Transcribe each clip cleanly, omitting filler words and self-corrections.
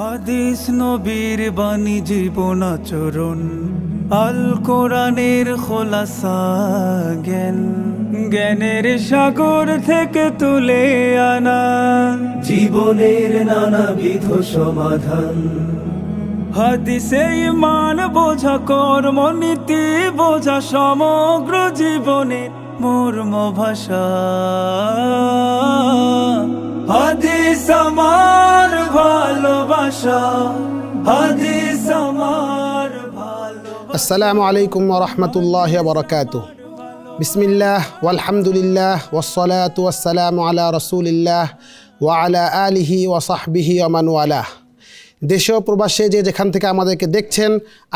হাদিস নবীর বাণী জীবন আচরণ, আল কোরআনের খোলাসা জ্ঞান, জ্ঞানের সাগর থেকে তুলে আনা জীবনের নানাবিধ সমাধান। হাদিসে ঈমান বোঝা, কর্মনীতি বোঝা, সমগ্র জীবনের মর্ম ভাষা। হাদিস আমার ভালোবাসা, হাদিস আমার ভালোবাসা। আসসালামু আলাইকুম ওয়া রাহমাতুল্লাহি ওয়া বারাকাতুহু। বিসমিল্লাহ ওয়ালহামদুলিল্লাহ ওয়াসসালাতু ওয়াসসালামু আলা রাসূলিল্লাহ ওয়া আলা আলিহি ওয়া সাহবিহি ওয়া মান ওয়ালাহ। দেশে ও প্রবাসে যে যেখান থেকে আমাদেরকে দেখছেন,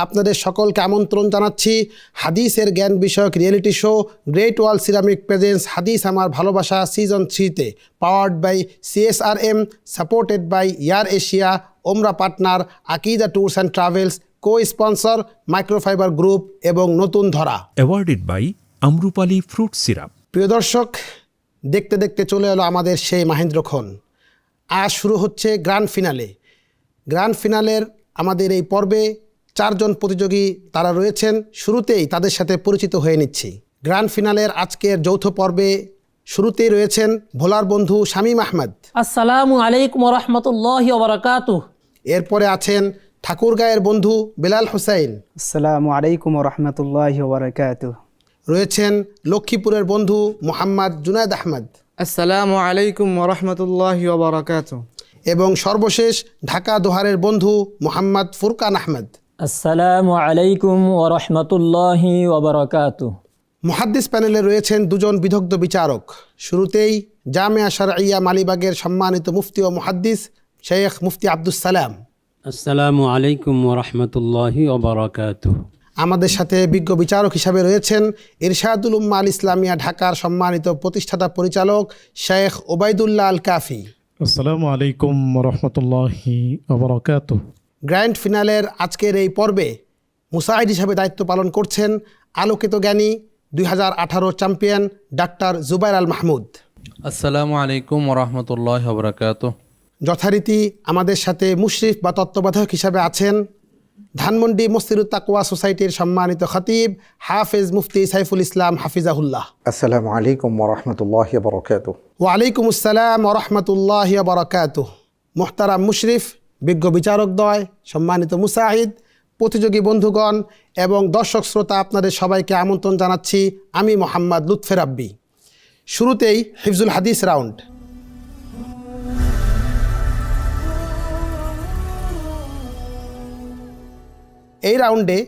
আপনাদের সকলকে আমন্ত্রণ জানাচ্ছি হাদিসের জ্ঞান বিষয়ক reality show great wall ceramic presence হাদিস আমার ভালোবাসা সিজন 3-তে, powered by CSRM, supported by Air Asia, ওমরা পার্টনার আকিদা tours and travels, co sponsor microfiber group এবং নতুন ধরা, awarded by Amrapali fruit syrup. প্রিয় দর্শক, দেখতে দেখতে চলে এলো আমাদের সেই মাহেন্দ্রক্ষণ। আজ শুরু হচ্ছে গ্র্যান্ড ফিনালে। গ্র্যান্ড ফিনালের আমাদের এই পর্বে 4 জন প্রতিযোগী তারা রয়েছেন। শুরুতেই তাদের সাথে পরিচিত হয়ে নিচ্ছি। গ্র্যান্ড ফিনালের আজকের যৌথ পর্বে শুরুতেই রয়েছেন ভোলার বন্ধু শামীম আহমেদ। আসসালামু আলাইকুম ওয়া রাহমাতুল্লাহি ওয়া বারাকাতুহু। এরপরে আছেন ঠাকুরগাঁয়ের বন্ধু বেলাল হোসাইন। আসসালামু আলাইকুম ওয়া রাহমাতুল্লাহি ওয়া বারাকাতুহু। রয়েছেন লক্ষ্মীপুরের বন্ধু মোহাম্মদ জুনায়েদ আহমেদ। আসসালামু আলাইকুম ওয়া রাহমাতুল্লাহি ওয়া বারাকাতুহু। এবং সর্বশেষ ঢাকা দোহারের বন্ধু মোহাম্মদ ফুরকান আহমেদ। আসসালামু আলাইকুম ওয়া রাহমাতুল্লাহি ওয়া বারাকাতুহু। মুহাদ্দিস প্যানেলে রয়েছেন 2 জন বিদগ্ধ বিচারক। শুরুতেই জামিয়া শারঈয়া মালিবাগের সম্মানিত মুফতি ও মুহাদ্দিস শেখ মুফতি আব্দুস সালাম। আসসালামু আলাইকুম ওয়া রাহমাতুল্লাহি ওয়া বারাকাতুহু। আমাদের সাথে বিজ্ঞ বিচারক হিসাবে রয়েছেন ইরশাদুল উম্মাহ আল ইসলামিয়া ঢাকার সম্মানিত প্রতিষ্ঠাতা পরিচালক শেখ ওবায়দুল্লাহ আল কাফি। আসসালামু আলাইকুম ওয়া রাহমাতুল্লাহি ওয়া বারাকাতুহু। গ্র্যান্ড ফিনালের আজকের এই পর্বে মুসাইদ হিসাবে দায়িত্ব পালন করছেন আলোকিত জ্ঞানী 2018 চ্যাম্পিয়ন ডাক্তার জুবাইর আল মাহমুদ। আসসালামু আলাইকুম ওয়া রাহমাতুল্লাহি ওয়া বারাকাতুহু। যথারীতি আমাদের সাথে মুশরিফ বা তত্ত্বাবধায়ক হিসাবে আছেন ধানমন্ডি মসজিদুত তাকওয়া সোসাইটির সম্মানিত খতিব হাফেজ মুফতি সাইফুল ইসলাম হাফিজাহুল্লাহ। আসসালামু আলাইকুম ওয়া রাহমাতুল্লাহি ওয়া বারাকাতুহু। ওয়ালাইকুম আসসালাম ওয়া রাহমাতুল্লাহি ওয়া বারাকাতুহু। মুহতারাম মুশরিফ, বিজ্ঞ বিচারকদ্বয়, সম্মানিত মুসাহিদ, প্রতিযোগী বন্ধুগণ এবং দর্শক শ্রোতা, আপনাদের সবাইকে আমন্ত্রণ জানাচ্ছি আমি মোহাম্মদ লুৎফে রাব্বি। শুরুতেই হিফজুল হাদিস রাউন্ড। এই রাউন্ডে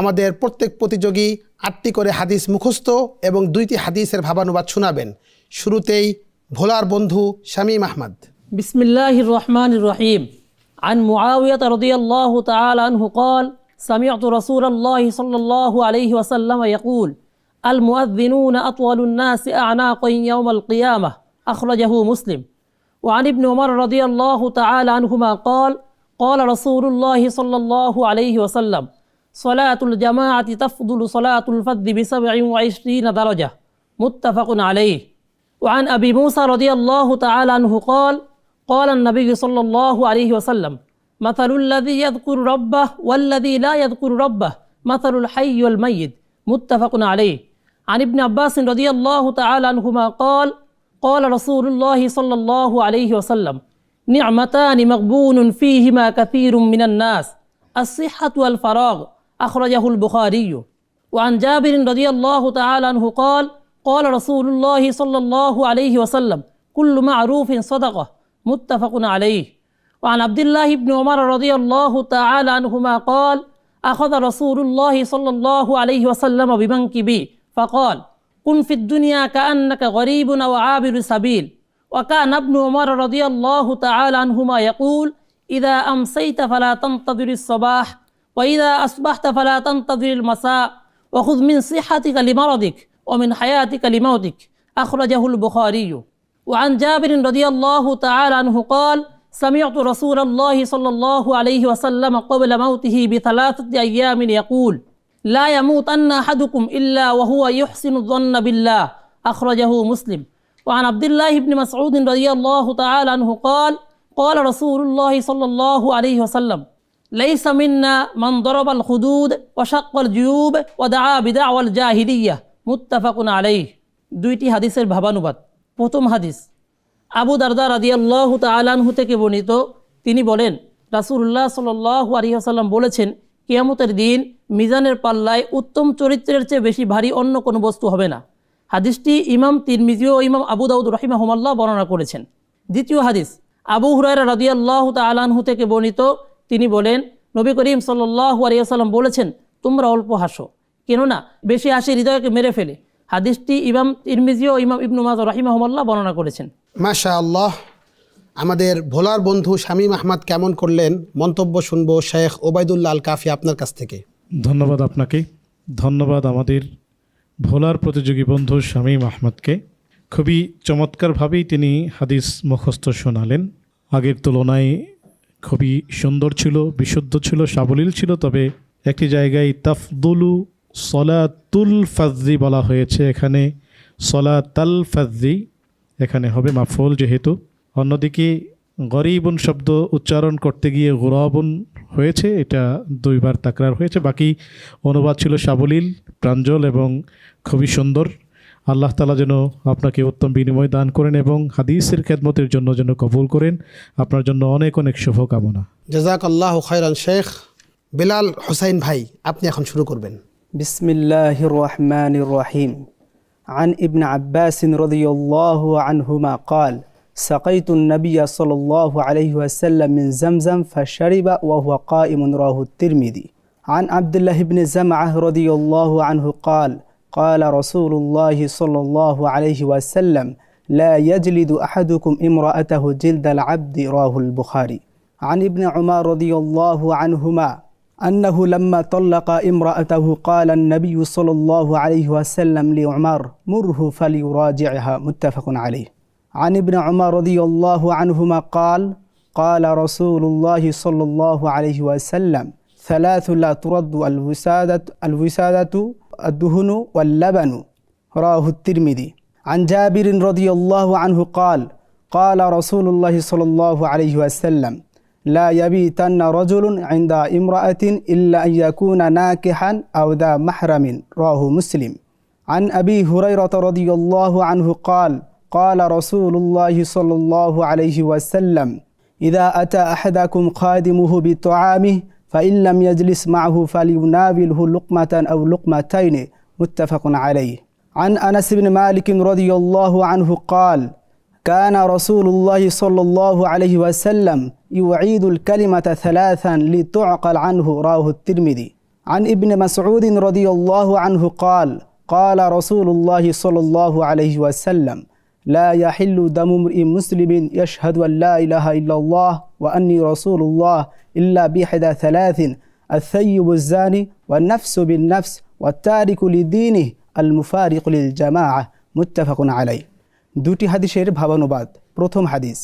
আমাদের প্রত্যেক প্রতিযোগী 8টি করে হাদিস মুখস্থ এবং 2টি হাদিসের ভাবানুবাদ শোনাবেন। শুরুতেই ভোলার বন্ধু শামীম আহমদ। বিসমিল্লাহির রহমানির রহিম। عن معاوية رضي الله تعالى عنه قال سمعت رسول الله صلى الله عليه وسلم يقول المؤذنون أطول الناس أعناقا يوم القيامة أخرجه مسلم. وعن ابن عمر رضي الله تعالى عنهما قال قال رسول الله صلى الله عليه وسلم صلاة الجماعة تفضل صلاة الفذ ب27 درجة متفق عليه. وعن أبي موسى رضي الله تعالى عنه قال قال النبي صلى الله عليه وسلم مثل الذي يذكر ربه والذي لا يذكر ربه مثل الحي والميت متفق عليه. عن ابن عباس رضي الله تعالى عنهما قال قال رسول الله صلى الله عليه وسلم نعمتان مغبون فيهما كثير من الناس الصحة والفراغ أخرجه البخاري. وعن جابر رضي الله تعالى عنه قال قال رسول الله صلى الله عليه وسلم كل معروف صدقة متفق عليه. وعن عبد الله بن عمر رضي الله تعالى عنهما قال أخذ رسول الله صلى الله عليه وسلم بمنكبي فقال كن في الدنيا كأنك غريب أو عابر سبيل. وكان ابن عمر رضي الله تعالى عنهما يقول إذا أمسيت فلا تنتظر الصباح وإذا أصبحت فلا تنتظر المساء وخذ من صحتك لمرضك ومن حياتك لموتك أخرجه البخاري. وعن جابر رضي الله تعالى عنه قال سمعت رسول الله صلى الله عليه وسلم قبل موته ب3 أيام يقول لا يموتن أحدكم إلا وهو يحسن الظن بالله أخرجه مسلم. وعن عبد الله بن مسعود رضي الله تعالى عنه قال قال رسول الله صلى الله عليه وسلم ليس منا من ضرب الخدود وشق الجيوب ودعا بدعوى الجاهلية متفق عليه দুইটি হাদিসের ভাবানুবাদ প্রথম হাদিস আবু দারদা রাদিয়াল্লাহু তাআলা আনহু থেকে বর্ণিত তিনি বলেন রাসূলুল্লাহ সাল্লাল্লাহু আলাইহি ওয়াসাল্লাম বলেছেন কিয়ামতের দিন মিজানের পাল্লায় উত্তম চরিত্রের চেয়ে বেশি ভারী অন্য কোনো বস্তু হবে না হাদিসটি ইমাম তিরমিজি ও ইমাম আবু দাউদ রাহিমাহুমাল্লাহ বর্ণনা করেছেন দ্বিতীয় হাদিস আবু হুরায়রা রাদিয়াল্লাহু তাআলা আনহু থেকে বর্ণিত তিনি বলেন নবী করিম সাল্লাল্লাহু আলাইহি ওয়াসাল্লাম বলেছেন তোমরা অল্প হাসো কেননা বেশি হাসি হৃদয়কে মেরে ফেলে হাদিসটি ইমাম তিরমিজি ও ইমাম ইবনু মাজাহ রাহিমাহুমাল্লাহ বর্ণনা করেছেন মাশাআল্লাহ। আমাদের ভোলার বন্ধু শামীম আহমদ কেমন করলেন মন্তব্য শুনবো শেখ ওবায়দুল্লাহ আল কাফি আপনার কাছ থেকে। ধন্যবাদ আপনাকে, ধন্যবাদ আমাদের ভোলার প্রতিযোগী বন্ধু শামীম আহমদকে। খুবই চমৎকারভাবেই তিনি হাদিস মুখস্থ শোনালেন। আগের তুলনায় খুবই সুন্দর ছিল, বিশুদ্ধ ছিল, সাবলীল ছিল। তবে একটি জায়গায় তাফদুলু সলাতুল ফাজরি বলা হয়েছে, এখানে সলাতাল ফাজরি এখানে হবে মাফউল যেহেতু। অন্যদিকে গরিবুন শব্দ উচ্চারণ করতে গিয়ে গুরাবুন হয়েছে, এটা দুইবার তাকরার হয়েছে। বাকি অনুবাদ ছিল সাবলীল, প্রাঞ্জল এবং খুবই সুন্দর। আল্লাহ তাআলা যেন আপনাকে উত্তম বিনিময় দান করেন এবং হাদিসের খেদমতের জন্য যেন কবুল করেন। আপনার জন্য অনেক অনেক শুভকামনা। জাযাকাল্লাহু খায়রান। শেখ বিলাল হোসাইন ভাই আপনি এখন শুরু করবেন। বিসমিল্লাহির রহমানির রহিম। عن ابن عباس رضي الله عنهما قال سقيت النبي صلى الله عليه وسلم من زمزم فشرب وهو قائم رواه الترمذي. عن عبد الله بن زمعة رضي الله عنه قال قال رسول الله صلى الله عليه وسلم لا يجلد أحدكم امرأته جلد العبد رواه البخاري. عن ابن عمر رضي الله عنهما أنه لما طلق امرأته قال النبي صلى الله عليه وسلم لعمر مره فليراجعها متفق عليه. عن ابن عمر رضي الله عنهما قال قال رسول الله صلى الله عليه وسلم ثلاث لا ترد الوسادة الدهن واللبن رواه الترمذي. عن جابر رضي الله عنه قال قال رسول الله صلى الله عليه وسلم لا يبيتن رجل عند امرأة إلا أن يكون ناكحا أو ذا محرم رواه مسلم. عن أبي هريرة رضي الله عنه قال قال رسول الله صلى الله عليه وسلم إذا أتى أحدكم خادمه بطعامه فإن لم يجلس معه فليناوله لقمة أو لقمتين متفق عليه. عن أنس بن مالك رضي الله عنه قال كان رسول الله صلى الله عليه وسلم يعيد الكلمة ثلاثا لتعقل عنه رواه الترمذي. عن ابن مسعود رضي الله عنه قال قال رسول الله صلى الله عليه وسلم لا يحل دم امرئ مسلم يشهد أن لا إله إلا الله وأني رسول الله إلا بإحدى ثلاث الثيب الزاني والنفس بالنفس والتارك لدينه المفارق للجماعة متفق عليه. দুটি হাদিসের ভাবানুবাদ। প্রথম হাদিস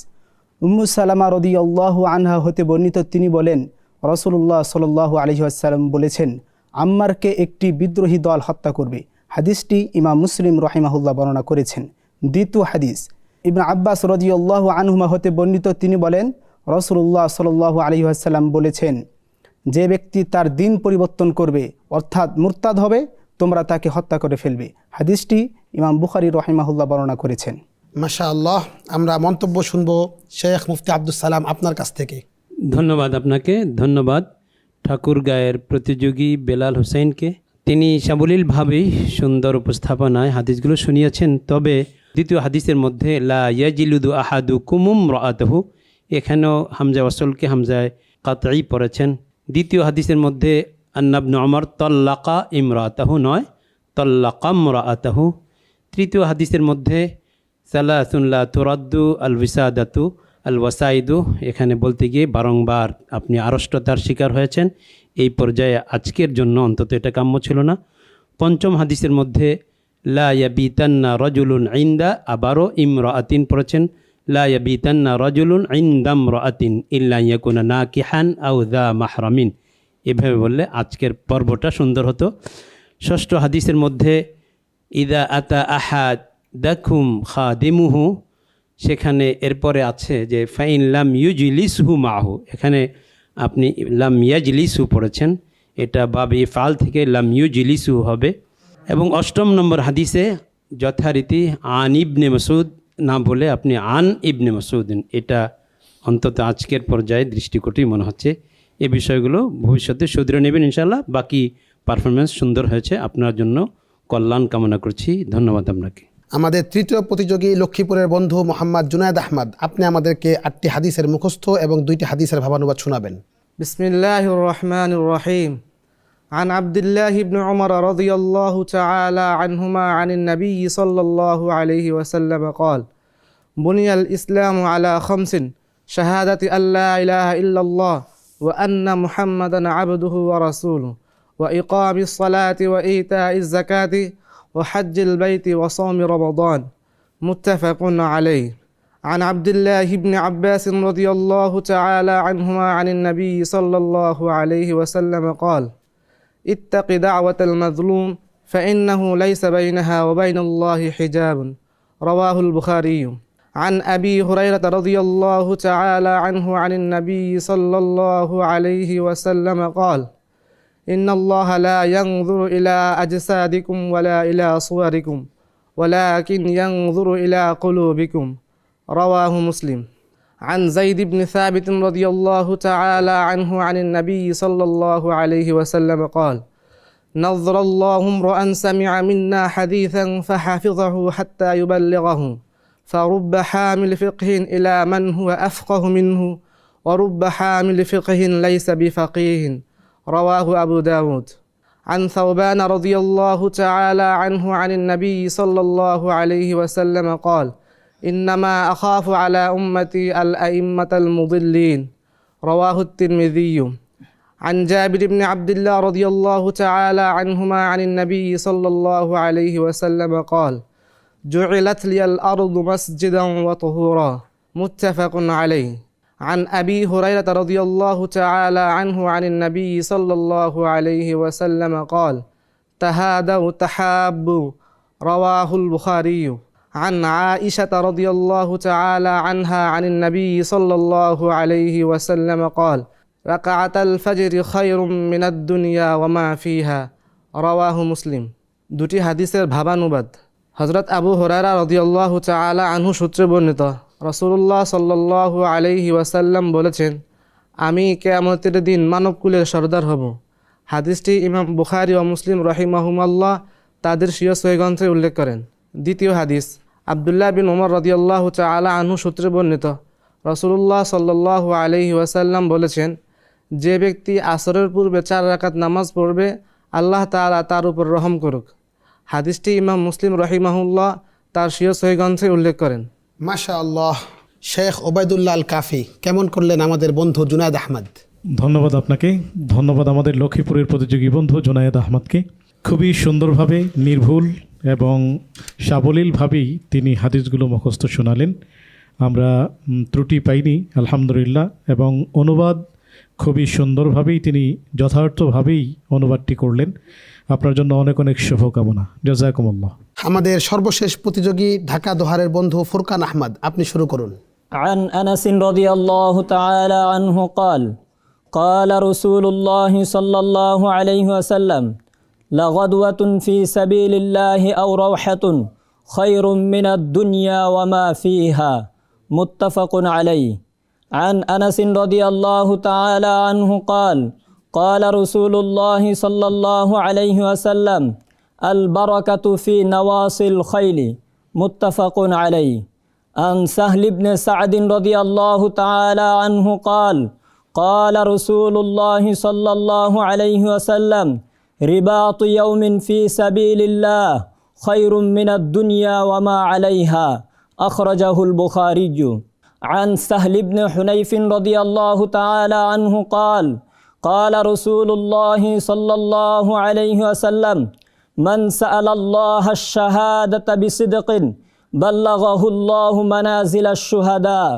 উম্মু সালামা রাদিয়াল্লাহু আনহা হতে বর্ণিত তিনি বলেন রাসূলুল্লাহ সাল্লাল্লাহু আলাইহি ওয়াসাল্লাম বলেছেন আম্মারকে একটি বিদ্রোহী দল হত্যা করবে। হাদিসটি ইমাম মুসলিম রাহিমাহুল্লাহ বর্ণনা করেছেন। দ্বিতীয় হাদিস ইবনে আব্বাস রাদিয়াল্লাহু আনহুমা হতে বর্ণিত তিনি বলেন রাসূলুল্লাহ সাল্লাল্লাহু আলাইহি ওয়াসাল্লাম বলেছেন যে ব্যক্তি তার দিন পরিবর্তন করবে অর্থাৎ মুরতাদ হবে তোমরা তাকে হত্যা করে ফেলবে। হাদিসটি ইমাম বুখারী রাহিমাহুল্লাহ বর্ণনা করেছেন। মাশাআল্লাহ। আমরা মন্তব্য শুনবো শেখ মুফতি আব্দুস সালাম আপনার কাছ থেকে। ধন্যবাদ আপনাকে, ধন্যবাদ ঠাকুরগাঁয়ের প্রতিযোগী বেলাল হোসেনকে। তিনি সাবলীলভাবেই সুন্দর উপস্থাপনায় হাদিসগুলো শুনিয়েছেন। তবে দ্বিতীয় হাদিসের মধ্যে লা ইয়াজিলুদু আহাদুকুম ইমরাআতাহু, এখানেও হামজা ওয়াসলকে হামজায় কাতঈ পড়েছেন। দ্বিতীয় হাদিসের মধ্যে আন্না ইবনে উমর তাল্লাকা ইমরাআতাহু নয় তাল্লাকা ইমরাআতাহু। তৃতীয় হাদিসের মধ্যে সালাসুন লা তুরাদ্দু আল ওয়াসাদাতু আল ওয়াসাইদু, এখানে বলতে গিয়ে বারংবার আপনি আড়ষ্টতার শিকার হয়েছেন। এই পর্যায়ে আজকের জন্য অন্তত এটা কাম্য ছিল না। পঞ্চম হাদিসের মধ্যে লা ইয়াবিতান্না রাজুলুন ইনদা, আবারও ইমরাআতিন পড়েছেন লা ইয়াবিতান্না রাজুলুন ইনদা ইমরাআতিন ইল্লা ইয়াকুনা নাকিহান আও যা মাহরামিন। এভাবে বললে আজকের পর্বটা সুন্দর হতো। ষষ্ঠ হাদিসের মধ্যে ইদা আতা আহাদাকুম খাদিমুহু সেখানে এরপরে আছে যে ফাইন লাম ইউজলিসহু মাহু, এখানে আপনি লাম ইয়াজলিসু পড়েছেন, এটা বাবে ফাল থেকে লাম ইউজলিসু হবে। এবং 8 নম্বর হাদিসে যথারীতি আন ইবনে মাসউদ না বলে আপনি আন ইবনে মাসউদিন, এটা অন্তত আজকের পর্যায়ে দৃষ্টিকটি মনে হচ্ছে। এই বিষয়গুলো ভবিষ্যতে শুধরে নেবেন ইনশাআল্লাহ। বাকি পারফরমেন্স সুন্দর হয়েছে, আপনার জন্য কল্যাণ কামনা করছি। ধন্যবাদ আপনাকে। আমাদের তৃতীয় প্রতিযোগী লক্ষ্মীপুরের বন্ধু মোহাম্মদ জুনায়েদ আহমদ, আপনি আমাদেরকে 8টি হাদিসের মুখস্থ এবং 2টি হাদিসের ভাবানুবাদ শোনাবেন। বিসমিল্লাহির রহমানির রহিম। عن عبد الله بن عمر رضي الله تعالى عنهما عن النبي صلى الله عليه وسلم قال: بني الإسلام على 5: شهادة أن لا إله إلا الله وأن محمدا عبده ورسوله وإقام الصلاة وإيتاء الزكاة وحج البيت وصوم رمضان. متفق عليه. عن عبد الله بن عباس رضي الله تعالى عنهما عن النبي صلى الله عليه وسلم قال: اتق دعوة المظلوم فإنه ليس بينها وبين الله حجاب. رواه البخاري. عن أبي هريرة رضي الله تعالى عنه عن النبي صلى الله عليه وسلم قال: إن الله لا ينظر إلى أجسادكم ولا إلى صوركم ولكن ينظر إلى قلوبكم. رواه مسلم. عن زيد بن ثابت رضي الله تعالى عنه عن النبي صلى الله عليه وسلم قال: نظر الله امرأ سمع منا حديثا فحفظه حتى يبلغه، فرب حامل فقه إلى من هو أفقه منه ورب حامل فقه ليس بفقيه. رواه أبو داود. عن ثوبان رضي الله تعالى عنه عن النبي صلى الله عليه وسلم قال: إنما أخاف على أمتي الأئمة المضلين. رواه الترمذي. عن جابر بن عبد الله رضي الله تعالى عنهما عن النبي صلى الله عليه وسلم قال: جعلت لي الأرض مسجدا وطهورا. متفق عليه. عن أبي هريرة رضي الله تعالى عنه عن النبي صلى الله عليه وسلم قال: تهادوا تحابوا. رواه البخاري. عن عائشة رضي الله تعالى عنها عن النبي صلى الله عليه وسلم قال: ركعة الفجر خير من الدنيا وما فيها. رواه مسلم. দুটি হাদিসের ভাবানুবাদ। হযরত আবু হুরায়রা রাদিয়াল্লাহু তাআলা আনহু সূত্রে বর্ণিত, রাসূলুল্লাহ সাল্লাল্লাহু আলাইহি ওয়াসাল্লাম বলেছেন, আমি কিয়ামতের দিন মানবকুলের সর্দার হব। হাদিসটি ইমাম বুখারী ও মুসলিম রাহিমাহুমাল্লাহ তাদের স্বীয় সহিহ গ্রন্থে উল্লেখ করেন। দ্বিতীয় হাদিস, আব্দুল্লাহ বিন ওমর রাদিয়াল্লাহু তাআলা আনহু সূত্রে বর্ণিত, রাসূলুল্লাহ সাল্লাল্লাহু আলাইহি ওয়াসাল্লাম বলেছেন, যে ব্যক্তি আসরের পূর্বে 4 রাকাত নামাজ পড়বে, আল্লাহ তাআলা তার উপর রহম করুক। হাদিসটি ইমাম মুসলিম রাহিমাহুল্লাহ তার স্বীয় সহিহ গ্রন্থে উল্লেখ করেন। মাশাআল্লাহ। শেখ ওবায়দুল্লাহ আল কাফি, কেমন করলেন আমাদের বন্ধু জুনায়েদ আহমদ? ধন্যবাদ আপনাকে, ধন্যবাদ আমাদের লক্ষ্মীপুরের প্রতিযোগী বন্ধু জুনায়েদ আহমদকে। খুবই সুন্দরভাবে, নির্ভুল এবং সাবলীলভাবেই তিনি হাদিসগুলো মুখস্থ শোনালেন। আমরা ত্রুটি পাইনি আলহামদুলিল্লাহ, এবং অনুবাদ খুবই সুন্দরভাবেই তিনি যথার্থভাবেই অনুবাদটি করলেন। আপনার জন্য অনেক অনেক শুভকামনা। জাযাকুমুল্লাহ। আমাদের সর্বশেষ প্রতিযোগী ঢাকা দোহারের বন্ধু ফুরকান আহমদ, আপনি শুরু করুন। عن أنس رضي الله تعالى عنه قال: قال رسول الله صلى الله عليه وسلم: لغدوة في سبيل الله أو روحة خير من الدنيا وما فيها. متفق عليه. عن أنس رضي الله تعالى عنه قال: قال رسول الله صلى الله عليه وسلم: البركة في نواصي الخيل. متفق عليه. عن سهل بن سعد رضي الله تعالى عنه قال: قال رسول الله صلى الله عليه وسلم: رباط يوم في سبيل الله خير من الدنيا وما عليها. أخرجه البخاري. عن سهل بن حنيف رضي الله تعالى عنه قال: قال رسول الله صلى الله عليه وسلم: من سأل الله الشهادة بصدق بلغه الله منازل الشهداء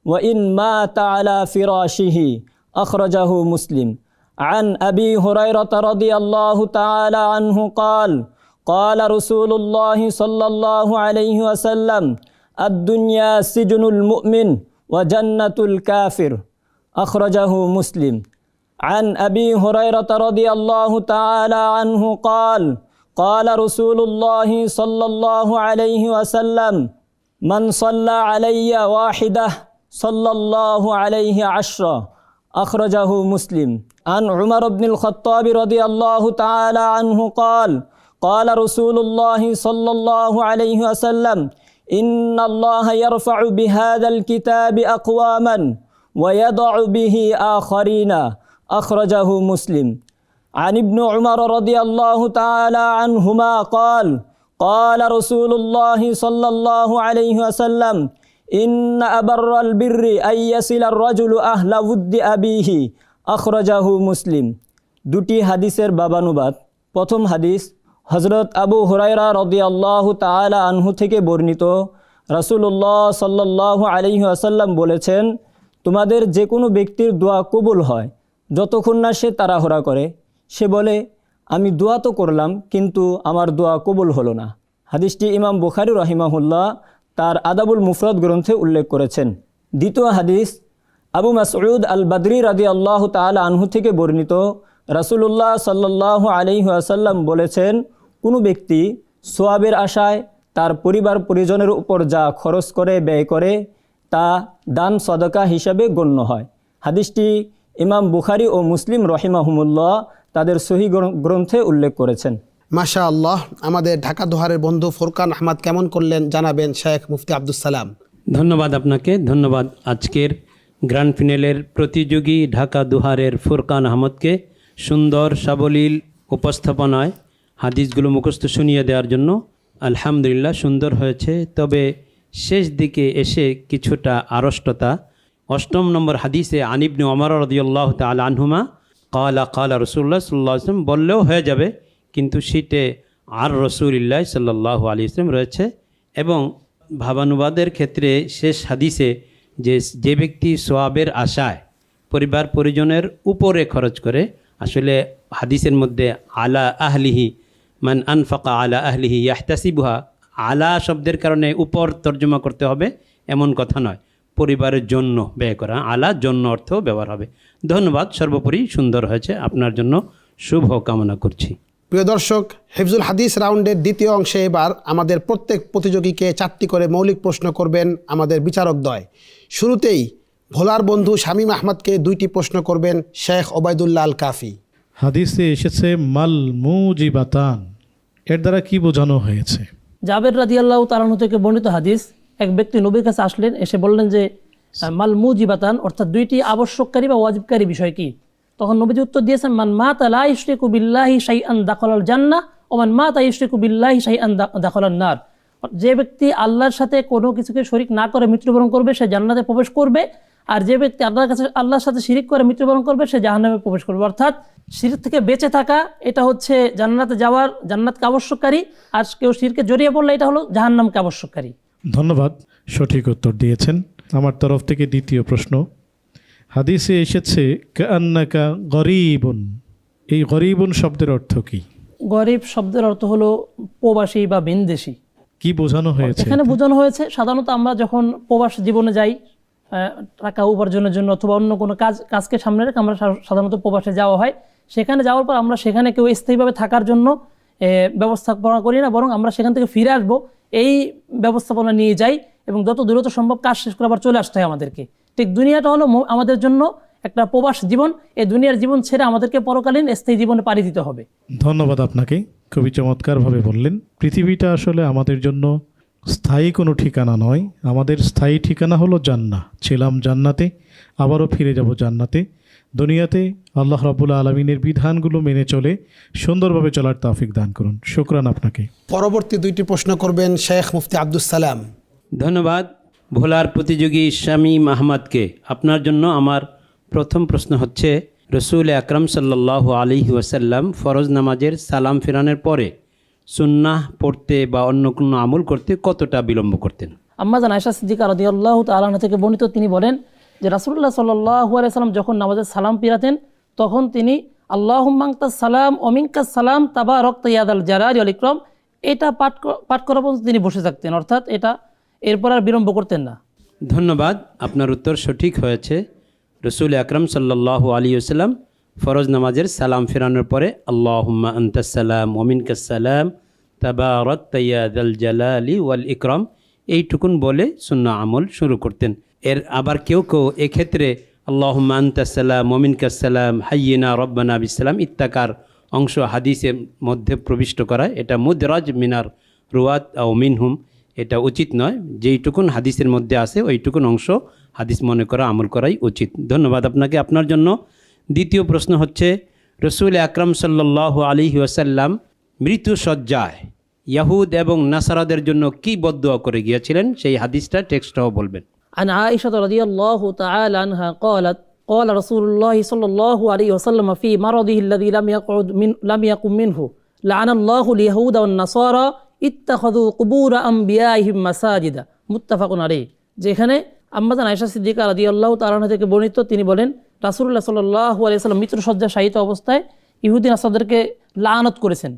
وإن مات على فراشه. أخرجه مسلم. عن أبي هريرة رضي الله تعالى عنه قال: قال رسول الله صلى الله عليه وسلم: الدنيا سجن المؤمن وجنة الكافر أخرجه مسلم. عن أبي هريرة رضي الله تعالى عنه قال قال رسول الله صلى الله عليه وسلم من صلى علي واحدة صلى الله عليه 10 أخرجه مسلم. عن عمر بن الخطاب رضي الله تعالى عنه قال قال رسول الله صلى الله عليه وسلم إن الله يرفع بهذا الكتاب أقواما ويضع به آخرين أخرجه مسلم. عن ابن عمر رضي الله تعالى عنهما قال قال رسول الله صلى الله عليه وسلم إن أبر البر أن يصل الرجل أهل ود أبيه أخرجه مسلم. দুটি হাদিসের বাবানুবাদ। প্রথম হাদিস হযরত আবু হুরায়রা রাদিয়াল্লাহু তাআলা আনহু থেকে বর্ণিত, রাসূলুল্লাহ সাল্লাল্লাহু আলাইহি ওয়াসাল্লাম বলেছেন, তোমাদের যে কোনো ব্যক্তির দোয়া কবুল হয় যতক্ষণ না সে তাড়াহুড়া করে। সে বলে আমি দোয়া তো করলাম কিন্তু আমার দোয়া কবুল হলো না। হাদিসটি ইমাম বুখারী রাহিমাহুল্লাহ তার আদাবুল মুফরাদ গ্রন্থে উল্লেখ করেছেন। দ্বিতীয় হাদিস আবু মাসউদ আল বদরি রাদিয়াল্লাহু তাআলা আনহু থেকে বর্ণিত, রাসূলুল্লাহ সাল্লাল্লাহু আলাইহি ওয়াসাল্লাম বলেছেন, কোনো ব্যক্তি সোয়াবের আশায় তার পরিবার পরিজনের উপর যা খরচ করে ব্যয় করে তা দান সদকা হিসাবে গণ্য হয়। হাদিসটি ইমাম বুখারী ও মুসলিম রহিমাহুমুল্লাহ তাদের সহিহ গ্রন্থে উল্লেখ করেছেন। মাশা আল্লাহ। আমাদের ঢাকা দোহারের বন্ধু ফোরকান আহমদ কেমন করলেন জানাবেন শেখ মুফতি আব্দুস সালাম। ধন্যবাদ আপনাকে, ধন্যবাদ আজকের গ্র্যান্ড ফিনালের প্রতিযোগী ঢাকা দোহারের ফোরকান আহমদকে সুন্দর সাবলীল উপস্থাপনায় হাদিসগুলো মুখস্থ শুনিয়ে দেওয়ার জন্য। আলহামদুলিল্লাহ সুন্দর হয়েছে, তবে শেষ দিকে এসে কিছুটা আড়ষ্টতা। 8 নম্বর হাদিসে আন ইবনে ওমর রাদিয়াল্লাহু তাআলা আনহুমা ক্বালা ক্বালা রাসূলুল্লাহ সাল্লাল্লাহু আলাইহি ওয়াসাল্লাম বললেও হয়ে যাবে, কিন্তু শীতে আর রাসূলুল্লাহ সাল্লাল্লাহু আলাইহি ওয়াসাল্লাম রয়েছে। এবং ভাবানুবাদের ক্ষেত্রে শেষ হাদিসে যে ব্যক্তি সোয়াবের আশায় পরিবার পরিজনের উপরে খরচ করে, আসলে হাদিসের মধ্যে আলা আহলিহি মান আনফাকা আলা আহলিহি ইয়াহতাসিবুহা, আলা শব্দের কারণে উপর তর্জমা করতে হবে এমন কথা নয়, পরিবারের জন্য ব্যয় করা, আলা জন্য অর্থও ব্যবহার হবে। ধন্যবাদ, সর্বোপরি সুন্দর হয়েছে, আপনার জন্য শুভ কামনা করছি। প্রিয় দর্শক, হিফজুল হাদিস রাউন্ডের দ্বিতীয় অংশে এবার আমাদের প্রত্যেক প্রতিযোগীকে 4টি করে মৌলিক প্রশ্ন করবেন আমাদের বিচারকদ্বয়। শুরুতেই ভোলার বন্ধু শামীম আহমদকে 2টি প্রশ্ন করবেন শেখ ওবায়দুল্লাহ আল কাফি। হাদিসে এসেছে মাল মুজিবাতান, এর দ্বারা কি বোঝানো হয়েছে? জাবের রাদিয়াল্লাহু তাআলা আনহু থেকে বর্ণিত হাদিস, এক ব্যক্তি নবীর কাছে আসলেন, এসে বললেন যে মাল মুজিবাতান অর্থাৎ 2টি আবশ্যককারী বা ওয়াজিবকারী বিষয় কি? তখন নবীজি উত্তর দিয়েছেন, মান মাতা লা ইশরিকু বিল্লাহি শাইআন দাখালাল জান্নাহ ওয়া মান মাতা ইশরিকু বিল্লাহি শাইআন দাখালান নার। যে ব্যক্তি আল্লাহর সাথে কোনো কিছুকে শরীক না করে মৃত্যুবরণ করবে সে জান্নাতে প্রবেশ করবে, আর যে ব্যক্তি আল্লাহর সাথে শিরিক করে মৃত্যুবরণ করবে সে জাহান্নামে প্রবেশ করবে। অর্থাৎ শিরক থেকে বেঁচে থাকা এটা হচ্ছে জান্নাতে যাওয়ার, জান্নাতকে আবশ্যককারী, আর কেউ শিরকে জড়িয়ে পড়লে এটা হলো জাহান্নামকে আবশ্যককারী। ধন্যবাদ, সঠিক উত্তর দিয়েছেন। আমার তরফ থেকে দ্বিতীয় প্রশ্ন, হাদিসে এসেছে কান্নাকা গরিবুন, এই গরিবুন শব্দের অর্থ কি? গরিব শব্দের অর্থ হলো প্রবাসী বা ভিনদেশী। কি বোঝানো হয়েছে? এখানে বোঝানো হয়েছে সাধারণত আমরা যখন প্রবাস জীবনে যাই টাকা উপার্জনের জন্য অথবা অন্য কোনো কাজকে সামনে রেখে আমরা সাধারণত প্রবাসে যাওয়া হয়। সেখানে যাওয়ার পর আমরা সেখানে কেউ স্থায়ীভাবে থাকার জন্য ব্যবস্থাপনা করি না, বরং আমরা সেখান থেকে ফিরে আসবো এই ব্যবস্থাপনা নিয়ে যাই এবং যত দ্রুত সম্ভব কাজ শেষ করে আবার চলে আসতে হয় আমাদেরকে। ঠিক দুনিয়াটা হলো আমাদের জন্য একটা প্রবাস জীবন, এই দুনিয়ার জীবন ছেড়ে আমাদেরকে পরকালীন স্থায়ী জীবনে পাড়ি দিতে হবে। ধন্যবাদ আপনাকে, খুবই চমৎকারভাবে বললেন। পৃথিবীটা আসলে আমাদের জন্য স্থায়ী কোনো ঠিকানা নয়, আমাদের স্থায়ী ঠিকানা হলো জান্নাহ। ছিলাম জান্নাতে, আবারও ফিরে যাব জান্নাতে। দুনিয়াতে আল্লাহ রাব্বুল আলামিনের বিধানগুলো মেনে চলে সুন্দরভাবে চলার তৌফিক দান করুন। শুকরান আপনাকে। পরবর্তী 2টি প্রশ্ন করবেন শেখ মুফতি আব্দুস সালাম। ধন্যবাদ ভোলার প্রতিযোগী শামীম আহমদকে। আপনার জন্য আমার প্রথম প্রশ্ন হচ্ছে, রসুল আকরাম সাল্লাল্লাহু আলাইহি ওয়াসাল্লাম ফরজ নামাজের সালাম ফেরানোর পরে সুন্নাহ পড়তে বা অন্য কোনো আমল করতে কতটা বিলম্ব করতেন? আম্মা জান আয়েশা সিদ্দিকা রাদিয়াল্লাহু তাআলা আনহা থেকে বর্ণিত, তিনি বলেন যে রাসূলুল্লাহ সাল্লাল্লাহু আলাইহি ওয়াসাল্লাম যখন নামাজের সালাম ফিরাতেন তখন তিনি আল্লাহুম্মা আনতাস সালাম ওয়া মিনকাস সালাম তাবারাকতা ইয়া যাল জালালি ওয়াল ইকরাম এটা পাঠ করা পর্যন্ত তিনি বসে থাকতেন। অর্থাৎ এরপর আর বিলম্ব করতেন না। ধন্যবাদ, আপনার উত্তর সঠিক হয়েছে। রসুল আকরম সাল্লাল্লাহু আলাইহি ওয়াসাল্লাম ফরজ নামাজের সালাম ফেরানোর পরে আল্লাহুম্মা আনতাস সালাম ওয়া মিনকাস সালাম তাবারাকতা ইয়া যাল জালালি ওয়াল ইকরাম এইটুকুন বলে সুন্নাহ আমল শুরু করতেন। এর আবার কেউ কেউ এক্ষেত্রে আল্লাহুম্মা আনতাস সালাম ওয়া মিনকাস সালাম হাইয়িনা রব্বানা বিসসালাম ইত্যাকার অংশ হাদিসের মধ্যে প্রবিষ্ট করা, এটা মুদরাজ মিনার রুয়াত আও মিনহুম, এটা উচিত নয়। যেইটুকুন হাদিসের মধ্যে আছে ওইটুকুন অংশ হাদিস মনে করা আমল করাই উচিত। ধন্যবাদ আপনাকে। আপনার জন্য দ্বিতীয় প্রশ্ন হচ্ছে, রসুল আকরম সাল্লাল্লাহু আলাইহি ওয়াসাল্লাম মৃত্যু সজ্জায় ইয়াহুদ এবং নাসারাদের জন্য কি বদদুয়া করে গিয়েছিলেন, সেই হাদিসটা টেক্সটটাও বলবেন। عن عائشة رضي الله تعالى عنها قالت قال رسول الله صلى الله عليه وسلم في مرضه الذي لم يقم منه لعن الله اليهود والنصارى اتخذوا قبور أنبيائهم مساجدا متفق عليه। যেখানে আম্মাজান আয়েশা সিদ্দিকা রাদিয়াল্লাহু তাআলা আনহা থেকে বর্ণিত, তিনি বলেন রাসূলুল্লাহ সাল্লাল্লাহু আলাইহি ওয়াসাল্লাম মৃত্যুসজ্জায় শায়িত অবস্থায় ইহুদি নাসারাদেরকে লানত করেছেন।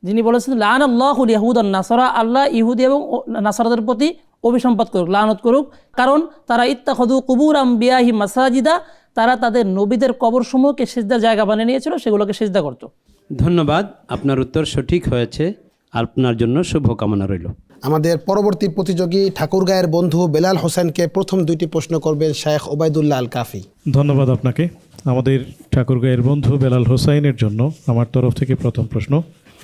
যিনি বলেছেন লানাল্লাহুল ইয়াহুদ ওয়ান নাসারা, আল্লাহ ইহুদি এবং নাসারাদের প্রতি অভিসম্পাত করুক, লানত করুক, কারণ তারা ইত্তাখাযু কুবুর আম্বিয়াহিম মাসাজিদা, তারা তাদের নবীদের কবরসমূহকে সিজদার জায়গা বানিয়ে নিয়েছিল, সেগুলোকে সিজদা করত। ধন্যবাদ, আপনার উত্তর সঠিক হয়েছে। আপনার জন্য শুভকামনা রইল। আমাদের পরবর্তী প্রতিযোগী ঠাকুরগাঁয়ের বন্ধু বেলাল হোসেনকে প্রথম দুইটি প্রশ্ন করবেন শেখ ওবায়দুল্লাহ আল কাফি। ধন্যবাদ আপনাকে। আমাদের ঠাকুরগাঁয়ের বন্ধু বেলাল হোসাইনের জন্য আমার তরফ থেকে প্রথম প্রশ্ন,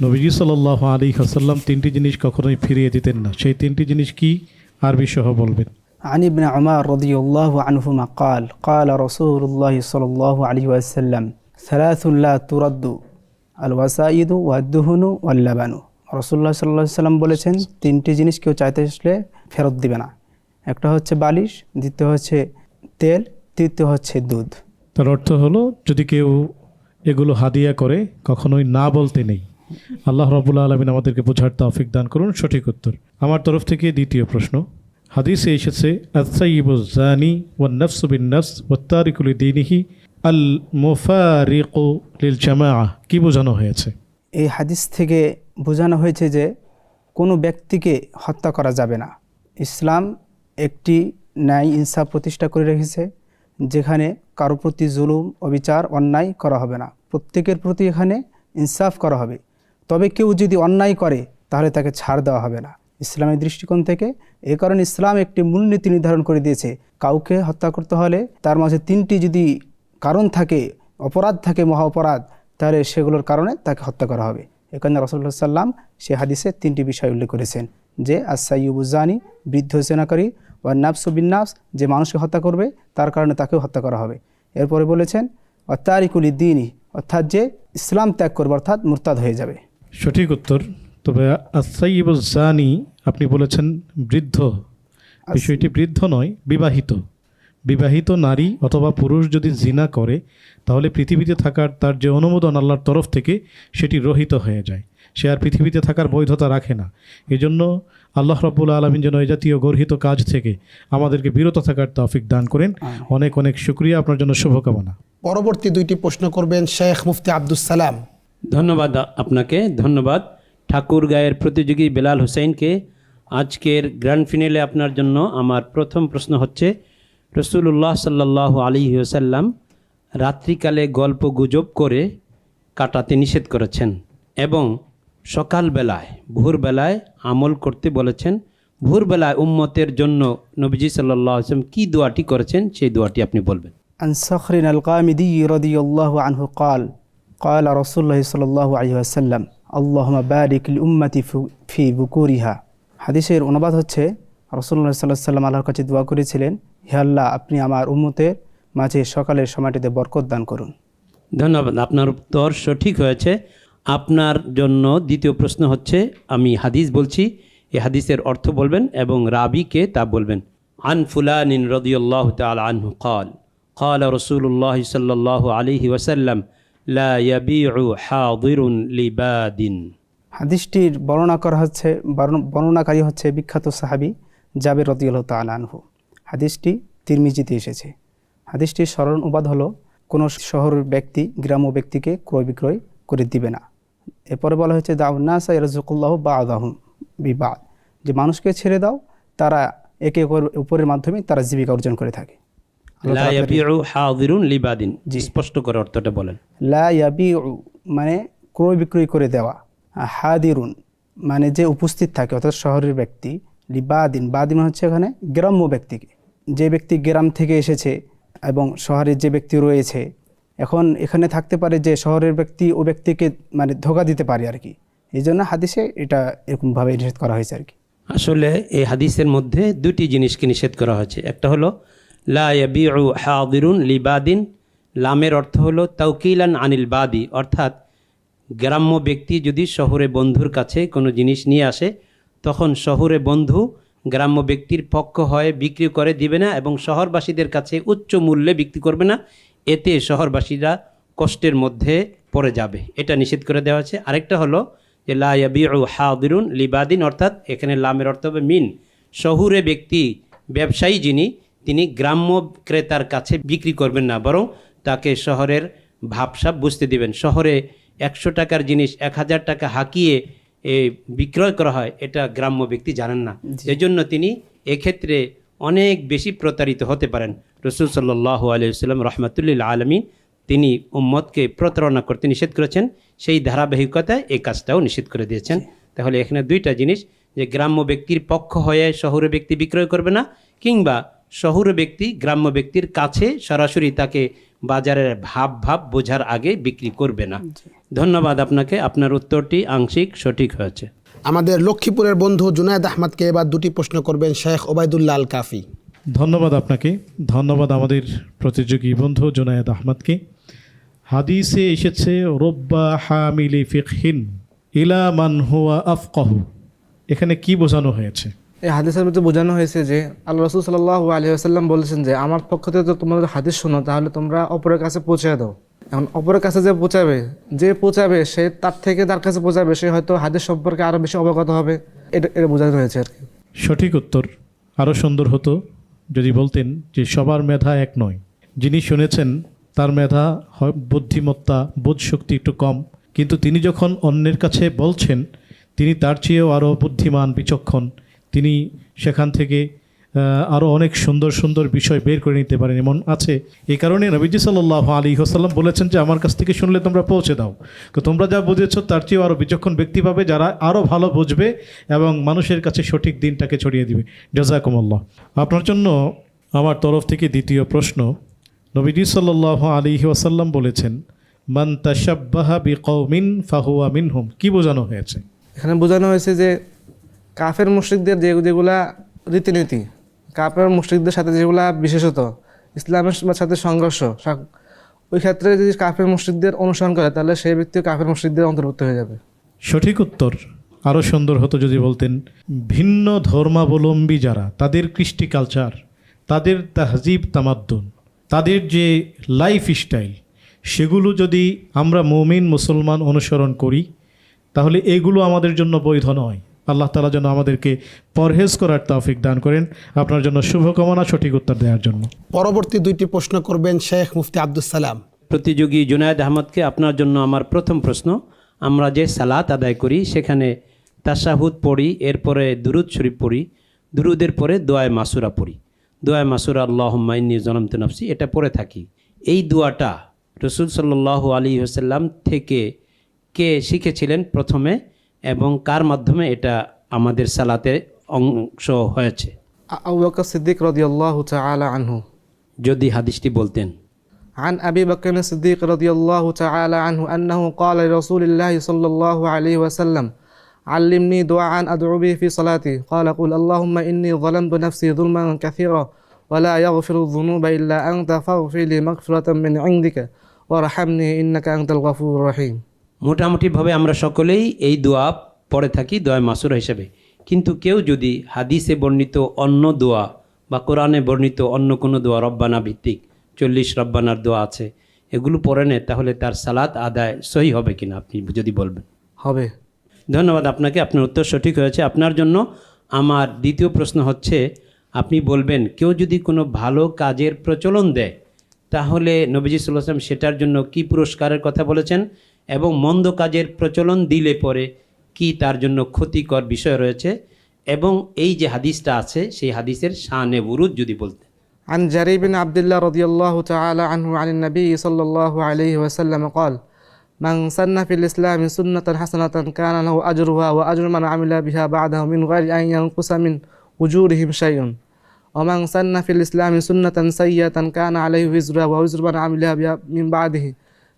নবীজি সাল্লাল্লাহু আলাইহি ওয়াসাল্লাম তিনটি জিনিস কখনোই ফিরিয়ে দিতেন না, সেই তিনটি জিনিস কি আরবি সহ বলবেন। عن ابن عمر رضي الله عنهما قال قال رسول الله صلى الله عليه وسلم ثلاث لا ترد الوسائد والدهن واللبن। রাসূলুল্লাহ সাল্লাল্লাহু আলাইহি ওয়াসাল্লাম বলেছেন তিনটি জিনিস কেউ চাইতে আসলে ফেরত দিবে না। একটা হচ্ছে বালিশ, দ্বিতীয় হচ্ছে তেল, তৃতীয় হচ্ছে দুধ। তার অর্থ হলো যদি কেউ এগুলো হাদিয়া করে কখনোই না বলতে নেই। আল্লাহ রাব্বুল আলামিন আমাদেরকে বোঝার তৌফিক দান করুন। সঠিক উত্তর। আমার তরফ থেকে দ্বিতীয় প্রশ্ন, হাদিসে এসেছে আস-সাইয়্যিবুজ জানি ওয়ান নাফসু বিন নাফস ওয়াত তারিকু লিদীনিহি আল মুফারিকু লিল জামাআহ, কি বোঝানো হয়েছে? এই হাদিস থেকে বোঝানো হয়েছে যে কোনো ব্যক্তিকে হত্যা করা যাবে না। ইসলাম একটি ন্যায় ইনসাফ প্রতিষ্ঠা করে রেখেছে, যেখানে কারো প্রতি জুলুম অবিচার অন্যায় করা হবে না, প্রত্যেকের প্রতি এখানে ইনসাফ করা হবে। তবে কেউ যদি অন্যায় করে তাহলে তাকে ছাড় দেওয়া হবে না ইসলামের দৃষ্টিকোণ থেকে। এ কারণে ইসলাম একটি মূলনীতি নির্ধারণ করে দিয়েছে, কাউকে হত্যা করতে হলে তার মাঝে তিনটি যদি কারণ থাকে, অপরাধ থাকে, মহা অপরাধ, তাহলে সেগুলোর কারণে তাকে হত্যা করা হবে। এখানে রাসূলুল্লাহ সাল্লাম সে হাদিসে তিনটি বিষয় উল্লেখ করেছেন, যে আস-সাইয়্যিবুজ জানি বৃদ্ধ জেনাকারী, ওয়ান নাফসু বিন নাফস যে মানুষকে হত্যা করবে তার কারণে তাকেও হত্যা করা হবে। এরপরে বলেছেন ওয়াত তারিকু লিদ্দীনি, অর্থাৎ যে ইসলাম ত্যাগ করবে অর্থাৎ মুরতাদ হয়ে যাবে। সঠিক উত্তর। তবে আস-সাইয়্যিবুজ জানি আপনি বলেছেন বৃদ্ধ, বিষয়টি বৃদ্ধ নয়, বিবাহিত। বিবাহিত নারী অথবা পুরুষ যদি জিনা করে তাহলে পৃথিবীতে থাকার তার যে অনুমোদন আল্লাহর তরফ থেকে সেটি রহিত হয়ে যায়, সে আর পৃথিবীতে থাকার বৈধতা রাখে না। এজন্য আল্লাহ রাব্বুল আলামিন যেন এই জাতীয় গর্হিত কাজ থেকে আমাদেরকে বিরত থাকার তৌফিক দান করেন। অনেক অনেক শুকরিয়া, আপনার জন্য শুভকামনা। পরবর্তী দুইটি প্রশ্ন করবেন শেখ মুফতি আব্দুস সালাম। ধন্যবাদ আপনাকে। ধন্যবাদ ঠাকুরগাঁয়ের প্রতিযোগী বেলাল হোসেনকে। আজকের গ্র্যান্ড ফিনালে আপনার জন্য আমার প্রথম প্রশ্ন হচ্ছে, রাসূলুল্লাহ সাল্লাল্লাহু আলাইহি ওয়াসাল্লাম রাত্রিকালে গল্প গুজব করে কাটাতে নিষেধ করেছেন এবং সকালবেলায় ভোরবেলায় আমল করতে বলেছেন। ভোরবেলায় উম্মতের জন্য নবীজি সাল্লাল্লাহু আলাইহি ওয়াসাল্লাম কি দোয়াটি করেছেন সেই দোয়াটি আপনি বলবেন। عن صخر القامدي رضي الله عنه قال قال رسول الله صلى الله عليه وسلم اللهم بارك لأمتي في بكورها। হাদিসের অনুবাদ হচ্ছে রাসূলুল্লাহ সাল্লাল্লাহু আলাইহি ওয়াসাল্লাম আল্লাহর কাছে দোয়া করেছিলেন, হে আল্লাহ আপনি আমার উম্মতের মাঝে সকালের সময়টিতে বরকত দান করুন। ধন্যবাদ, আপনার উত্তর সঠিক হয়েছে। আপনার জন্য দ্বিতীয় প্রশ্ন হচ্ছে, আমি হাদিস বলছি, এই হাদিসের অর্থ বলবেন এবং রাবিকে তা বলবেন। আন ফুলানিন রাদিয়াল্লাহু তাআলা আনহু قال قال رسول الله صلى الله عليه وسلم لا يبيع حاضر لباد। হাদিসটির বর্ণনাকারী হচ্ছে বিখ্যাত সাহাবী জাবের রাদিয়াল্লাহু তাআলা আনহু। হাদিসটি তিরমিজিতে এসেছে। হাদিসটির সরল অনুবাদ হলো, কোনো শহরের ব্যক্তি গ্রাম্য ব্যক্তিকে ক্রয় বিক্রয় করে দিবে না। এরপরে বলা হয়েছে দাউন নাসা ইয়ারযুকুল্লাহু বা'দাহুম বিবাদ, যে মানুষকে ছেড়ে দাও, তারা একে উপরের মাধ্যমে তারা জীবিকা অর্জন করে থাকে। লা ইয়াবিউ হাদিরুন লিবাদিন, স্পষ্ট করে অর্থটা বলেন। লা ইয়াবিউ মানে ক্রয় বিক্রয় করে দেওয়া, হাদিরুন মানে যে উপস্থিত থাকে অর্থাৎ শহরের ব্যক্তি, লিবাদিন বাদিন হচ্ছে এখানে গ্রাম্য ব্যক্তিকে, যে ব্যক্তি গ্রাম থেকে এসেছে এবং শহরের যে ব্যক্তি রয়েছে, এখন এখানে থাকতে পারে যে শহরের ব্যক্তি ও ব্যক্তিকে মানে ধোঁকা দিতে পারে আর কি, এই জন্য হাদিসে এটা এরকমভাবে নিষেধ করা হয়েছে আর কি। আসলে এই হাদিসের মধ্যে দুটি জিনিসকে নিষেধ করা হয়েছে। একটা হলো লা ইয়াবিউ হাদিরুন লিবাদিন, লামের অর্থ হলো তাওকিলান আনিল বাদি, অর্থাৎ গ্রাম্য ব্যক্তি যদি শহরে বন্ধুর কাছে কোনো জিনিস নিয়ে আসে তখন শহরে বন্ধু গ্রাম্য ব্যক্তির পক্ষ হয়ে বিক্রি করে দিবে না এবং শহরবাসীদের কাছে উচ্চ মূল্যে বিক্রি করবে না, এতে শহরবাসীরা কষ্টের মধ্যে পড়ে যাবে, এটা নিষেধ করে দেওয়া হয়েছে। আরেকটা হলো যে লা ইয়াবিউ হাদিরুন লিবাদিন, অর্থাৎ এখানে লামের অর্থ হবে মিন, শহুরে ব্যক্তি ব্যবসায়ী যিনি, তিনি গ্রাম্য ক্রেতার কাছে বিক্রি করবেন না, বরং তাকে শহরের ভাবসাব বুঝতে দিবেন। শহরে 100 টাকার জিনিস 1000 টাকা হাঁকিয়ে বিক্রয় করা হয়, এটা গ্রাম্য ব্যক্তি জানেন না, এজন্য তিনি এক্ষেত্রে অনেক বেশি প্রতারিত হতে পারেন। রাসূল সাল্লাল্লাহু আলাইহি ওয়াসাল্লাম রাহমাতুল্লিল আলামিন তিনি উম্মতকে প্রতারণা করতে নিষেধ করেছেন, সেই ধারাবাহিকতায় এই কাজটাও নিষেধ করে দিয়েছেন। তাহলে এখানে দুইটা জিনিস, যে গ্রাম্য ব্যক্তির পক্ষ হয়ে শহুরে ব্যক্তি বিক্রয় করবে না, কিংবা শহুরে ব্যক্তি গ্রাম্য ব্যক্তির কাছে সরাসরি তাকে বাজারের ভাব বোঝার আগে বিক্রি করবে না। ধন্যবাদ আপনাকে, আপনার উত্তরটি আংশিক সঠিক হয়েছে। আমাদের লক্ষ্মীপুরের বন্ধু জুনায়েদ আহমদকে এবার দুটি প্রশ্ন করবেন শেখ ওবায়দুল্লাহ আল কাফি। ধন্যবাদ আপনাকে, ধন্যবাদ আমাদের প্রতিযোগী বন্ধু জুনায়েদ আহমদকে। হাদিসে এসেছে রব্বা হামিলি ফিকহিন ইলা মান হুয়া আফকাহু, এখানে কি বোঝানো হয়েছে? এই হাদিসের মধ্যে বোঝানো হয়েছে যে আল্লাহ রাসূল সাল্লাল্লাহু আলাইহি ওয়াসাল্লাম বলেছেন যে আমার পক্ষ থেকে তো তোমরা হাদিস শোনো, তাহলে তোমরা অপরের কাছে পৌঁছে দাও। এখন অপরের কাছে যে পৌঁছাবে সে তার কাছে পৌঁছাবে, সে হয়তো হাদিস সম্পর্কে আরও বেশি অবগত হবে, এটা বোঝানো হয়েছে আর কি। সঠিক উত্তর। আরও সুন্দর হতো যদি বলতেন যে সবার মেধা এক নয়, যিনি শুনেছেন তার মেধা বুদ্ধিমত্তা বোধশক্তি একটু কম, কিন্তু তিনি যখন অন্যের কাছে বলছেন তিনি তার চেয়েও আরও বুদ্ধিমান বিচক্ষণ, তিনি সেখান থেকে আরও অনেক সুন্দর সুন্দর বিষয় বের করে নিতে পারেন, এমন আছে। এই কারণে নবীজি সাল্লাল্লাহু আলাইহি ওয়াসাল্লাম বলেছেন যে আমার কাছ থেকে শুনলে তোমরা পৌঁছে দাও, তো তোমরা যা বুঝেছো তার চেয়েও আরও বিচক্ষণ ব্যক্তি পাবে যারা আরও ভালো বুঝবে এবং মানুষের কাছে সঠিক দিনটাকে ছড়িয়ে দিবে। জাযাকুমুল্লাহ। আপনার জন্য আমার তরফ থেকে দ্বিতীয় প্রশ্ন। নবীজি সাল্লাল্লাহু আলাইহি ওয়াসাল্লাম বলেছেন মান তাশাব্বাহা বিকওমিন ফাহুয়া মিনহুম, কি বোঝানো হয়েছে? এখানে বোঝানো হয়েছে যে কাফের মুশরিকদের যেগুলা রীতিনীতি, কাফের মুশরিকদের সাথে যেগুলা বিশেষত ইসলামের সাথে সংঘর্ষ, ওই ক্ষেত্রে যদি কাফের মুশরিকদের অনুসরণ করে তাহলে সেই ব্যক্তি কাফের মুশরিকদের অন্তর্ভুক্ত হয়ে যাবে। সঠিক উত্তর। আরও সুন্দর হতো যদি বলতেন ভিন্ন ধর্মাবলম্বী যারা, তাদের কৃষ্টি কালচার, তাদের তাহজিব তামাদ্দুন, তাদের যে লাইফ স্টাইল, সেগুলো যদি আমরা মুমিন মুসলমান অনুসরণ করি তাহলে এগুলো আমাদের জন্য বৈধ নয়। আল্লাহ তাআলা যেন আমাদেরকে পরহেজ করার তৌফিক দান করেন। আপনার জন্য শুভকামনা সঠিক উত্তর দেওয়ার জন্য। পরবর্তী দুইটি প্রশ্ন করবেন শেখ মুফতি আব্দুস সালাম। প্রতিযোগী জুনায়েদ আহমদকে আপনার জন্য আমার প্রথম প্রশ্ন, আমরা যে সালাত আদায় করি সেখানে তাশাহুদ পড়ি, এরপরে দুরুদ শরীফ পড়ি, দুরুদের পরে দোয়ায়ে মাসুরা পড়ি, দোয়ায়ে মাসুরা আল্লাহুম্মা ইন্নী যালামতু নাফসি, এটা পড়ে থাকি। এই দোয়াটা রাসূল সাল্লাল্লাহু আলাইহি ওয়াসাল্লাম থেকে কে শিখেছিলেন প্রথমে এবং কার মাধ্যমে এটা আমাদের সালাতে অংশ হয়েছে? আবু বকর সিদ্দিক রাদিয়াল্লাহু তাআলা আনহু। যদি হাদিসটি বলতেন। عن أبي بكر الصديق رضي الله تعالى عنه أنه قال لرسول الله صلى الله عليه وسلم علمني دعاء أدعو به في صلاتي قال قل اللهم إني ظلمت نفسي ظلما كثيرا ولا يغفر الذنوب إلا أنت فاغفر لي مغفرة من عندك وارحمني إنك أنت الغفور الرحيم। মোটামুটিভাবে আমরা সকলেই এই দোয়া পড়ে থাকি দোয়া মাসুরা হিসেবে, কিন্তু কেউ যদি হাদিসে বর্ণিত অন্য দোয়া বা কোরআনে বর্ণিত অন্য কোনো দোয়া, রব্বানা ভিত্তিক 40 রব্বানার দোয়া আছে, এগুলো পড়ে নেয় তাহলে তার সালাত আদায় সহি হবে কিনা আপনি যদি বলবেন। হবে। ধন্যবাদ আপনাকে, আপনার উত্তর সঠিক হয়েছে। আপনার জন্য আমার দ্বিতীয় প্রশ্ন হচ্ছে, আপনি বলবেন কেউ যদি কোনো ভালো কাজের প্রচলন দেয় তাহলে নবীজি সাল্লাল্লাহু আলাইহি ওয়াসাল্লাম সেটার জন্য কি পুরস্কারের কথা বলেছেন এবং মন্দ কাজের প্রচলন দিলে পরে কি তার জন্য ক্ষতিকর বিষয় রয়েছে, এবং এই যে হাদিসটা আছে সেই হাদিসের শানে বুরুদ যদি বলতেন। عن جرير بن عبد الله رضي الله تعالى عنه عن النبي صلى الله عليه وسلم قال من سن في الإسلام سنة حسنة كان له أجرها وأجر من عمل بها بعده من غير أن ينقص من أجورهم شيء ومن سن في الإسلام سنة سيئة كان عليه وزرها ووزر من عمل بها من بعده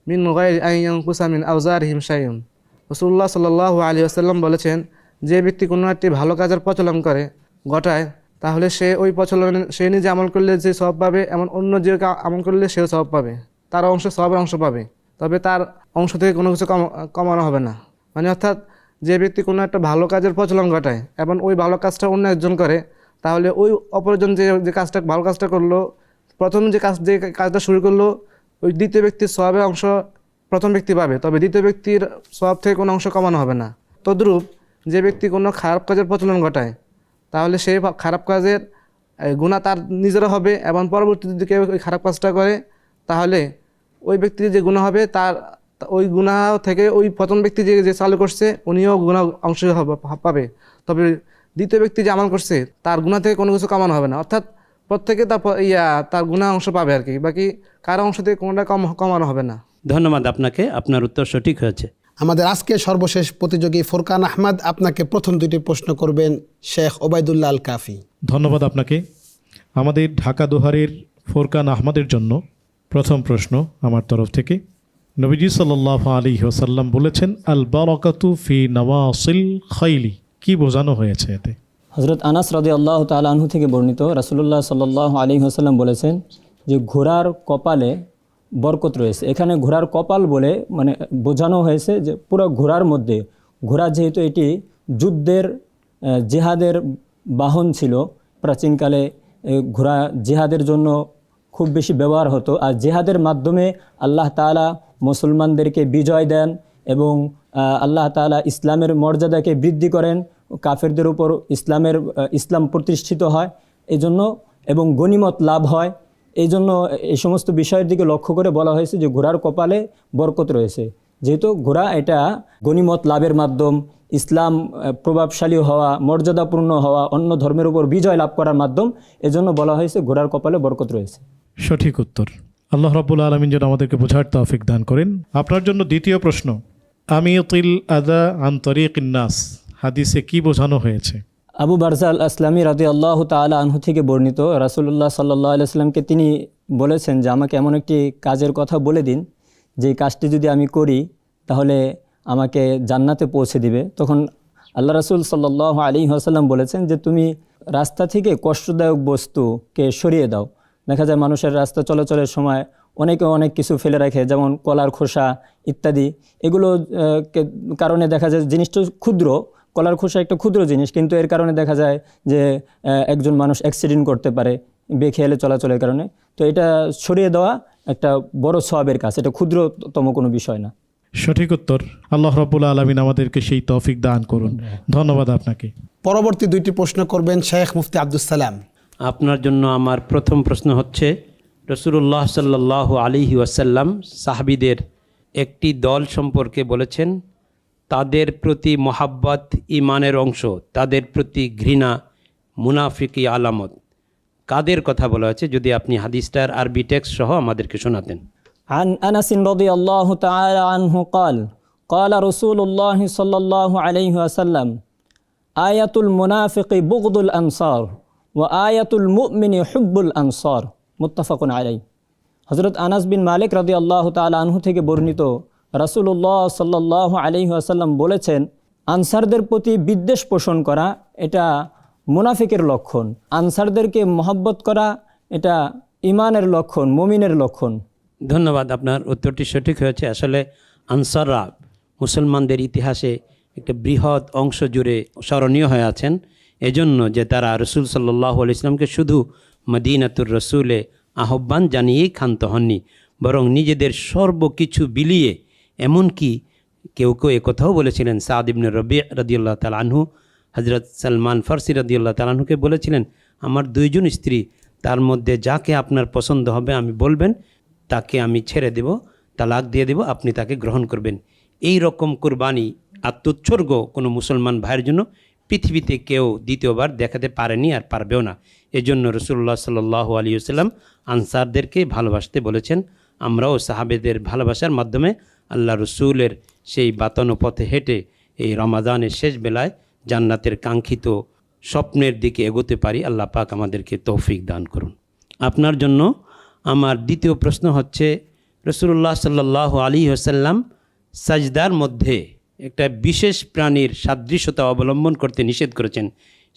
من غير أن ينقص من أوزارهم شيء। রাসূলুল্লাহ সাল্লাল্লাহু আলাইহি ওয়াসাল্লাম বলেছেন, যে ব্যক্তি কোনো একটি ভালো কাজের প্রচলন করে ঘটায়, তাহলে সে ওই প্রচলন সে নিজে আমল করলে যে সওয়াব পাবে, এমন অন্য যে আমল করলে সেও সওয়াব পাবে, তার অংশ সওয়াবের অংশ পাবে, তবে তার অংশ থেকে কোনো কিছু কমানো হবে না। মানে অর্থাৎ যে ব্যক্তি কোনো একটা ভালো কাজের প্রচলন ঘটায় এবং ওই ভালো কাজটা অন্য একজন করে, তাহলে ওই অপরজন যে কাজটা ভালো কাজটা করলো, প্রথম যে কাজটা শুরু করলো, ওই দ্বিতীয় ব্যক্তির সওয়াবের অংশ প্রথম ব্যক্তি পাবে, তবে দ্বিতীয় ব্যক্তির সওয়াব থেকে কোনো অংশ কমানো হবে না। তদ্রূপ যে ব্যক্তি কোনো খারাপ কাজের প্রচলন ঘটায়, তাহলে সেই খারাপ কাজের গুনাহ তার নিজেরও হবে এবং পরবর্তীতে যদি কেউ ওই খারাপ কাজটা করে, তাহলে ওই ব্যক্তির যে গুনাহ হবে তার ওই গুনাহ থেকে ওই প্রথম ব্যক্তি যে চালু করছে উনিও গুনাহ অংশ পাবে, তবে দ্বিতীয় ব্যক্তি যে আমল করছে তার গুনাহ থেকে কোনো কিছু কমানো হবে না। অর্থাৎ প্রত্যেকে তার গুনাহ অংশ পাবে আর কি, বাকি কারো অংশ থেকে কোনোটা কমানো হবে না। ধন্যবাদ আপনাকে, আপনার উত্তর সঠিক হয়েছে। আমাদের আজকের সর্বশেষ প্রতিযোগী ফুরকান আহমদ আপনাকে প্রথম দুটি প্রশ্ন করবেন শেখ ওবায়দুল্লাহ আল কাফি। ধন্যবাদ আপনাকে। আমাদের ঢাকা দোহারের ফুরকান আহমদের জন্য প্রথম প্রশ্ন আমার তরফ থেকে। নবীজি সাল্লাল্লাহু আলাইহি ওয়াসাল্লাম বলেছেন, আল বারাকাতু ফি নওয়াসিল খাইলি, কি বোঝানো হয়েছে এতে? হযরত আনাস রাদিয়াল্লাহু তাআলা আনহু থেকে বর্ণিত, রাসূলুল্লাহ সাল্লাল্লাহু আলাইহি ওয়াসাল্লাম বলেছেন যে ঘোড়ার কপালে বরকত রয়েছে। এখানে ঘোড়ার কপাল বলে মানে বোঝানো হয়েছে যে পুরো ঘোড়ার মধ্যে, ঘোড়া যেহেতু এটি যুদ্ধের জেহাদের বাহন ছিল, প্রাচীনকালে ঘোড়া জেহাদের জন্য খুব বেশি ব্যবহার হতো, আর জেহাদের মাধ্যমে আল্লাহ তাআলা মুসলমানদেরকে বিজয় দেন এবং আল্লাহ তাআলা ইসলামের মর্যাদাকে বৃদ্ধি করেন, কাফেরদের উপর ইসলাম প্রতিষ্ঠিত হয় এজন্য, এবং গনিমত লাভ হয়। এই জন্য এই সমস্ত বিষয়ের দিকে লক্ষ্য করে বলা হয়েছে যে ঘোড়ার কপালে বরকত রয়েছে। যেহেতু ঘোড়া এটা গনিমত লাভের মাধ্যম, ইসলাম প্রভাবশালী হওয়া, মর্যাদাপূর্ণ হওয়া, অন্য ধর্মের উপর বিজয় লাভ করার মাধ্যম, এজন্য বলা হয়েছে ঘোড়ার কপালে বরকত রয়েছে। সঠিক উত্তর। আল্লাহ রাব্বুল আলামিন যেন আমাদেরকে বোঝার তৌফিক দান করেন। আপনার জন্য দ্বিতীয় প্রশ্ন, আমিয়তিল আদা আন তরিকিন নাস, হাদিসে কি বোঝানো হয়েছে? আবু বারজা আল আসলামী রাদিয়াল্লাহু তাআলা আনহু থেকে বর্ণিত, রাসূলুল্লাহ সাল্লাল্লাহু আলাইহি ওয়াসাল্লামকে তিনি বলেছেন যে আমাকে এমন একটি কাজের কথা বলে দিন, যে কাজটি যদি আমি করি তাহলে আমাকে জান্নাতে পৌঁছে দিবে। তখন আল্লাহ রাসূল সাল্লাল্লাহু আলাইহি ওয়াসাল্লাম বলেছেন যে তুমি রাস্তা থেকে কষ্টদায়ক বস্তুকে সরিয়ে দাও। দেখা যায় মানুষের রাস্তা চলাচলের সময় অনেকে অনেক কিছু ফেলে রাখে, যেমন কলার খোসা ইত্যাদি, এগুলো কারণে দেখা যায় জিনিসটা ক্ষুদ্র, কলার খোসা একটা ক্ষুদ্র জিনিস, কিন্তু এর কারণে দেখা যায় যে একজন মানুষ অ্যাক্সিডেন্ট করতে পারে বেখেয়ালে চলাচলের কারণে। তো এটা সরিয়ে দেওয়া একটা বড় সওয়াবের কাজ, এটা ক্ষুদ্রতম কোনো বিষয় না। সঠিক উত্তর। আল্লাহ রাব্বুল আলামিন আমাদেরকে সেই তৌফিক দান করুন। ধন্যবাদ আপনাকে। পরবর্তী দুইটি প্রশ্ন করবেন শেখ মুফতি আব্দুস সালাম। আপনার জন্য আমার প্রথম প্রশ্ন হচ্ছে, রাসূলুল্লাহ সাল্লাল্লাহু আলাইহি ওয়াসাল্লাম সাহাবীদের একটি দল সম্পর্কে বলেছেন, তাদের প্রতি মহাব্বত ঈমানের অংশ, তাদের প্রতি ঘৃণা মুনাফিকি আলামত। কাদের কথা বলা হয়েছে? যদি আপনি হাদিসটার আরবি টেক্সট সহ আমাদেরকে শোনাতেন। عن أنس رضي الله تعالى عنه قال قال رسول الله صلى الله عليه وسلم آية المنافق بغض الأنصار وآية المؤمن حب الأنصار মুত্তাফাকুন আলাইহি। হযরত আনাস বিন মালিক রাদিয়াল্লাহু তাআলা আনহু থেকে বর্ণিত, রাসূলুল্লাহ সাল্লাল্লাহু আলাইহি ওয়াসাল্লাম বলেছেন, আনসারদের প্রতি বিদ্বেষ পোষণ করা এটা মুনাফিকের লক্ষণ, আনসারদেরকে মহব্বত করা এটা ঈমানের লক্ষণ, মুমিনের লক্ষণ। ধন্যবাদ, আপনার উত্তরটি সঠিক হয়েছে। আসলে আনসাররা মুসলমানদের ইতিহাসে একটা বৃহৎ অংশ জুড়ে স্মরণীয় হয়ে আছেন, এজন্য যে তারা রসুল সাল্লাল্লাহু আলাইহি ওয়াসাল্লামকে শুধু মদিনাতুর রসুলে আহ্বান জানিয়েই ক্ষান্ত হননি, বরং নিজেদের সর্বকিছু বিলিয়ে, এমনকি কেউ কেউ একথাও বলেছিলেন, সাদ ইবনে রবি রাদিয়াল্লাহু তাআলা আনহু হযরত সালমান ফারসি রাদিয়াল্লাহু তাআলা আনহুকে বলেছিলেন, আমার দুইজন স্ত্রী, তার মধ্যে যাকে আপনার পছন্দ হবে আমি বলবেন, তাকে আমি ছেড়ে দেব, তালাক দিয়ে দেব, আপনি তাকে গ্রহণ করবেন। এই রকম কুরবানি, আত্মোৎসর্গ কোনো মুসলমান ভাইয়ের জন্য পৃথিবীতে কেউ দ্বিতীয়বার দেখাতে পারেনি আর পারবেও না। এজন্য রাসূলুল্লাহ সাল্লাল্লাহু আলাইহি ওয়াসাল্লাম আনসারদেরকে ভালোবাসতে বলেছেন। আমরাও সাহাবেদের ভালোবাসার মাধ্যমে আল্লাহ রসুলের সেই বাতানো পথে হেঁটে এই রমাদানের শেষ বেলায় জান্নাতের কাঙ্ক্ষিত স্বপ্নের দিকে এগোতে পারি। আল্লাহ পাক আমাদেরকে তৌফিক দান করুন। আপনার জন্য আমার দ্বিতীয় প্রশ্ন হচ্ছে, রাসূলুল্লাহ সাল্লাল্লাহু আলাইহি ওয়াসাল্লাম সাজদার মধ্যে একটা বিশেষ প্রাণীর সাদৃশ্যতা অবলম্বন করতে নিষেধ করেছেন।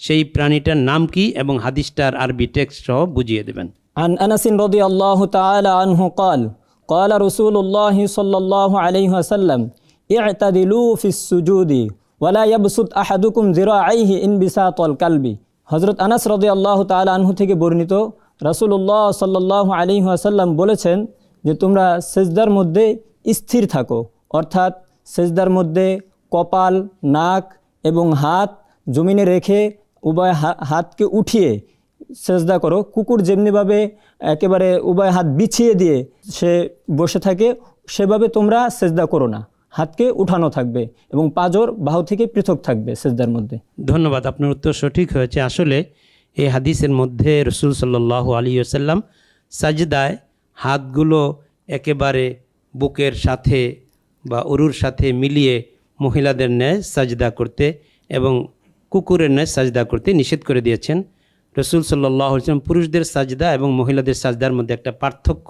সেই প্রাণীটার নাম কি এবং হাদিসটার আরবি টেক্সট সহ বুঝিয়ে দেবেন। عن أنس رضي الله تعالى عنه قال قال رسول الله صلى الله عليه وسلم اعتدلوا في السجود ولا يبسط أحدكم ذراعيه انبساط الكلب। হযরত আনাস রাদিয়াল্লাহু তাআলা আনহু থেকে বর্ণিত, রাসূলুল্লাহ সাল্লাল্লাহু আলাইহি ওয়াসাল্লাম বলেছেন যে তোমরা সিজদার মধ্যে স্থির থাকো, অর্থাৎ সিজদার মধ্যে কপাল, নাক এবং হাত জমিনে রেখে উভয় হাতকে উঠিয়ে সেজদা করো। কুকুর যেমনিভাবে একেবারে উভয় হাত বিছিয়ে দিয়ে সে বসে থাকে, সেভাবে তোমরা সেজদা করো না, হাতকে উঠানো থাকবে এবং পাজর বাহু থেকে পৃথক থাকবে সেজদার মধ্যে। ধন্যবাদ, আপনার উত্তর সঠিক হয়েছে। আসলে এই হাদিসের মধ্যে রাসূল সাল্লাল্লাহু আলাইহি ওয়াসাল্লাম সাজদায় হাতগুলো একেবারে বুকের সাথে বা উরুর সাথে মিলিয়ে মহিলাদের ন্যায় সাজদা করতে এবং কুকুরের ন্যায় সাজদা করতে নিষেধ করে দিয়েছেন। রাসূল সাল্লাল্লাহু আলাইহি ওয়াসাল্লাম পুরুষদের সাজদা এবং মহিলাদের সাজদার মধ্যে একটা পার্থক্য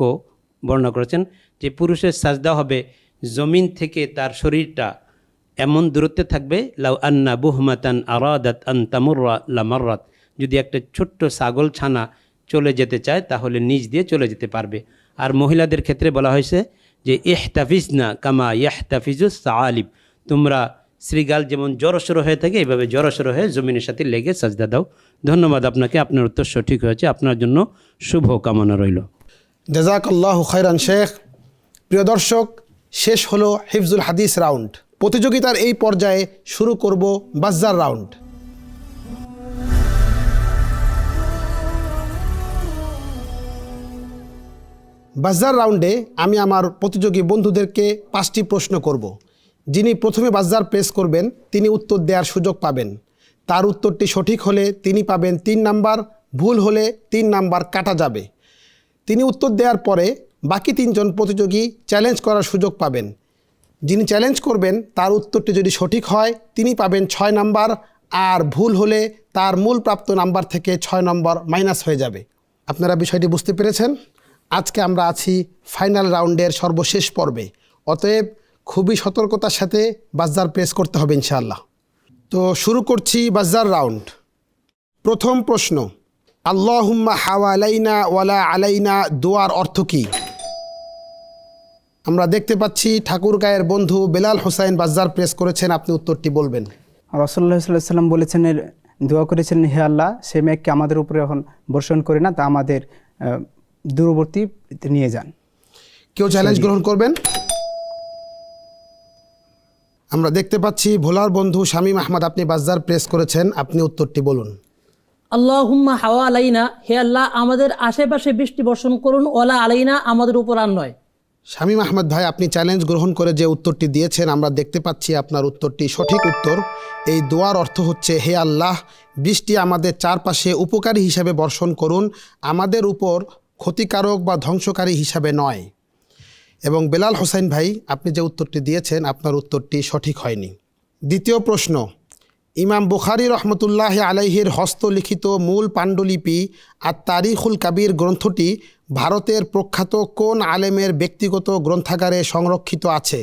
বর্ণনা করেছেন, যে পুরুষের সাজদা হবে জমিন থেকে তার শরীরটা এমন দূরত্বে থাকবে, লাউ আন্না বুহমাতান আরাদাত আন তামুররা লামাররাত, যদি একটা ছোট্ট ছাগল ছানা চলে যেতে চায় তাহলে নিজ দিয়ে চলে যেতে পারবে। আর মহিলাদের ক্ষেত্রে বলা হয়েছে যে ইহতাফিজনা কামা ইয়াহতাফিজুস সাআলিব, তোমরা শ্রীগাল যেমন জড়সড় হয়ে থাকে এইভাবে জড়সড় হয়ে জমিনের সাথে লেগে সাজদা দাও। ধন্যবাদ আপনাকে, আপনার উত্তর সঠিক হয়েছে। আপনার জন্য শুভ কামনা রইল। জাযাকাল্লাহু খাইরান শেখ। প্রিয় দর্শক, শেষ হলো হিফজুল হাদিস রাউন্ড। প্রতিযোগিতার এই পর্যায়ে শুরু করব বাজ্জার রাউন্ড। বাজ্জার রাউন্ডে আমি আমার প্রতিযোগী বন্ধুদেরকে 5টি প্রশ্ন করব। যিনি প্রথমে বাজ্জার প্রেস করবেন তিনি উত্তর দেওয়ার সুযোগ পাবেন। তার উত্তরটি সঠিক হলে তিনি পাবেন 3 নাম্বার, ভুল হলে 3 নাম্বার কাটা যাবে। তিনি উত্তর দেওয়ার পরে বাকি 3 জন প্রতিযোগী চ্যালেঞ্জ করার সুযোগ পাবেন। যিনি চ্যালেঞ্জ করবেন তার উত্তরটি যদি সঠিক হয় তিনি পাবেন 6 নাম্বার, আর ভুল হলে তার মূল প্রাপ্ত নাম্বার থেকে 6 নম্বর মাইনাস হয়ে যাবে। আপনারা বিষয়টি বুঝতে পেরেছেন? আজকে আমরা আছি ফাইনাল রাউন্ডের সর্বশেষ পর্বে, অতএব খুবই সতর্কতার সাথে বাজ্জার প্রেস করতে হবে ইনশাআল্লাহ। তো শুরু করছি বাজ্জার রাউন্ড। প্রথম প্রশ্ন, আল্লাহুম্মা হাওয়ালাইনা ওয়ালা আলাইনা দোয়ার অর্থ কী? আমরা দেখতে পাচ্ছি ঠাকুরগাঁয়ের বন্ধু বেলাল হোসাইন বাজ্জার প্রেস করেছেন, আপনি উত্তরটি বলবেন। রাসূলুল্লাহ সাল্লাল্লাহু আলাইহি ওয়াসাল্লাম বলেছেন, দোয়া করেছেন, হে আল্লাহ সে মেঘকে আমাদের উপরে এখন বর্ষণ করে না, তা আমাদের দূরবর্তী নিয়ে যান। কেউ চ্যালেঞ্জ গ্রহণ করবেন? আমরা দেখতে পাচ্ছি ভোলার বন্ধু শামীম আহমদ, আপনি বাজ্জার প্রেস করেছেন, আপনি উত্তরটি বলুন। আল্লাহুম্মা হাওয়া আলাইনা, হে আল্লাহ আমাদের আশেপাশে বৃষ্টি বর্ষণ করুন, ওয়ালা আলাইনা আমাদের উপর আর নয়। শামীম আহমদ ভাই, আপনি চ্যালেঞ্জ গ্রহণ করে যে উত্তরটি দিয়েছেন আমরা দেখতে পাচ্ছি আপনার উত্তরটি সঠিক উত্তর। এই দোয়ার অর্থ হচ্ছে, হে আল্লাহ বৃষ্টি আমাদের চারপাশে উপকারী হিসাবে বর্ষণ করুন, আমাদের উপর ক্ষতিকারক বা ধ্বংসকারী হিসাবে নয়। এবং বেলাল হোসেন ভাই, আপনি যে উত্তরটি দিয়েছেন আপনার উত্তরটি সঠিক হয়নি। দ্বিতীয় প্রশ্ন, ইমাম বুখারী রহমতুল্লাহ আলাইহির হস্তলিখিত মূল পাণ্ডুলিপি আর তারিখুল কাবির গ্রন্থটি ভারতের প্রখ্যাত কোন আলেমের ব্যক্তিগত গ্রন্থাগারে সংরক্ষিত আছে?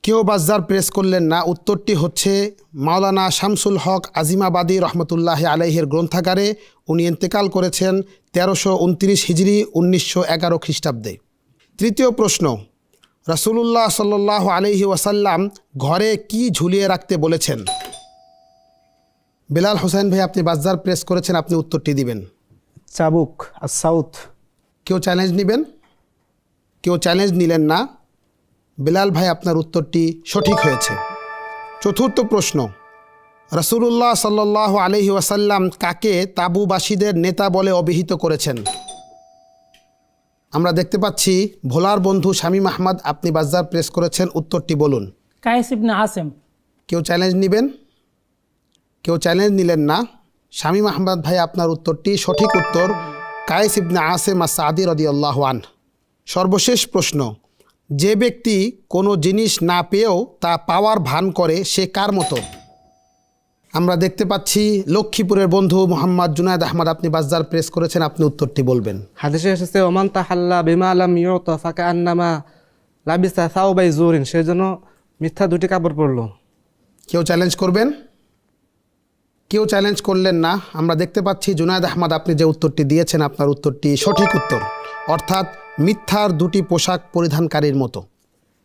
কেউ বাজ্জার প্রেস করলেন না, উত্তরটি হচ্ছে মাওলানা শামসুল হক আজিমাবাদী রহমতুল্লাহ আলাইহির গ্রন্থাগারে। উনি ইন্তেকাল করেছেন 1329 হিজরি 1911 খ্রিস্টাব্দে। তৃতীয় প্রশ্ন, রাসূলুল্লাহ সাল্লাল্লাহু আলাইহি ওয়াসাল্লাম ঘরে কি ঝুলিয়ে রাখতে বলেছেন? বেলাল হোসেন ভাই, আপনি বাজ্জার প্রেস করেছেন, আপনি উত্তরটি দিবেন। চাবুক আর সাউথ। কেউ চ্যালেঞ্জ নেবেন? কেউ চ্যালেঞ্জ নিলেন না। বেলাল ভাই, আপনার উত্তরটি সঠিক হয়েছে। চতুর্থ প্রশ্ন, রাসূলুল্লাহ সাল্লাল্লাহু আলাইহি ওয়াসাল্লাম কাকে তাবুবাসীদের নেতা বলে অভিহিত করেছেন? আমরা দেখতে পাচ্ছি ভোলার বন্ধু শামীম আহমদ, আপনি বাজ্জার প্রেস করেছেন, উত্তরটি বলুন। কায়েস ইবনে আসেম। কেউ চ্যালেঞ্জ নেবেন? কেউ চ্যালেঞ্জ নিলেন না। শামীম আহমদ ভাই, আপনার উত্তরটি সঠিক উত্তর কায়েস ইবনে আসিম আস-সাদি রাদিয়াল্লাহু আনহু। সর্বশেষ প্রশ্ন, যে ব্যক্তি কোনো জিনিস না পেয়েও তা পাওয়ার ভান করে সে কার মতো? আমরা দেখতে পাচ্ছি লক্ষ্মীপুরের বন্ধু মোহাম্মদ জুনায়েদ আহমদ, আপনি বাজদার প্রেস করেছেন, আপনি উত্তরটি বলবেন। হাদিসে এসেছে ওমান তাহাল্লা বিমা লাম ইউতা ফাকান্নামা লাবিসা সাওবাই জুরিন, সেজন্য মিথ্যা দুটি কাপড় পরলো। কেউ চ্যালেঞ্জ করবেন? কেউ চ্যালেঞ্জ করলেন না। আমরা দেখতে পাচ্ছি জুনায়েদ আহমদ, আপনি যে উত্তরটি দিয়েছেন আপনার উত্তরটি সঠিক উত্তর, অর্থাৎ মিথ্যার দুটি পোশাক পরিধানকারীর মতো।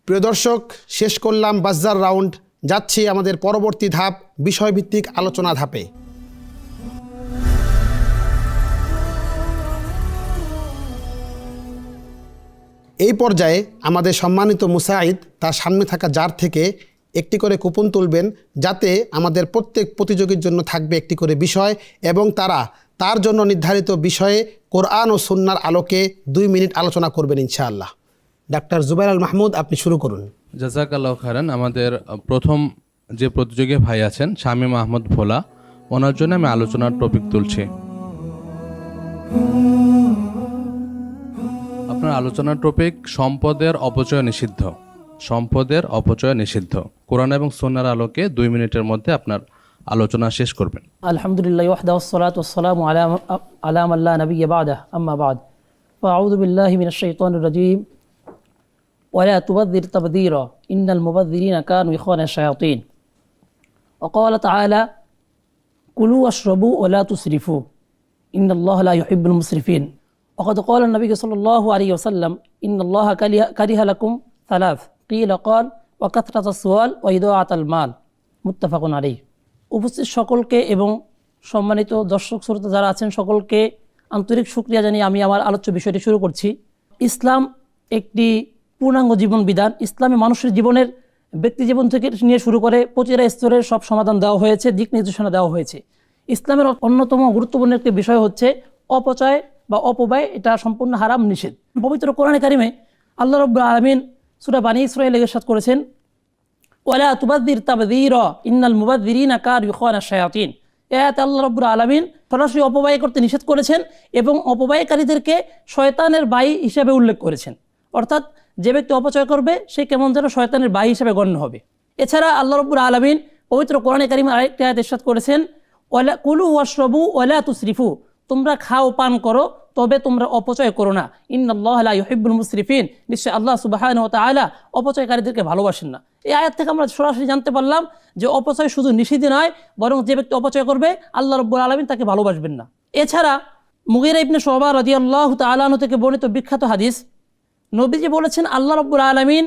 প্রিয় দর্শক, শেষ করলাম বাজদার রাউন্ড, যাচ্ছি আমাদের পরবর্তী ধাপ বিষয়ভিত্তিক আলোচনা ধাপে। এই পর্যায়ে আমাদের সম্মানিত মুসাইদ তার সামনে থাকা জার থেকে একটি করে কুপন তুলবেন, যাতে আমাদের প্রত্যেক প্রতিযোগীর জন্য থাকবে একটি করে বিষয় এবং তারা তার জন্য নির্ধারিত বিষয়ে কোরআন ও সুন্নাহর আলোকে 2 মিনিট আলোচনা করবেন ইনশাআল্লাহ। ডাক্তার জুবাইর আল মাহমুদ, আপনি শুরু করুন। জাযাকাল্লাহ খাইরান। আমাদের প্রথম যে প্রতিযোগী ভাই আছেন শামীম আহমদ ভোলা, ওনার জন্য আমি আলোচনার টপিক তুলছি। আপনার আলোচনার টপিক সম্পদের অপচয় নিষিদ্ধ। সম্পদের অপচয় নিষিদ্ধ। কোরআন এবং সুন্নাহর আলোকে 2 মিনিটের মধ্যে আপনার আলোচনা শেষ করবেন। আলহামদুলিল্লাহ ওয়াহদাহু ওয়াসসালাতু ওয়াসসালামু আলা মান লা নাবিয়্যা বা'দাহু, আম্মা বা'দ। ফাআউযু বিল্লাহি মিনাশ শাইতানির রাজীম। ওয়ালা তুবাযযির তাবযীরা ইন্নাল মুবাযযিরিনা কানু ইখওয়ানাশ শায়াতিন। وقال تعالى كلوا واشربوا ولا تسرفوا إن الله لا يحب المسرفين وقد قال النبي صلى الله عليه وسلم إن الله كره لكم 3 قيل قال وكثرة السؤال وإضاعة المال মুত্তাফাক আলাইহ। উপস্থিত সকলকে এবং সম্মানিত দর্শক শ্রোতা যারা আছেন সকলকে আন্তরিক শুকরিয়া জানিয়ে আমি আমার আলোচ্য বিষয়টি শুরু করছি। ইসলাম একটি পূর্ণাঙ্গ জীবন বিধান। ইসলামে মানুষের জীবনের ব্যক্তি জীবন থেকে নিয়ে শুরু করে প্রতিটা স্তরের সব সমাধান দেওয়া হয়েছে, দিক নির্দেশনা দেওয়া হয়েছে। ইসলামের অন্যতম গুরুত্বপূর্ণ একটি বিষয় হচ্ছে অপচয় বা অপব্যয়, এটা সম্পূর্ণ হারাম, নিষেধ। পবিত্র কোরআনে কারিমে আল্লাহ রাব্বুল আলামিন সূরা বানী ইসরাঈলে ইরশাদ করেছেন ওয়ালা তুবাযযির তাবযীরা ইন্নাল মুবাযযিরিনা কানু ইখওয়ানাশ শায়াতিন। এই আয়াতে আল্লাহ রাব্বুল আলামিন সরাসরি অপব্যয় করতে নিষেধ করেছেন এবং অপব্যয়কারীদেরকে শয়তানের ভাই হিসেবে উল্লেখ করেছেন। অর্থাৎ যে ব্যক্তি অপচয় করবে সে কেমন যেন শয়তানের ভাই হিসেবে গণ্য হবে। এছাড়া আল্লাহ রাব্বুল আলামিন পবিত্র কোরআনে কারিমে আরেকটি আয়াতে ইরশাদ করেছেন ওয়ালা কুলু ওয়াশরাবু ওয়ালা তুসরিফু, তোমরা খাও পান করো তবে তোমরা অপচয় করো না। ইন্নাল্লাহা লা ইউহিব্বুল মুসরিফিন, নিশ্চয় আল্লাহ সুবহানাহু ওয়া তাআলা অপচয়কারীদেরকে ভালোবাসেন না। এই আয়াত থেকে আমরা সরাসরি জানতে পারলাম যে অপচয় শুধু নিষিদ্ধ নয়, বরং যে ব্যক্তি অপচয় করবে আল্লাহ রাব্বুল আলামিন তাকে ভালোবাসবেন না। এছাড়া মুগীরা ইবনে শুবা রাদিয়াল্লাহু তাআলা আনহু থেকে বর্ণিত বিখ্যাত হাদিস, নবীজি বলেছেন আল্লাহ রাব্বুল আলামিন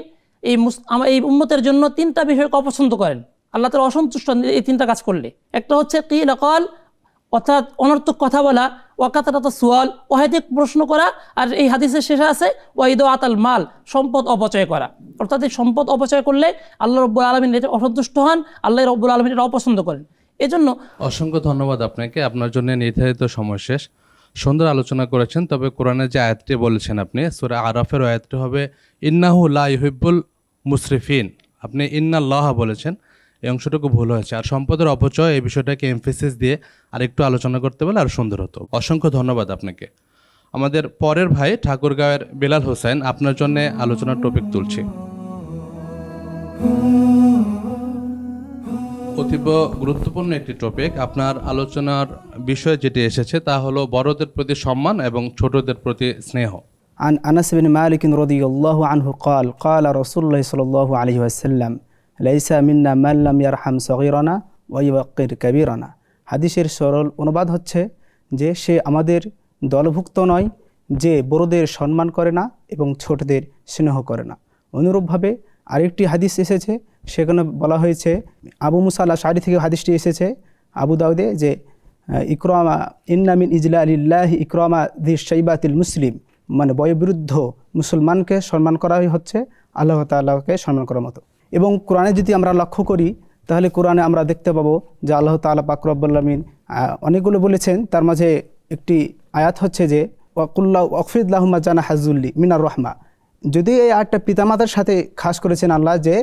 এই উম্মতের জন্য 3টা বিষয়কে অপছন্দ করেন। আল্লাহ তাআলা অসন্তুষ্ট এই 3টা কাজ করলে। একটা হচ্ছে কিল কাল, অর্থাৎ অনর্থক কথা বলা, ওয়াকাতারাতাস সুয়াল, অহেতুক প্রশ্ন করা, আর এই হাদিসের শেষে আছে ওয়াইদাআতাল মাল, সম্পদ অপচয় করা। অর্থাৎ এই সম্পদ অপচয় করলে আল্লাহ রাব্বুল আলামিন এটা অসন্তুষ্ট হন, আল্লাহ রাব্বুল আলামিন এটা অপছন্দ করেন। এজন্য অসংখ্য ধন্যবাদ আপনাকে। আপনার জন্য নির্ধারিত সময় শেষ। সুন্দর আলোচনা করেছেন। তবে কোরআনের যে আয়াতটি বলেছেন আপনি, সূরা আরাফের আয়াতটি হবে ইন্নাহু লা ইউহিব্বুল মুসরিফিন। আপনি ইন্নাল্লাহ বলেছেন, এই অংশটুকু ভুল হয়েছে। আর সম্পদের অপচয় এই বিষয়টাকে এমফেসিস দিয়ে আরেকটু আলোচনা করতে পারলে আরও সুন্দর হতো। অসংখ্য ধন্যবাদ আপনাকে। আমাদের পরের ভাই ঠাকুরগাঁওয়ের বেলাল হোসেন, আপনার জন্য আলোচনার টপিক তুলছি। অতীব গুরুত্বপূর্ণ একটি টপিক। আপনার আলোচনার বিষয় যেটি এসেছে তা হলো বড়দের প্রতি সম্মান এবং ছোটদের প্রতি স্নেহ। عن أنس بن مالك رضي الله عنه قال قال رسول الله صلى الله عليه وسلم ليس منا من لم يرحم صغيرنا ويوقر كبيرنا। হাদিসের সরল অনুবাদ হচ্ছে যে সে আমাদের দলভুক্ত নয় যে বড়দের সম্মান করে না এবং ছোটদের স্নেহ করে না। অনুরূপভাবে আরেকটি হাদিস এসেছে, সেখানে বলা হয়েছে আবু মুসা আল আশআরী থেকে হাদিসটি এসেছে আবু দাউদে, যে ইকরামা ইন্না মিন ইজলালিল্লাহি ইকরামা যি শাইবাতিল মুসলিম, মানে বয়োবৃদ্ধ মুসলমানকে সম্মান করাই হচ্ছে আল্লাহ তাআলাকে সম্মান করার মতো। এবং কোরআনে যদি আমরা লক্ষ্য করি তাহলে কোরআনে আমরা দেখতে পাবো যে আল্লাহ তাআলা পাক রব্বুল আলামিন অনেকগুলো বলেছেন। তার মাঝে একটি আয়াত হচ্ছে যে ওয়াকুল্লাহু ওয়াকফিদ লাহুম জানাহা যুল্লি মিনার রাহমা, যদি এই আয়াতটা পিতামাতার সাথে খাস করেছেন আল্লাহ, যে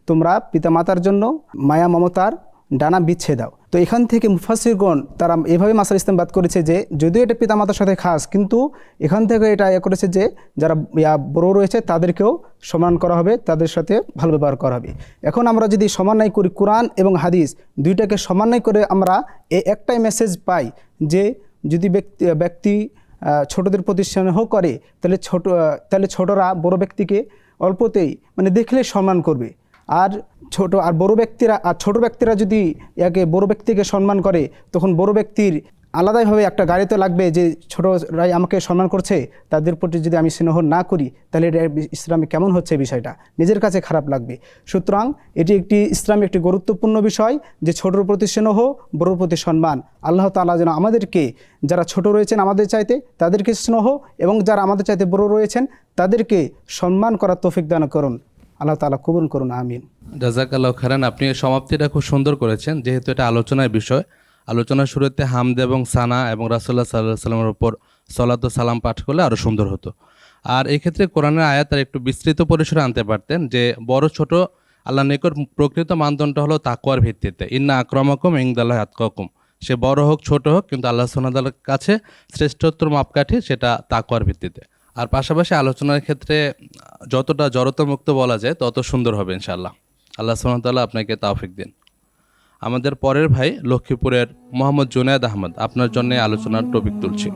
তোমরা পিতামাতার জন্য মায়া মমতার ডানা বিছিয়ে দাও। তো এখান থেকে মুফাসসিরগণ তারা এভাবে মাসাল ইস্তেমবাদ করেছে যে যদিও এটা পিতামাতার সাথে খাস, কিন্তু এখান থেকে এটা করেছে যে যারা বড় রয়েছে তাদেরকেও সম্মান করা হবে, তাদের সাথে ভালো ব্যবহার করা হবে। এখন আমরা যদি সমন্বয় করি কোরআন এবং হাদিস দুইটাকে সমন্বয় করে, আমরা এই একটাই মেসেজ পাই যে যদি ব্যক্তি ছোটদের প্রতি স্নেহ করে, তাহলে ছোটরা বড় ব্যক্তিকে অল্পতেই মানে দেখলে সম্মান করবে। আর ছোট ব্যক্তিরা যদি বড় ব্যক্তিকে সম্মান করে, তখন বড় ব্যক্তির আলাদাভাবে একটা গাড়িতে লাগবে যে ছোটরাই আমাকে সম্মান করছে, তাদের প্রতি যদি আমি স্নেহ না করি তাহলে এটা ইসলামে কেমন হচ্ছে বিষয়টা নিজের কাছে খারাপ লাগবে। সুতরাং এটি ইসলামে একটি গুরুত্বপূর্ণ বিষয় যে ছোটর প্রতি স্নেহ, বড়র প্রতি সম্মান। আল্লাহ তাআলা যেন আমাদেরকে, যারা ছোট রয়েছেন আমাদের চাইতে, তাদেরকে স্নেহ, এবং যারা আমাদের চাইতে বড় রয়েছেন তাদেরকে সম্মান করার তৌফিক দান করুন। আল্লাহ তাআলা কবুল করুন, আমিন। জাযাকাল্লাহু খাইরান। আপনি সমাপ্তিটা খুব সুন্দর করেছেন, যেহেতু এটা আলোচনার বিষয়। আলোচনার শুরুতে হামদ এবং সানা এবং রাসূলুল্লাহ সাল্লাল্লাহু আলাইহি সাল্লামের উপর সালাত ও সালাম পাঠ করলে আরও সুন্দর হতো। আর এই ক্ষেত্রে কোরআনের আয়াত আর একটু বিস্তৃত পরিসরে আনতে পারতেন, যে বড় ছোট আল্লাহর নিকট প্রকৃত মানদণ্ড হলো তাকওয়ার ভিত্তিতে। ইন্না আকরামাকুম ইনদাল্লাহি আতকাকুম। সে বড় হোক ছোট হোক, কিন্তু আল্লাহ সুবহানাহু ওয়া তাআলার কাছে শ্রেষ্ঠত্বর মাপকাঠি সেটা তাকওয়ার ভিত্তিতে। আর পাশাপাশি আলোচনার ক্ষেত্রে যতটা জড়তামুক্ত বলা যায় তত সুন্দর হবে ইনশাআল্লাহ। আল্লাহ সুবহানাহু ওয়া তাআলা আপনাকে তৌফিক দিন। আমাদের পরের ভাই লক্ষ্মীপুরের মোহাম্মদ জুনায়েদ আহমদ, আপনার জন্য আলোচনার টপিক তুলছি।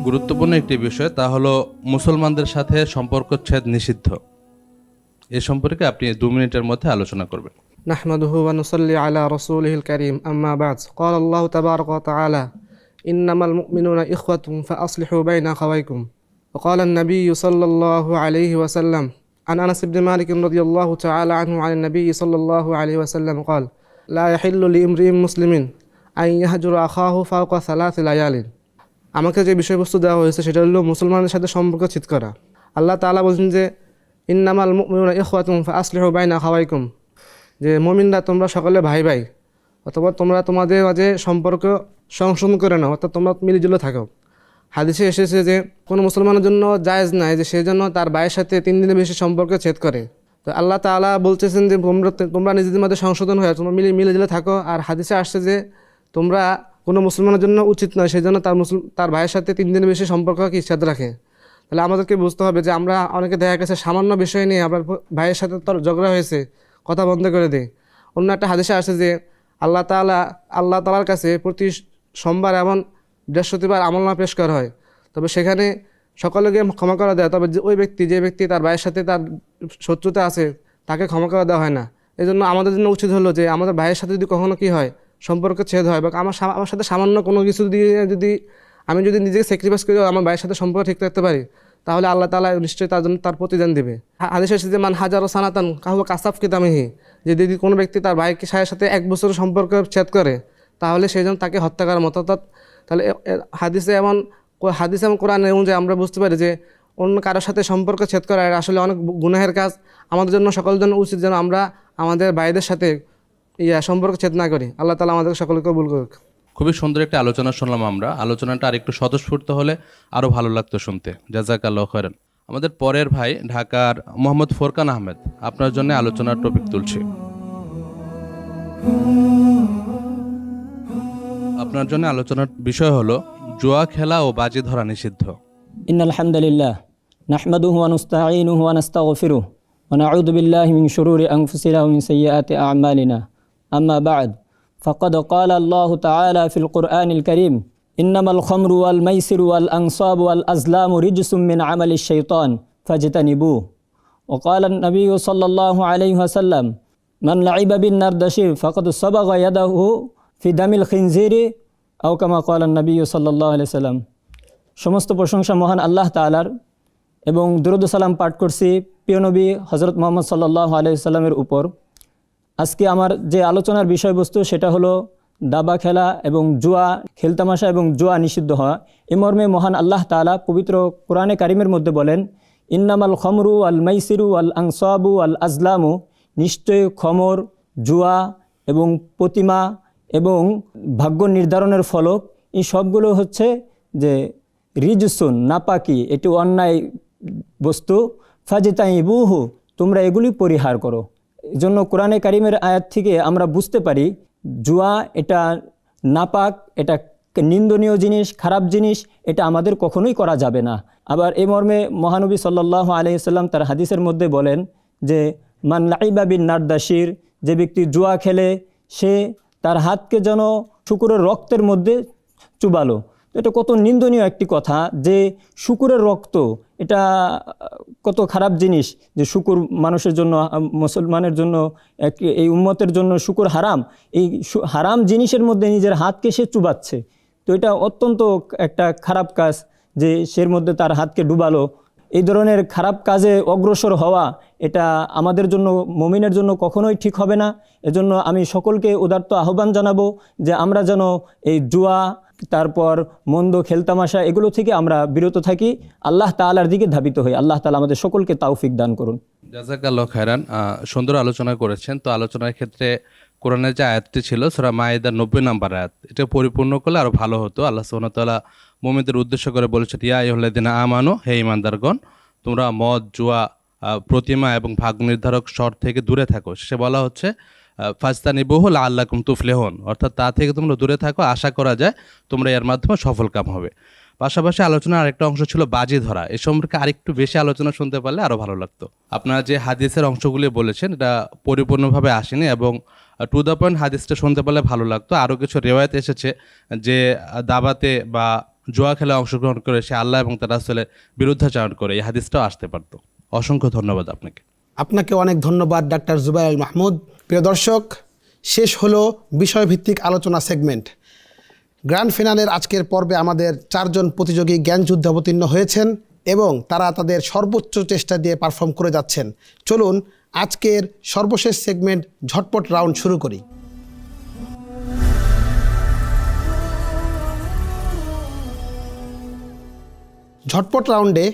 গুরুত্বপূর্ণ একটি বিষয়, তা হলো মুসলমানদের সাথে সম্পর্কচ্ছেদ নিষিদ্ধ। এ সম্পর্কে আপনি 2 মিনিটের মধ্যে আলোচনা করবেন। নাহমাদুহু ওয়া নুসাল্লি আলা রাসূলিহিল কারীম, আম্মা বা'দ। ক্বালা আল্লাহু তাবারাকা ওয়া তাআলা ইন্নামাল মুমিনুনা ইখওয়াতুন ফাআসলিহু বাইনা আখাওয়াইকুম। ওয়া ক্বালা আন-নাবিয়্যু সাল্লাল্লাহু আলাইহি ওয়া সাল্লাম عن أنس بن مالك رضي الله تعالى عنه عن النبي صلى الله عليه وسلم قال لا يحل لامرئ مسلم أن يهجر أخاه فوق 3 ليال। আমাকে যে বিষয়বস্তু দেওয়া হয়েছে সেটা হলো মুসলমানের সাথে সম্পর্ক ছিদ করা। আল্লাহ তাআলা বলেন যে ইন্নামাল মুমিনুনা ইখওয়াতুন ফাআসলিহু বাইনা আখাওয়াইকুম, যে মুমিনরা তোমরা সকলে ভাই ভাই, অথবা তোমরা তোমাদের মাঝে সম্পর্ক সংশোধন করে নাও, অর্থাৎ তোমরা মিলিজুলে থাকো। হাদিসে এসেছে যে কোনো মুসলমানের জন্য জায়েজ নাই যে সে জন্য তার ভাইয়ের সাথে 3 দিনের বেশি সম্পর্ক ছেদ করে। তো আল্লাহ তাআলা বলতেছেন যে তোমরা নিজেদের মধ্যে সংশোধন হয়ে তোমরা মিলেজুলে থাকো। আর হাদিসে আসছে যে তোমরা কোনো মুসলমানের জন্য উচিত নয় সেই জন্য তার ভাইয়ের সাথে 3 দিনের বেশি সম্পর্ক ছেদ রাখে। তাহলে আমাদেরকে বুঝতে হবে যে আমরা অনেকে দেখা গেছে সামান্য বিষয় নিয়ে আপনার ভাইয়ের সাথে তোর ঝগড়া হয়েছে, কথা বন্ধ করে দেয়। অন্য একটা হাদিসে আসছে যে আল্লাহ তাআলার কাছে প্রতি সোমবার এবং বৃহস্পতিবার আমলনামা পেশ করা হয়, তবে সেখানে সকলকে ক্ষমা করা দেয়, তবে যে ব্যক্তি তার ভাইয়ের সাথে তার শত্রুতা আছে তাকে ক্ষমা করা দেওয়া হয় না। এই জন্য আমাদের জন্য উচিত হলো যে আমাদের ভাইয়ের সাথে যদি কখনো কী হয়, সম্পর্ক ছেদ হয়, বা আমার সাথে সামান্য কোনো কিছু দিয়ে আমি যদি নিজেকে স্যাক্রিফাইস করে আমার ভাইয়ের সাথে সম্পর্ক ঠিক রাখতে পারি, তাহলে আল্লাহ তাআলা নিশ্চয়ই তার জন্য তার প্রতিদান দেবে। হাদিসে এসেছে যে মান হাজারো সানাতান কাহুয়া কাসাফ কিতামিহি, যে যদি কোনো ব্যক্তি তার ভাইকে সাথে 1 বছর সম্পর্ক ছেদ করে তাহলে সেই জন্য তাকে হত্যা করার মতো। তাহলে হাদিসে এবং কোরআনের অনুযায়ী আমরা বুঝতে পারি যে অন্য কারোর সাথে সম্পর্ক ছেদ করা আসলে অনেক গুনাহের কাজ। আমাদের জন্য সকলের জন্য উচিত যেন আমরা আমাদের ভাইদের সাথে সম্পর্ক ছেদ না করি। আল্লাহ তাআলা আমাদের সকলকে কবুল করুক। খুবই সুন্দর একটা আলোচনা শুনলাম আমরা। আলোচনাটা আর একটু স্বতঃস্ফূর্ত হলে আরও ভালো লাগতো শুনতে। জাযাকাল্লাহু খাইরান। আমাদের পরের ভাই ঢাকার মোহাম্মদ ফোরকান আহমেদ, আপনার জন্য আলোচনার টপিক তুলছি। আপনার জন্য আলোচনার বিষয় হলো জুয়া খেলা ও বাজি ধরা নিষিদ্ধ। ইন্নাল হামদুলিল্লাহ নাহমাদুহু ওয়া নাস্তাঈনুহু ওয়া নাস্তাগফিরুহু ওয়া নাউযু বিল্লাহি মিন শুরুরি আনফুসিনা ওয়া মিন সাইয়্যাতি আ'মালিনা। আম্মা বা'দ, ফাকাদ ক্বালা আল্লাহু তাআলা ফিল কুরআনিল কারীম ইন্নামাল খামরু ওয়াল মাইসিরু ওয়াল আনসাবু ওয়াল আজলামু রিজসুম মিন আমালিশ শাইতান ফাজতানিবুহু। ওয়া ক্বালা আন-নাবিয়্যু সাল্লাল্লাহু আলাইহি ওয়াসাল্লাম মান লা'iবা বিন নারদাশির ফাকাদ সাবাগা ইয়াদাহু ফি দামিল খিনজিরি আও কামা ক্বালা আন-নাবিয়্যু সাল্লাল্লাহু আলাইহি ওয়াসাল্লাম। সমস্ত প্রশংসা মহান আল্লাহ তাআলার, এবং দুরূদ ও সালাম পাঠ করছি প্রিয় নবী হযরত মুহাম্মদ সাল্লাল্লাহু আলাইহি ওয়াসাল্লামের উপর। আজকে আমার যে আলোচনার বিষয়বস্তু সেটা হলো দাবা খেলা এবং জুয়া, খেলতামাশা এবং জুয়া নিষিদ্ধ হওয়া। এ মর্মে মহান আল্লাহ তাআলা পবিত্র কোরআনে কারিমের মধ্যে বলেন ইন্নামাল খামরু আল মাইসিরু আল আনসাবু আল আজলামু, নিশ্চয় খমর, জুয়া এবং প্রতিমা এবং ভাগ্য নির্ধারণের ফলক, এই সবগুলো হচ্ছে যে রিজসুন নাপাকি, এটি অন্যায় বস্তু, ফাজতাইবুহু তোমরা এগুলি পরিহার করো। এজন্য কোরআনে কারিমের আয়াত থেকে আমরা বুঝতে পারি জুয়া এটা নাপাক, এটা নিন্দনীয় জিনিস, খারাপ জিনিস, এটা আমাদের কখনোই করা যাবে না। আবার এই মর্মে মহানবী সাল্লাল্লাহু আলাইহি সাল্লাম তার হাদিসের মধ্যে বলেন যে মান লাইবা বিন নারদাশির, যে ব্যক্তি জুয়া খেলে সে তার হাতকে যেন শুকুরের রক্তের মধ্যে চুবালো। তো এটা কত নিন্দনীয় একটি কথা যে শুকুরের রক্ত, এটা কত খারাপ জিনিস যে শুকুর মানুষের জন্য, মুসলমানের জন্য, এই উম্মতের জন্য শুকুর হারাম। এই হারাম জিনিসের মধ্যে নিজের হাতকে সে চুবাচ্ছে। তো এটা অত্যন্ত একটা খারাপ কাজ যে সের মধ্যে তার হাতকে ডুবালো। এই ধরনের খারাপ কাজে অগ্রসর হওয়া এটা আমাদের জন্য, মুমিনের জন্য কখনোই ঠিক হবে না। এজন্য আমি সকলকে উদাত্ত আহ্বান জানাবো যে আমরা যেন এই জুয়া, তারপর মন্দ খেলতামাশা এগুলো থেকে আমরা বিরত থাকি, আল্লাহ তাআলার দিকে ধাবিত হই। আল্লাহ তাআলা আমাদের সকলকে তৌফিক দান করুন। জাযাকাল্লাহু খায়রান। সুন্দর আলোচনা করেছেন। তো আলোচনার ক্ষেত্রে কোরআনের যে আয়াতটি ছিল সূরা মাইদার 90 নম্বর আয়াত, এটা পরিপূর্ণ করলে আরো ভালো হতো। আল্লাহ সুবহানাহু ওয়া তাআলা মুমিনদের উদ্দেশ্য করে বলেছেন, ইয়া আইয়ুহাল্লাযিনা আমানু, হে ঈমানদারগণ তোমরা মদ, জুয়া, প্রতিমা এবং ভাগ নির্ধারক শর্ত থেকে দূরে থাকো। সে বলা হচ্ছে ফাজতানিবুহু লাআল্লাকুম তুফলিহুন, অর্থাৎ তা থেকে তোমরা দূরে থাকো, আশা করা যায় তোমরা এর মাধ্যমে সফলকাম হবে। পাশাপাশি আলোচনার আরেকটা অংশ ছিল বাজি ধরা। এ সম্পর্কে আরেকটু বেশি আলোচনা শুনতে পারলে আরও ভালো লাগতো। আপনারা যে হাদিসের অংশগুলি বলেছেন এটা পরিপূর্ণভাবে আসেনি এবং টু দ্য পয়েন্ট হাদিসটা শুনতে পারলে ভালো লাগতো। আরও কিছু রেওয়ায়েত এসেছে যে দাবাতে বা জুয়া খেলায় অংশগ্রহণ করে সে আল্লাহ এবং তার রাসূলের বিরুদ্ধাচরণ করে, এই হাদিসটাও আসতে পারতো। অসংখ্য ধন্যবাদ আপনাকে। আপনাকে অনেক ধন্যবাদ ডাক্তার জুবায়ের আল মাহমুদ। প্রিয় দর্শক, শেষ হলো বিষয়ভিত্তিক আলোচনা সেগমেন্ট। গ্র্যান্ড ফিনালের আজকের পর্বে আমাদের 4 জন প্রতিযোগী জ্ঞানযুদ্ধে অবতীর্ণ হয়েছেন এবং তারা তাদের সর্বোচ্চ চেষ্টা দিয়ে পারফর্ম করে যাচ্ছেন। চলুন আজকের সর্বশেষ সেগমেন্ট ঝটপট রাউন্ড শুরু করি। ঝটপট রাউন্ডে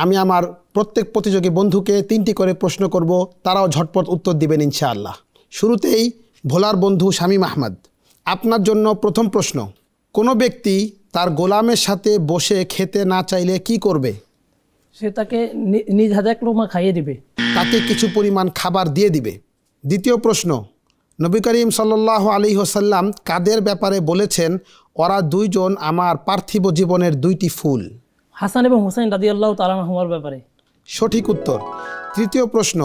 আমি আমার প্রত্যেক প্রতিযোগী বন্ধুকে 3টি করে প্রশ্ন করব, তারাও ঝটপট উত্তর দিবেন ইনশাআল্লাহ। শুরুতেই ভোলার বন্ধু শামীম আহমদ, আপনার জন্য প্রথম প্রশ্ন। কোনো ব্যক্তি তার গোলামের সাথে বসে খেতে না চাইলে কি করবে? সে তাকে নিজ হাতে এক লোকমা খাইয়ে দিবে। তাকে কিছু পরিমাণ খাবার দিয়ে দিবে। দ্বিতীয় প্রশ্ন, নবী করিম সাল্লাল্লাহু আলাইহি ওয়াসাল্লাম কাদের ব্যাপারে বলেছেন ওরা 2 জন আমার পার্থিব জীবনের 2টি ফুল? হাসান এবং হুসাইন রাদিয়াল্লাহু তাআলা আনহুমার ব্যাপারে। সঠিক উত্তর। তৃতীয় প্রশ্ন,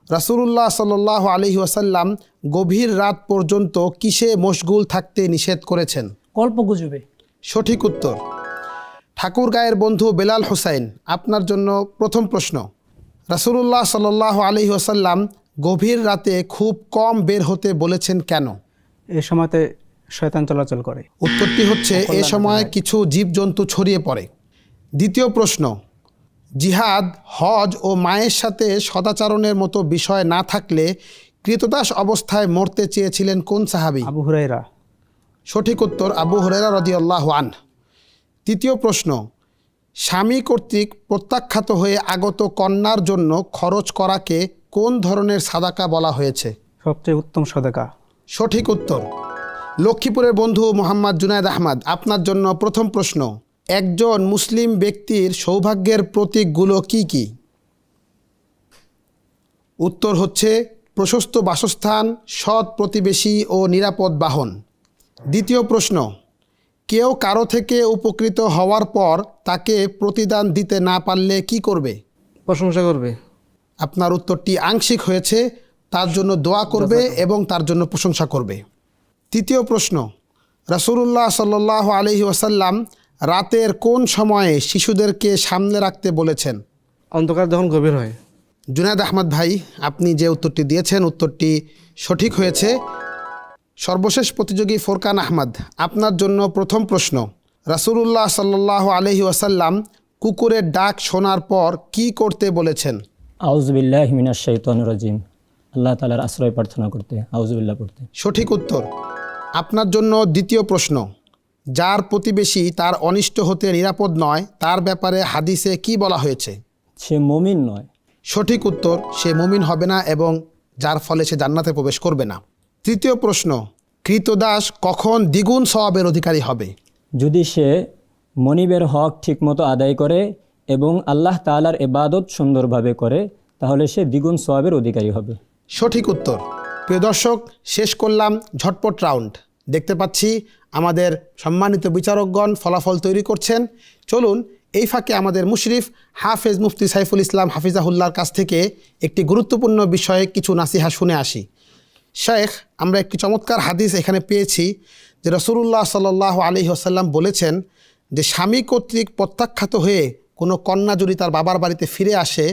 রাসূলুল্লাহ সাল্লাল্লাহু আলাইহি ওয়াসাল্লাম গভীর রাত পর্যন্ত কিসে মশগুল থাকতে নিষেধ করেছেন? গল্পগুজবে। সঠিক উত্তর। ঠাকুরগাঁয়ের বন্ধু বেলাল হোসাইন, আপনার জন্য প্রথম প্রশ্ন। রাসূলুল্লাহ সাল্লাল্লাহু আলাইহি ওয়াসাল্লাম গভীর রাতে খুব কম বের হতে বলেছেন কেন? এই সময়তে শয়তান চলাচল করে। উত্তরটি হচ্ছে এ সময় কিছু জীবজন্তু ছড়িয়ে পড়ে। দ্বিতীয় প্রশ্ন, জিহাদ, হজ ও মায়ের সাথে সদাচরণের মতো বিষয় না থাকলে কৃতদাস অবস্থায় মরতে চেয়েছিলেন কোন সাহাবী? আবু হুরায়রা। সঠিক উত্তর, আবু হুরায়রা রাদিয়াল্লাহু আনহু। তৃতীয় প্রশ্ন, স্বামী কর্তৃক প্রত্যাখ্যাত হয়ে আগত কন্যার জন্য খরচ করাকে কোন ধরনের সাদাকা বলা হয়েছে? সবচেয়ে উত্তম সাদাকা। সঠিক উত্তর। লক্ষ্মীপুরের বন্ধু মোহাম্মদ জুনায়েদ আহমদ, আপনার জন্য প্রথম প্রশ্ন। একজন মুসলিম ব্যক্তির সৌভাগ্যের প্রতীকগুলো কি কি? উত্তর হচ্ছে প্রশস্ত বাসস্থান, সৎ প্রতিবেশী ও নিরাপদ বাহন। দ্বিতীয় প্রশ্ন, কেউ কারো থেকে উপকৃত হওয়ার পর তাকে প্রতিদান দিতে না পারলে কি করবে? প্রশংসা করবে। আপনার উত্তরটি আংশিক হয়েছে, তার জন্য দোয়া করবে এবং তার জন্য প্রশংসা করবে। তৃতীয় প্রশ্ন, রাসূলুল্লাহ সাল্লাল্লাহু আলাইহি ওয়াসাল্লাম রাতের কোন সময়ে শিশুদেরকে সামনে রাখতে বলেছেন? অন্ধকার যখন গভীর হয়। জুনায়েদ আহমদ ভাই, আপনি যে উত্তরটি দিয়েছেন উত্তরটি সঠিক হয়েছে। সর্বশেষ প্রতিযোগী ফোরকান আহমদ, আপনার জন্য প্রথম প্রশ্ন। রাসূলুল্লাহ সাল্লাল্লাহু আলাইহি ওয়াসাল্লাম কুকুরের ডাক শোনার পর কি করতে বলেছেন? আউযু বিল্লাহি মিনাশ শাইতানির রাজিম, আল্লাহ তাআলার আশ্রয় প্রার্থনা করতে, আউযু বিল্লাহ পড়তে। সঠিক উত্তর। আপনার জন্য দ্বিতীয় প্রশ্ন। যার প্রতিবেশী তার অনিষ্ট হতে নিরাপদ নয় তার ব্যাপারে হাদিসে কি বলা হয়েছে? সে মুমিন নয়। সঠিক উত্তর, সে মুমিন হবে না এবং যার ফলে সে জান্নাতে প্রবেশ করবে না। তৃতীয় প্রশ্ন, কৃতদাস কখন দ্বিগুণ সওয়াবের অধিকারী হবে? যদি সে মনিবের হক ঠিকমতো আদায় করে এবং আল্লাহ তাআলার ইবাদত সুন্দরভাবে করে, তাহলে সে দ্বিগুণ সওয়াবের অধিকারী হবে। সঠিক উত্তর। প্রিয় দর্শক, শেষ করলাম ঝটপট রাউন্ড। দেখতে পাচ্ছি আমাদের সম্মানিত বিচারকগণ ফলাফল তৈরি করছেন। চলুন এই ফাঁকে আমাদের মুশরিফ হাফেজ মুফতি সাইফুল ইসলাম হাফিজাহুল্লাহর কাছ থেকে একটি গুরুত্বপূর্ণ বিষয়ে কিছু নাসিহা শুনে আসি। শেখ, আমরা একটি চমৎকার হাদিস এখানে পেয়েছি যে রাসূলুল্লাহ সাল্লাল্লাহু আলাইহি ওয়াসাল্লাম বলেছেন যে স্বামী কর্তৃক প্রত্যাখ্যাত হয়ে কোনো কন্যা যদি তার বাবার বাড়িতে ফিরে আসে,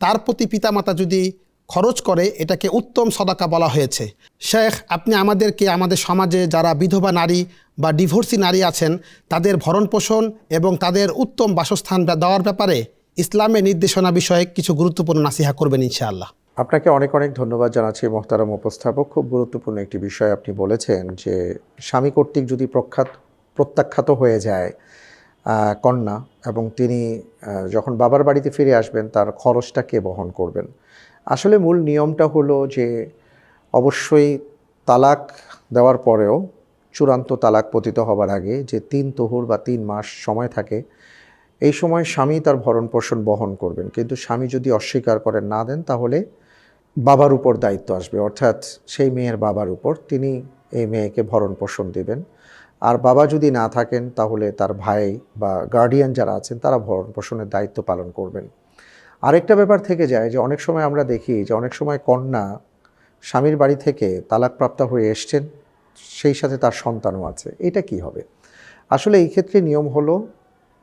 তার প্রতি পিতামাতা যদি খরচ করে, এটাকে উত্তম সদাকা বলা হয়েছে। শেখ, আপনি আমাদেরকে আমাদের সমাজে যারা বিধবা নারী বা ডিভোর্সি নারী আছেন তাদের ভরণ পোষণ এবং তাদের উত্তম বাসস্থান দেওয়ার ব্যাপারে ইসলামের নির্দেশনা বিষয়ে কিছু গুরুত্বপূর্ণ নাসিহা করবেন ইনশাআল্লাহ। আপনাকে অনেক অনেক ধন্যবাদ জানাচ্ছি মোহতারাম উপস্থাপক। খুব গুরুত্বপূর্ণ একটি বিষয় আপনি বলেছেন যে স্বামী কর্তৃক যদি প্রত্যাখ্যাত হয়ে যায় কন্যা এবং তিনি যখন বাবার বাড়িতে ফিরে আসবেন তার খরচটা কে বহন করবেন। আসলে মূল নিয়মটা হলো যে অবশ্যই তালাক দেওয়ার পরেও চূড়ান্ত তালাক পতিত হবার আগে যে 3 তুহুর বা 3 মাস সময় থাকে, এই সময় স্বামী তার ভরণ পোষণ বহন করবেন। কিন্তু স্বামী যদি অস্বীকার করেন, না দেন, তাহলে বাবার উপর দায়িত্ব আসবে, অর্থাৎ সেই মেয়ের বাবার উপর। তিনি এই মেয়েকে ভরণ পোষণ দেবেন। আর বাবা যদি না থাকেন তাহলে তার ভাই বা গার্ডিয়ান যারা আছেন তারা ভরণ পোষণের দায়িত্ব পালন করবেন। আরেকটা ব্যাপার থেকে যায় যে অনেক সময় আমরা দেখি যে অনেক সময় কন্যা স্বামীর বাড়ি থেকে তালাকপ্রাপ্ত হয়ে এসছেন, সেই সাথে তার সন্তানও আছে। এটা কি হবে? আসলে এই ক্ষেত্রে নিয়ম হলো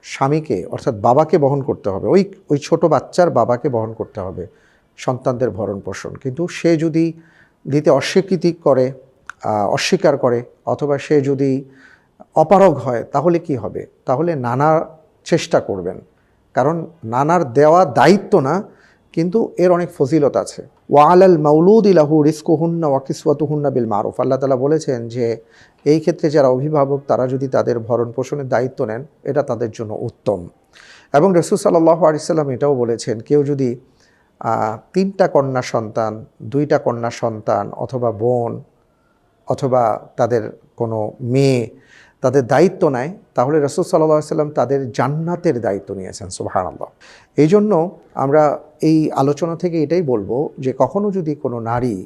স্বামীকে অর্থাৎ বাবাকে বহন করতে হবে, ওই ছোট বাচ্চার বাবাকে বহন করতে হবে সন্তানদের ভরণ পোষণ। কিন্তু সে যদি দিতে অস্বীকার করে অথবা সে যদি অপারগ হয়, তাহলে কি হবে? তাহলে নানা চেষ্টা করবেন, কারণ নানার দেওয়া দায়িত্ব না, কিন্তু এর অনেক ফজিলত আছে। ওয়ালাল মাউলুদি লাহু রিজকুহুন্না ওয়া কিসওয়াতুহুন্না বিল মারুফ। আল্লাহ তাআলা বলেছেন যে এই ক্ষেত্রে যারা অভিভাবক তারা যদি তাদের ভরণ পোষণের দায়িত্ব নেন, এটা তাদের জন্য উত্তম। এবং রাসূল সাল্লাল্লাহু আলাইহি সাল্লাম এটাও বলেছেন, কেউ যদি 3টা কন্যা সন্তান, 2টা কন্যা সন্তান অথবা বোন অথবা তাদের কোনো মেয়ে তাদের দায়িত্ব নেয়, তাহলে রাসূল সাল্লাল্লাহু আলাইহি সাল্লাম তাদের জান্নাতের দায়িত্ব নিয়েছেন। সুবহানাল্লাহ। এই জন্য আমরা এই আলোচনা থেকে এটাই বলবো যে কখনো যদি কোনো নারী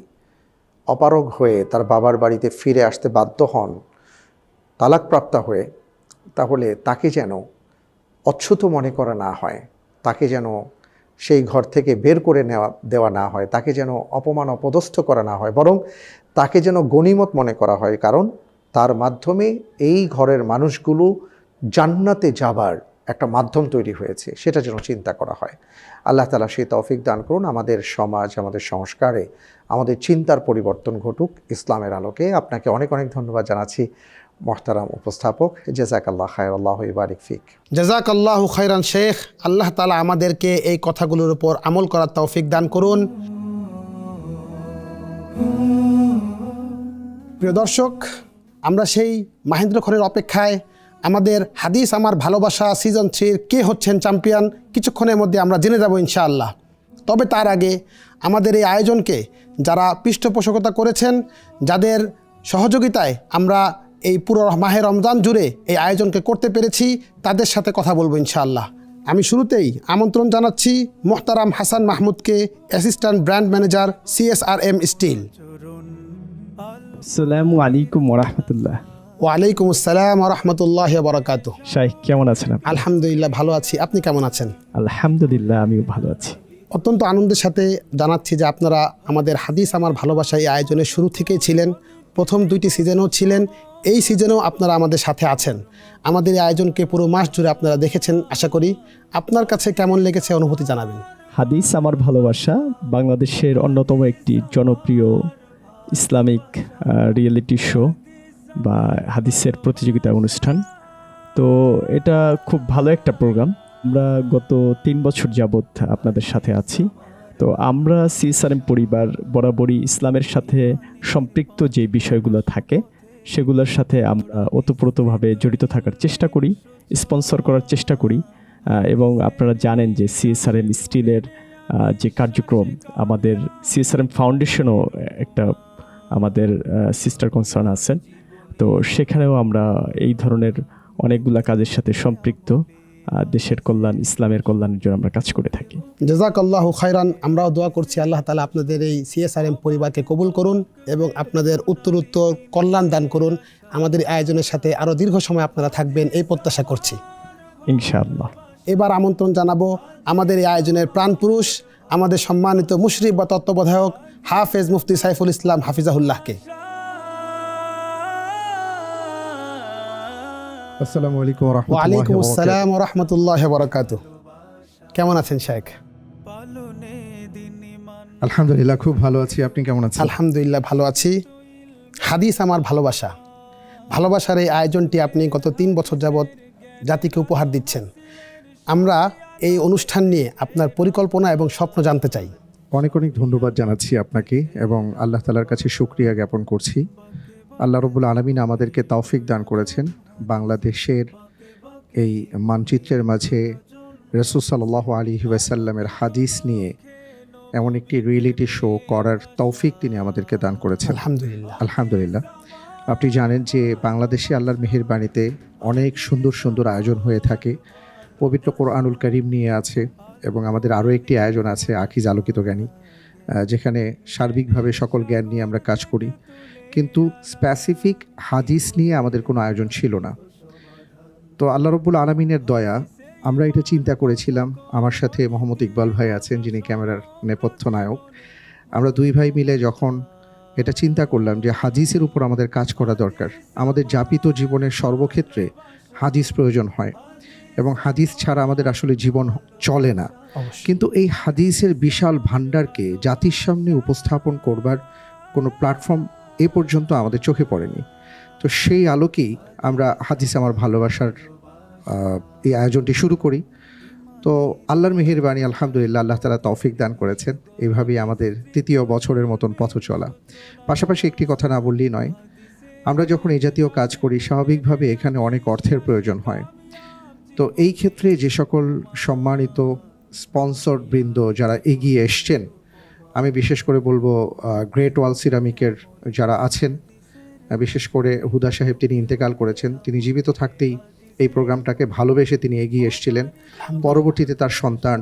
অপারগ হয়ে তার বাবার বাড়িতে ফিরে আসতে বাধ্য হন তালাকপ্রাপ্তা হয়ে, তাহলে তাকে যেন অচ্যুত মনে করা না হয়, তাকে যেন সেই ঘর থেকে বের করে দেওয়া না হয়, তাকে যেন অপমান অপদস্থ করা না হয়, বরং তাকে যেন গনিমত মনে করা হয়, কারণ তার মাধ্যমে এই ঘরের মানুষগুলো জান্নাতে যাবার একটা মাধ্যম তৈরি হয়েছে, সেটা যেন চিন্তা করা হয়। আল্লাহ তাআলা সেই তৌফিক দান করুন। আমাদের সমাজ, আমাদের সংস্কারে আমাদের চিন্তার পরিবর্তন ঘটুক ইসলামের আলোকে। আপনাকে অনেক অনেক ধন্যবাদ জানাচ্ছি মোহতারাম উপস্থাপক। জাযাকাল্লাহ খায়র, আল্লাহু ইবারিক ফিক। জাযাকাল্লাহু খায়রান শেখ। আল্লাহ তাআলা আমাদেরকে এই কথাগুলোর উপর আমল করার তৌফিক দান করুন। প্রিয় দর্শক, আমরা সেই মাহেন্দ্রক্ষণের অপেক্ষায় আমাদের হাদিস আমার ভালোবাসা সিজন 3 কে হচ্ছেন চ্যাম্পিয়ন কিছুক্ষণের মধ্যে আমরা জেনে যাব ইনশাআল্লাহ। তবে তার আগে আমাদের এই আয়োজনকে যারা পৃষ্ঠপোষকতা করেছেন, যাদের সহযোগিতায় আমরা এই পুরো মাহে রমজান জুড়ে এই আয়োজনকে করতে পেরেছি, তাদের সাথে কথা বলবো ইনশাআল্লাহ। আমি শুরুতেই আমন্ত্রণ জানাচ্ছি মোহতারাম হাসান মাহমুদকে, assistant brand manager CSRM steel. আসসালামু আলাইকুম ওয়া রাহমাতুল্লাহ। ওয়ালাইকুম আসসালাম ওয়া রাহমাতুল্লাহি ওয়া বারাকাতুহু। শাইখ, কেমন আছেন আপনি? আলহামদুলিল্লাহ ভালো আছি, আপনি কেমন আছেন? আলহামদুলিল্লাহ, আমিও ভালো আছি। অত্যন্ত আনন্দের সাথে জানাচ্ছি যে আপনারা আমাদের হাদিস আমার ভালোবাসা এই আয়োজনের শুরু থেকেই ছিলেন, প্রথম 2টি সিজনেও ছিলেন, এই সিজনেও আপনারা আমাদের সাথে আছেন। আমাদের এই আয়োজনকে পুরো মাস জুড়ে আপনারা দেখেছেন। আশা করি আপনার কাছে কেমন লেগেছে অনুভূতি জানাবেন। হাদিস আমার ভালোবাসা বাংলাদেশের অন্যতম একটি জনপ্রিয় ইসলামিক রিয়েলিটি শো বা হাদিসের প্রতিযোগিতা অনুষ্ঠান। তো এটা খুব ভালো একটা প্রোগ্রাম। আমরা গত 3 বছর যাবৎ আপনাদের সাথে আছি। তো আমরা CSRM পরিবার বরাবরই ইসলামের সাথে সম্পৃক্ত যে বিষয়গুলো থাকে সেগুলোর সাথে আমরা ওতপ্রোতভাবে জড়িত থাকার চেষ্টা করি, স্পন্সর করার চেষ্টা করি। এবং আপনারা জানেন যে CSRM স্টিলের যে কার্যক্রম, আমাদের CSRM ফাউন্ডেশনও একটা আমাদের সিস্টার কনসার্ন আছেন। তো সেখানেও আমরা এই ধরনের অনেকগুলা কাজের সাথে সম্পৃক্ত। দেশের কল্যাণ, ইসলামের কল্যাণের জন্য আমরা কাজ করে থাকি। জাযাকাল্লাহু খায়রান। আমরাও দোয়া করছি আল্লাহ তাআলা আপনাদের এই CSRM পরিবারকে কবুল করুন এবং আপনাদের উত্তরোত্তর কল্যাণ দান করুন। আমাদের এই আয়োজনের সাথে আরও দীর্ঘ সময় আপনারা থাকবেন এই প্রত্যাশা করছি ইনশাআল্লাহ। এবার আমন্ত্রণ জানাবো আমাদের এই আয়োজনের প্রাণপুরুষ, আমাদের সম্মানিত মুশরিফ বা তত্ত্বাবধায়ক হাফেজ মুফতি সাইফুল ইসলাম হাফিজাহুল্লাহকে। আসসালামু আলাইকুম ওয়া রাহমাতুল্লাহি ওয়ালাইকুম ওয়া বারাকাতুহু। আসসালাম ওয়া রাহমাতুল্লাহি ওয়া বারাকাতুহু। কেমন আছেন শেখ? আলহামদুলিল্লাহ, খুব ভালো আছি। আপনি কেমন আছেন? আলহামদুলিল্লাহ ভালো আছি। হাদিস আমার ভালোবাসা, ভালোবাসার এই আয়োজনটি আপনি গত 3 বছর যাবৎ জাতিকে উপহার দিচ্ছেন। আমরা এই অনুষ্ঠান নিয়ে আপনার পরিকল্পনা এবং স্বপ্ন জানতে চাই। অনেক অনেক ধন্যবাদ জানাচ্ছি আপনাকে এবং আল্লাহ তাআলার কাছে শুকরিয়া জ্ঞাপন করছি। আল্লাহ রাব্বুল আলামিন আমাদেরকে তৌফিক দান করেছেন বাংলাদেশের এই মানচিত্রের মাঝে রাসূল সাল্লাল্লাহু আলাইহি ওয়াসাল্লামের হাদিস নিয়ে এমন একটি রিয়েলিটি শো করার তৌফিক তিনি আমাদেরকে দান করেছেন। আলহামদুলিল্লাহ। আলহামদুলিল্লাহ। আপনি জানেন যে বাংলাদেশে আল্লাহর মেহেরবানিতে অনেক সুন্দর সুন্দর আয়োজন হয়ে থাকে। পবিত্র কোরআনুল কারীম নিয়ে আছে এবং আমাদের আরও একটি আয়োজন আছে আকিজ আলোকিত জ্ঞানী, যেখানে সার্বিকভাবে সকল জ্ঞান নিয়ে আমরা কাজ করি, কিন্তু স্পেসিফিক হাদিস নিয়ে আমাদের কোনো আয়োজন ছিল না। তো আল্লাহ রাব্বুল আলামিনের দয়া, আমরা এটা চিন্তা করেছিলাম, আমার সাথে মোহাম্মদ ইকবাল ভাই আছেন যিনি ক্যামেরার নেপথ্য নায়ক। আমরা 2 ভাই মিলে যখন এটা চিন্তা করলাম যে হাদিসের উপর আমাদের কাজ করা দরকার, আমাদের যাপিত জীবনের সর্বক্ষেত্রে হাদিস প্রয়োজন হয় এবং হাদিস ছাড়া আমাদের আসলে জীবন চলে না। কিন্তু এই হাদিসের বিশাল ভাণ্ডারকে জাতির সামনে উপস্থাপন করবার কোনো প্ল্যাটফর্ম এ পর্যন্ত আমাদের চোখে পড়েনি। তো সেই আলোকেই আমরা হাদিস আমার ভালোবাসার এই আয়োজনটি শুরু করি। তো আল্লাহর মেহেরবানি, আলহামদুলিল্লাহ, আল্লাহ তাআলা তৌফিক দান করেছেন। এইভাবেই আমাদের 3য় বছরের মতন পথ চলা। পাশাপাশি একটি কথা না বললেই নয়, আমরা যখন এই জাতীয় কাজ করি স্বাভাবিকভাবে এখানে অনেক অর্থের প্রয়োজন হয়। তো এই ক্ষেত্রে যে সকল সম্মানিত স্পন্সর বৃন্দ যারা এগিয়ে এসছেন, আমি বিশেষ করে বলবো গ্রেট ওয়াল সিরামিকের যারা আছেন, বিশেষ করে হুদা সাহেব, তিনি ইন্তেকাল করেছেন। তিনি জীবিত থাকতেই এই প্রোগ্রামটাকে ভালোবেসে তিনি এগিয়ে এসেছিলেন। পরবর্তীতে তার সন্তান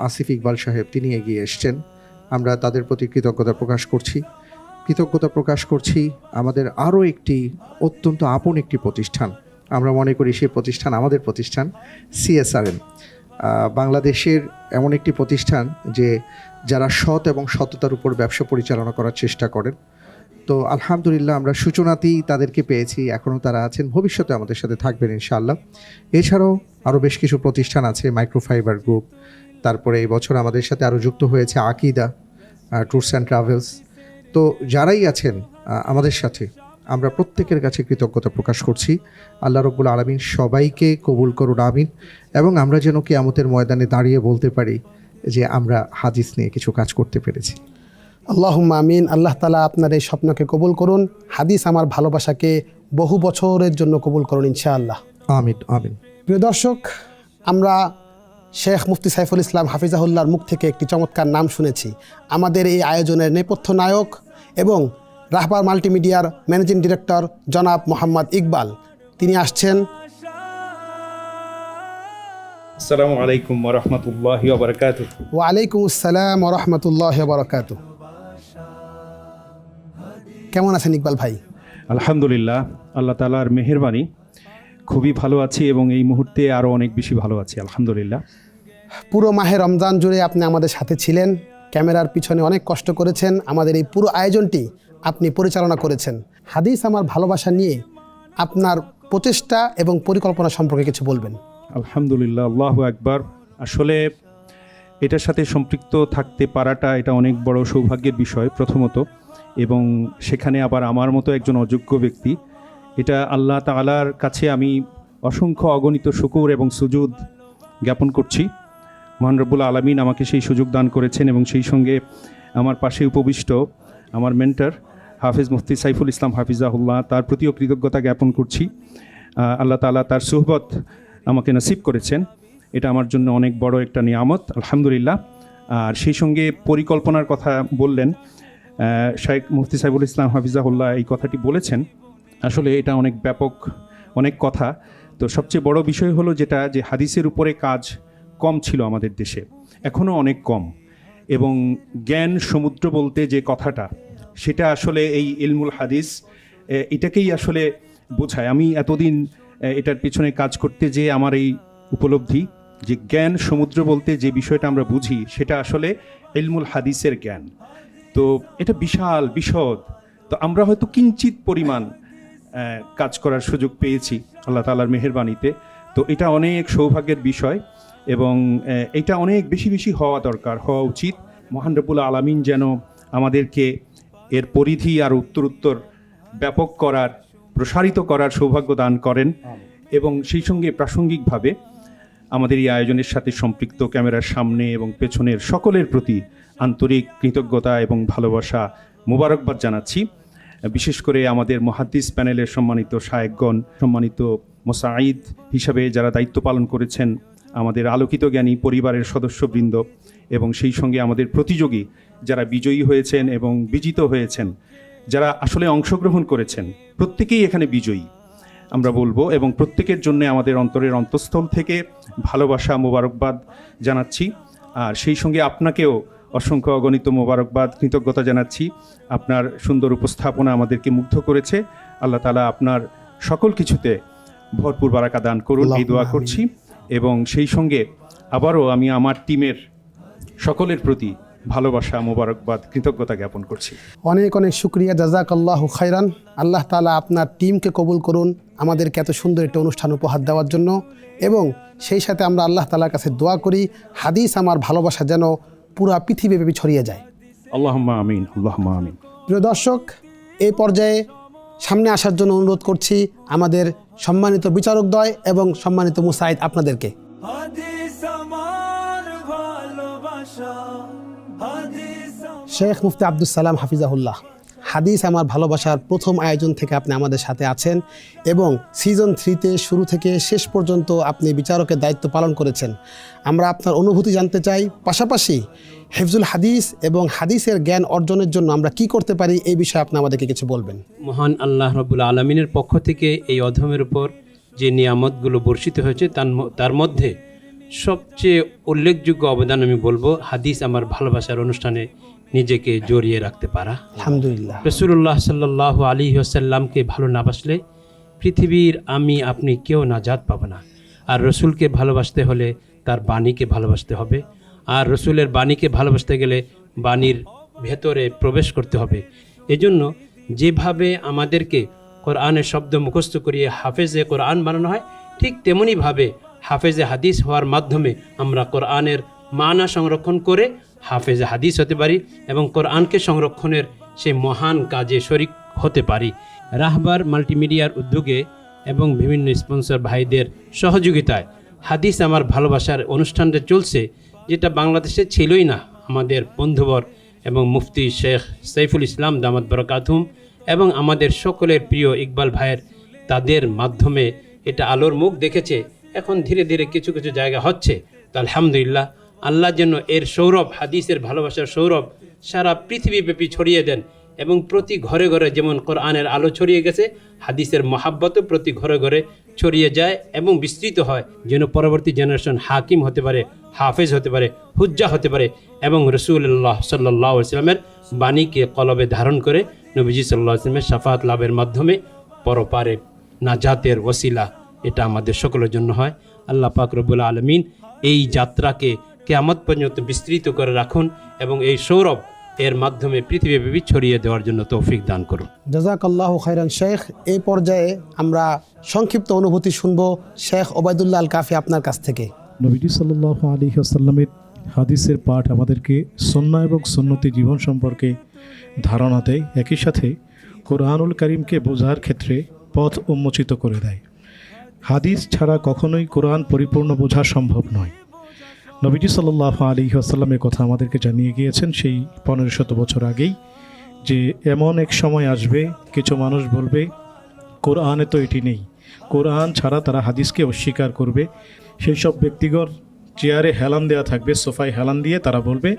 আসিফ ইকবাল সাহেব, তিনি এগিয়ে এসছেন। আমরা তাদের প্রতি কৃতজ্ঞতা প্রকাশ করছি। আমাদের আরও একটি অত্যন্ত আপন একটি প্রতিষ্ঠান, আমরা মনে করি সেই প্রতিষ্ঠান আমাদের প্রতিষ্ঠান CSRM, বাংলাদেশের এমন একটি প্রতিষ্ঠান যে যারা সৎ এবং সততার উপর ব্যবসা পরিচালনা করার চেষ্টা করেন। তো আলহামদুলিল্লাহ, আমরা সূচনাতেই তাদেরকে পেয়েছি, এখনও তারা আছেন, ভবিষ্যতে আমাদের সাথে থাকবেন ইনশাআল্লাহ। এছাড়াও আরও বেশ কিছু প্রতিষ্ঠান আছে, মাইক্রোফাইবার গ্রুপ, তারপরে এই বছর আমাদের সাথে আরও যুক্ত হয়েছে আকিদা ট্যুরস অ্যান্ড ট্রাভেলস। তো যারাই আছেন আমাদের সাথে, আমরা প্রত্যেকের কাছে কৃতজ্ঞতা প্রকাশ করছি। আল্লাহ রাব্বুল আলামিন সবাইকে কবুল করুন, আমিন। এবং আমরা যেন কিয়ামতের ময়দানে দাঁড়িয়ে বলতে পারি যে আমরা হাদিস নিয়ে কিছু কাজ করতে পেরেছি। আল্লাহুম্মা আমিন। আল্লাহ তাআলা আপনার এই স্বপ্নকে কবুল করুন, হাদিস আমার ভালোবাসাকে বহু বছরের জন্য কবুল করুন ইনশাআল্লাহ। আমিন আমিন। প্রিয় দর্শক, আমরা শেখ মুফতি সাইফুল ইসলাম হাফিজাহুল্লাহর মুখ থেকে একটি চমৎকার নাম শুনেছি। আমাদের এই আয়োজনের নেপথ্য নায়ক এবং রাহবার মাল্টিমিডিয়ার ম্যানেজিং ডিরেক্টর জনাব মোহাম্মদ ইকবাল, তিনি আসছেন। আসসালামু আলাইকুম ওয়া রাহমাতুল্লাহি ওয়া বারাকাতুহু। ওয়া আলাইকুম আসসালাম ওয়া রাহমাতুল্লাহি ওয়া বারাকাতুহু। কেমন আছেন ইকবাল ভাই? আলহামদুলিল্লাহ, আল্লাহ তাআলার মেহেরবানি খুবই ভালো আছি এবং এই মুহূর্তে আরও অনেক বেশি ভালো আছি আলহামদুলিল্লাহ। পুরো মাহে রমজান জুড়ে আপনি আমাদের সাথে ছিলেন, ক্যামেরার পিছনে অনেক কষ্ট করেছেন, আমাদের এই পুরো আয়োজনটি আপনি পরিচালনা করেছেন। হাদিস আমার ভালোবাসা নিয়ে আপনার প্রচেষ্টা এবং পরিকল্পনা সম্পর্কে কিছু বলবেন। আলহামদুলিল্লাহ, আল্লাহু আকবার। আসলে এটার সাথে সম্পৃক্ত থাকতে পারাটা এটা অনেক বড় সৌভাগ্যের বিষয় প্রথমত, এবং সেখানে আবার আমার মতো একজন অযোগ্য ব্যক্তি, এটা আল্লাহ তাআলার কাছে আমি অসংখ্য অগণিত শুকর এবং সুজুদ জ্ঞাপন করছি। মহান রব্বুল আলামিন আমাকে সেই সুযোগ দান করেছেন এবং সেই সঙ্গে আমার পাশে উপবিষ্ট আমার মেন্টর হাফেজ মুফতি সাইফুল ইসলাম হাফিজাহুল্লাহ, তার প্রতিও কৃতজ্ঞতা জ্ঞাপন করছি। আল্লাহ তাআলা তার সুহবত আমাকে নসিব করেছেন, এটা আমার জন্য অনেক বড় একটা নিয়ামত আলহামদুলিল্লাহ। আর সেই সঙ্গে পরিকল্পনার কথা বললেন শেখ মুফতি সাইফুল ইসলাম হাফিজাহুল্লাহ, এই কথাটি বলেছেন। আসলে এটা অনেক ব্যাপক অনেক কথা, তো সবচেয়ে বড় বিষয় হলো যেটা, যে হাদিসের উপরে কাজ কম ছিল আমাদের দেশে, এখনও অনেক কম। এবং জ্ঞান সমুদ্র বলতে যে কথাটা, সেটা আসলে এই ইলমুল হাদিস এটাকেই আসলে বোঝায়। আমি এতদিন এটার পিছনে কাজ করতে যে আমার এই উপলব্ধি যে জ্ঞান সমুদ্র বলতে যে বিষয়টা আমরা বুঝি, সেটা আসলে ইলমুল হাদিসের জ্ঞান। তো এটা বিশাল বিশদ। তো আমরা হয়তো কিঞ্চিত পরিমাণ কাজ করার সুযোগ পেয়েছি আল্লাহ তাআলার মেহেরবানিতে। তো এটা অনেক সৌভাগ্যের বিষয় এবং এটা অনেক বেশি বেশি হওয়া দরকার, হওয়া উচিত। মহান রব্বুল আলামিন যেন আমাদেরকে এর পরিধি আর উত্তর ব্যাপক করার, প্রসারিত করার সৌভাগ্য দান করেন। এবং সেই সঙ্গে প্রাসঙ্গিকভাবে আমাদের এই আয়োজনের সাথে সম্পৃক্ত ক্যামেরার সামনে এবং পেছনের সকলের প্রতি আন্তরিক কৃতজ্ঞতা এবং ভালোবাসা, মোবারকবাদ জানাচ্ছি। বিশেষ করে আমাদের মুহাদ্দিস প্যানেলের সম্মানিত শায়েখগণ, সম্মানিত মুসাঈদ হিসাবে যারা দায়িত্ব পালন করেছেন, আমাদের আলোকিত জ্ঞানী পরিবারের সদস্যবৃন্দ, এবং সেই সঙ্গে আমাদের প্রতিযোগী যারা বিজয়ী হয়েছেন এবং বিজিত হয়েছেন, যারা আসলে অংশগ্রহণ করেছেন, প্রত্যেকেই এখানে বিজয়ী আমরা বলবো। এবং প্রত্যেকের জন্য আমাদের অন্তরের অন্তঃস্থল থেকে ভালোবাসা, মোবারকবাদ জানাচ্ছি। আর সেই সঙ্গে আপনাকেও অসংখ্য অগণিত মোবারকবাদ, কৃতজ্ঞতা জানাচ্ছি। আপনার সুন্দর উপস্থাপনা আমাদেরকে মুগ্ধ করেছে। আল্লাহ তাআলা আপনার সকল কিছুতে ভরপুর বারাকা দান করুন, এই দোয়া করছি। এবং সেই সঙ্গে আবারও আমি আমার টিমের সকলের প্রতি ভালোবাসা, মোবারকবাদ, কৃতজ্ঞতা জ্ঞাপন করছি। অনেক অনেক শুক্রিয়া, জাযাকাল্লাহু খাইরান। আল্লাহ তাআলা আপনার টিমকে কবুল করুন আমাদেরকে এত সুন্দর একটা অনুষ্ঠান উপহার দেওয়ার জন্য। এবং সেই সাথে আমরা আল্লাহ তাআলার কাছে দোয়া করি, হাদিস আমার ভালোবাসা যেন পুরা পৃথিবীব্যাপী ছড়িয়ে যায়। আল্লাহুম্মা আমিন, আল্লাহুম্মা আমিন। প্রিয় দর্শক, এই পর্যায়ে সামনে আসার জন্য অনুরোধ করছি আমাদের সম্মানিত বিচারকদ্বয় এবং সম্মানিত মুসাঈদ আপনাদেরকে। হাদিস আমার ভালোবাসা, হাদিস শেখ মুফতি আব্দুস সালাম হাফিজাহুল্লাহ, হাদিস আমার ভালোবাসার প্রথম আয়োজন থেকে আপনি আমাদের সাথে আছেন এবং সিজন 3তে শুরু থেকে শেষ পর্যন্ত আপনি বিচারকের দায়িত্ব পালন করেছেন। আমরা আপনার অনুভূতি জানতে চাই, পাশাপাশি হিফজুল হাদিস এবং হাদিসের জ্ঞান অর্জনের জন্য আমরা কি করতে পারি, এই বিষয়ে আপনি আমাদেরকে কিছু বলবেন। মহান আল্লাহ রাব্বুল আলামিনের পক্ষ থেকে এই অধমের উপর যে নিয়ামতগুলো বর্ষিত হয়েছে তার মধ্যে সবচেয়ে উল্লেখযোগ্য অবদান আমি বলবো হাদিস আমার ভালোবাসার অনুষ্ঠানে নিজেকে জড়িয়ে রাখতে পারা। আলহামদুলিল্লাহ। রাসূলুল্লাহ সাল্লাল্লাহু আলাইহি ওয়াসাল্লামকে ভালো না বাসলে পৃথিবীর আমি আপনি কেউ নাজাত পাবো না। আর রসুলকে ভালোবাসতে হলে তার বাণীকে ভালোবাসতে হবে। আর রসুলের বাণীকে ভালোবাসতে গেলে বাণীর ভেতরে প্রবেশ করতে হবে। এজন্য যেভাবে আমাদেরকে কোরআনের শব্দ মুখস্থ করিয়ে হাফেজে কোরআন বানানো হয়, ঠিক তেমনিভাবে হাফেজে হাদিস হওয়ার মাধ্যমে আমরা কোরআনের মানা সংরক্ষণ করে হাফেজে হাদিস হতে পারি এবং কোরআনকে সংরক্ষণের সেই মহান কাজে শরিক হতে পারি। রাহবার মাল্টিমিডিয়ার উদ্যোগে এবং বিভিন্ন স্পন্সর ভাইদের সহযোগিতায় হাদিস আমার ভালোবাসার অনুষ্ঠানটা চলছে, যেটা বাংলাদেশে ছিলই না। আমাদের বন্ধুবর এবং মুফতি শেখ সাইফুল ইসলাম দামাত বরকাতুহুম এবং আমাদের সকলের প্রিয় ইকবাল ভাইয়ের, তাদের মাধ্যমে এটা আলোর মুখ দেখেছে। এখন ধীরে ধীরে কিছু কিছু জায়গা হচ্ছে। তো আলহামদুলিল্লাহ, আল্লাহ যেন এর সৌরভ, হাদিসের ভালোবাসার সৌরভ সারা পৃথিবীব্যাপী ছড়িয়ে দেন এবং প্রতি ঘরে ঘরে যেমন কোরআনের আলো ছড়িয়ে গেছে, হাদিসের মহাব্বতও প্রতি ঘরে ঘরে ছড়িয়ে যায় এবং বিস্তৃত হয়, যেন পরবর্তী জেনারেশন হাকিম হতে পারে, হাফেজ হতে পারে, হুজ্জা হতে পারে এবং রাসূলুল্লাহ সাল্লাল্লাহু আলাইহি ওয়াসাল্লামের বাণীকে কলবে ধারণ করে নবীজি সাল্লাল্লাহু আলাইহি ওয়াসাল্লামের শাফাত লাভের মাধ্যমে পরপারে নাজাতের ওসিলা এটা আমাদের সকলের জন্য হয়। আল্লাহ পাক রব্বুল আলামিন এই যাত্রাকে কিয়ামত পর্যন্ত বিস্তৃত করে রাখুন এবং এই সৌরভ এর মাধ্যমে পৃথিবীব্যাপী ছড়িয়ে দেওয়ার জন্য তৌফিক দান করুন। জাযাকাল্লাহু খাইরান শেখ। এই পর্যায়ে আমরা সংক্ষিপ্ত অনুভূতি শুনবো শেখ ওবায়দুল্লাহ আল কাফি আপনার কাছ থেকে। নবীজি সাল্লাল্লাহু আলাইহি ওয়াসাল্লামের হাদিসের পাঠ আমাদেরকে সুন্নাহ এবং সুন্নতি জীবন সম্পর্কে ধারণা দেয়, একই সাথে কোরআনুল কারীমকে বোঝার ক্ষেত্রে পথ উন্মোচিত করে দেয়। হাদিস ছাড়া কখনোই কোরআন পরিপূর্ণ বোঝা সম্ভব নয়। নবীজি সাল্লাল্লাহু আলাইহি ওয়াসাল্লামের কথা আমাদেরকে জানিয়ে গিয়েছেন সেই 1500 বছর আগেই, যে এমন এক সময় আসবে কিছু মানুষ বলবে কোরআনে তো এটি নেই, কোরআন ছাড়া তারা হাদিসকে অস্বীকার করবে। সেই সব ব্যক্তিগণ চেয়ারে হেলান দেওয়া থাকবে, সোফায় হেলান দিয়ে তারা বলবে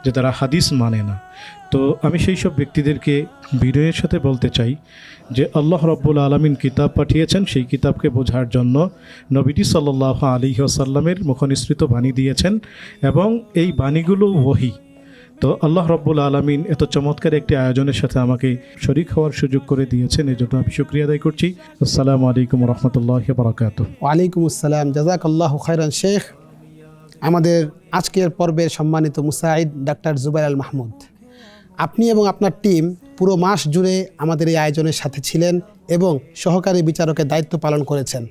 যে তারা হাদিস মানে না। তো আমি সেই সব ব্যক্তিদেরকে বিনয়ের সাথে বলতে চাই যে আল্লাহ রাব্বুল আলামিন কিতাব পাঠিয়েছেন, সেই কিতাবকে বোঝার জন্য নবীজি সাল্লাল্লাহু আলাইহি ওয়াসাল্লামের মুখনিসৃত বাণী দিয়েছেন এবং এই বাণীগুলো ওহী। তো আল্লাহ রাব্বুল আলামিন এত চমৎকার একটি আয়োজনের সাথে আমাকে শরীক হওয়ার সুযোগ করে দিয়েছেন, এজন্য আমি শুকরিয়া আদায় করছি। আসসালামু আলাইকুম ওয়া রাহমাতুল্লাহি ওয়া বারাকাতুহু। ওয়ালাইকুম আসসালাম, জাযাকাল্লাহু খাইরান শেখ। আমাদের আজকের পর্বের সম্মানিত মুসাইদ ডাক্তার জুবাইর আল মাহমুদ, আপনি এবং আপনার টিম পুরো মাস জুড়ে আমাদের এই আয়োজনের সাথে ছিলেন এবং সহকারী বিচারকের দায়িত্ব পালন করেছেন।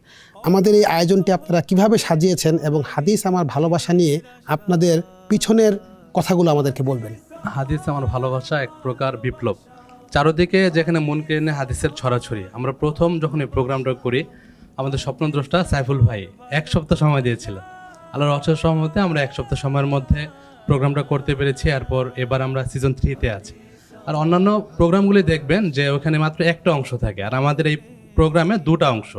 আমাদের এই আয়োজনটি আপনারা কিভাবে সাজিয়েছেন এবং হাদিস আমার ভালোবাসা নিয়ে আপনাদের পিছনের কথাগুলো আমাদেরকে বলবেন। হাদিস আমার ভালোবাসা এক প্রকার বিপ্লব। চারদিকে যেখানে মন কেড়ে নেয় হাদিসের ছড়াছড়ি। আমরা প্রথম যখন এই প্রোগ্রামটা করি, আমাদের স্বপ্নদ্রষ্টা সাইফুল ভাই 1 সপ্তাহ সময় দিয়েছিলেন। আল্লাহর অশেষ রহমতে আমরা 1 সপ্তাহ সময়ের মধ্যে প্রোগ্রামটা করতে পেরেছি। এরপর এবার আমরা সিজন 3-তে আছি। আর অন্যান্য প্রোগ্রামগুলি দেখবেন যে ওখানে মাত্র একটা অংশ থাকে, আর আমাদের এই প্রোগ্রামে 2টা অংশ।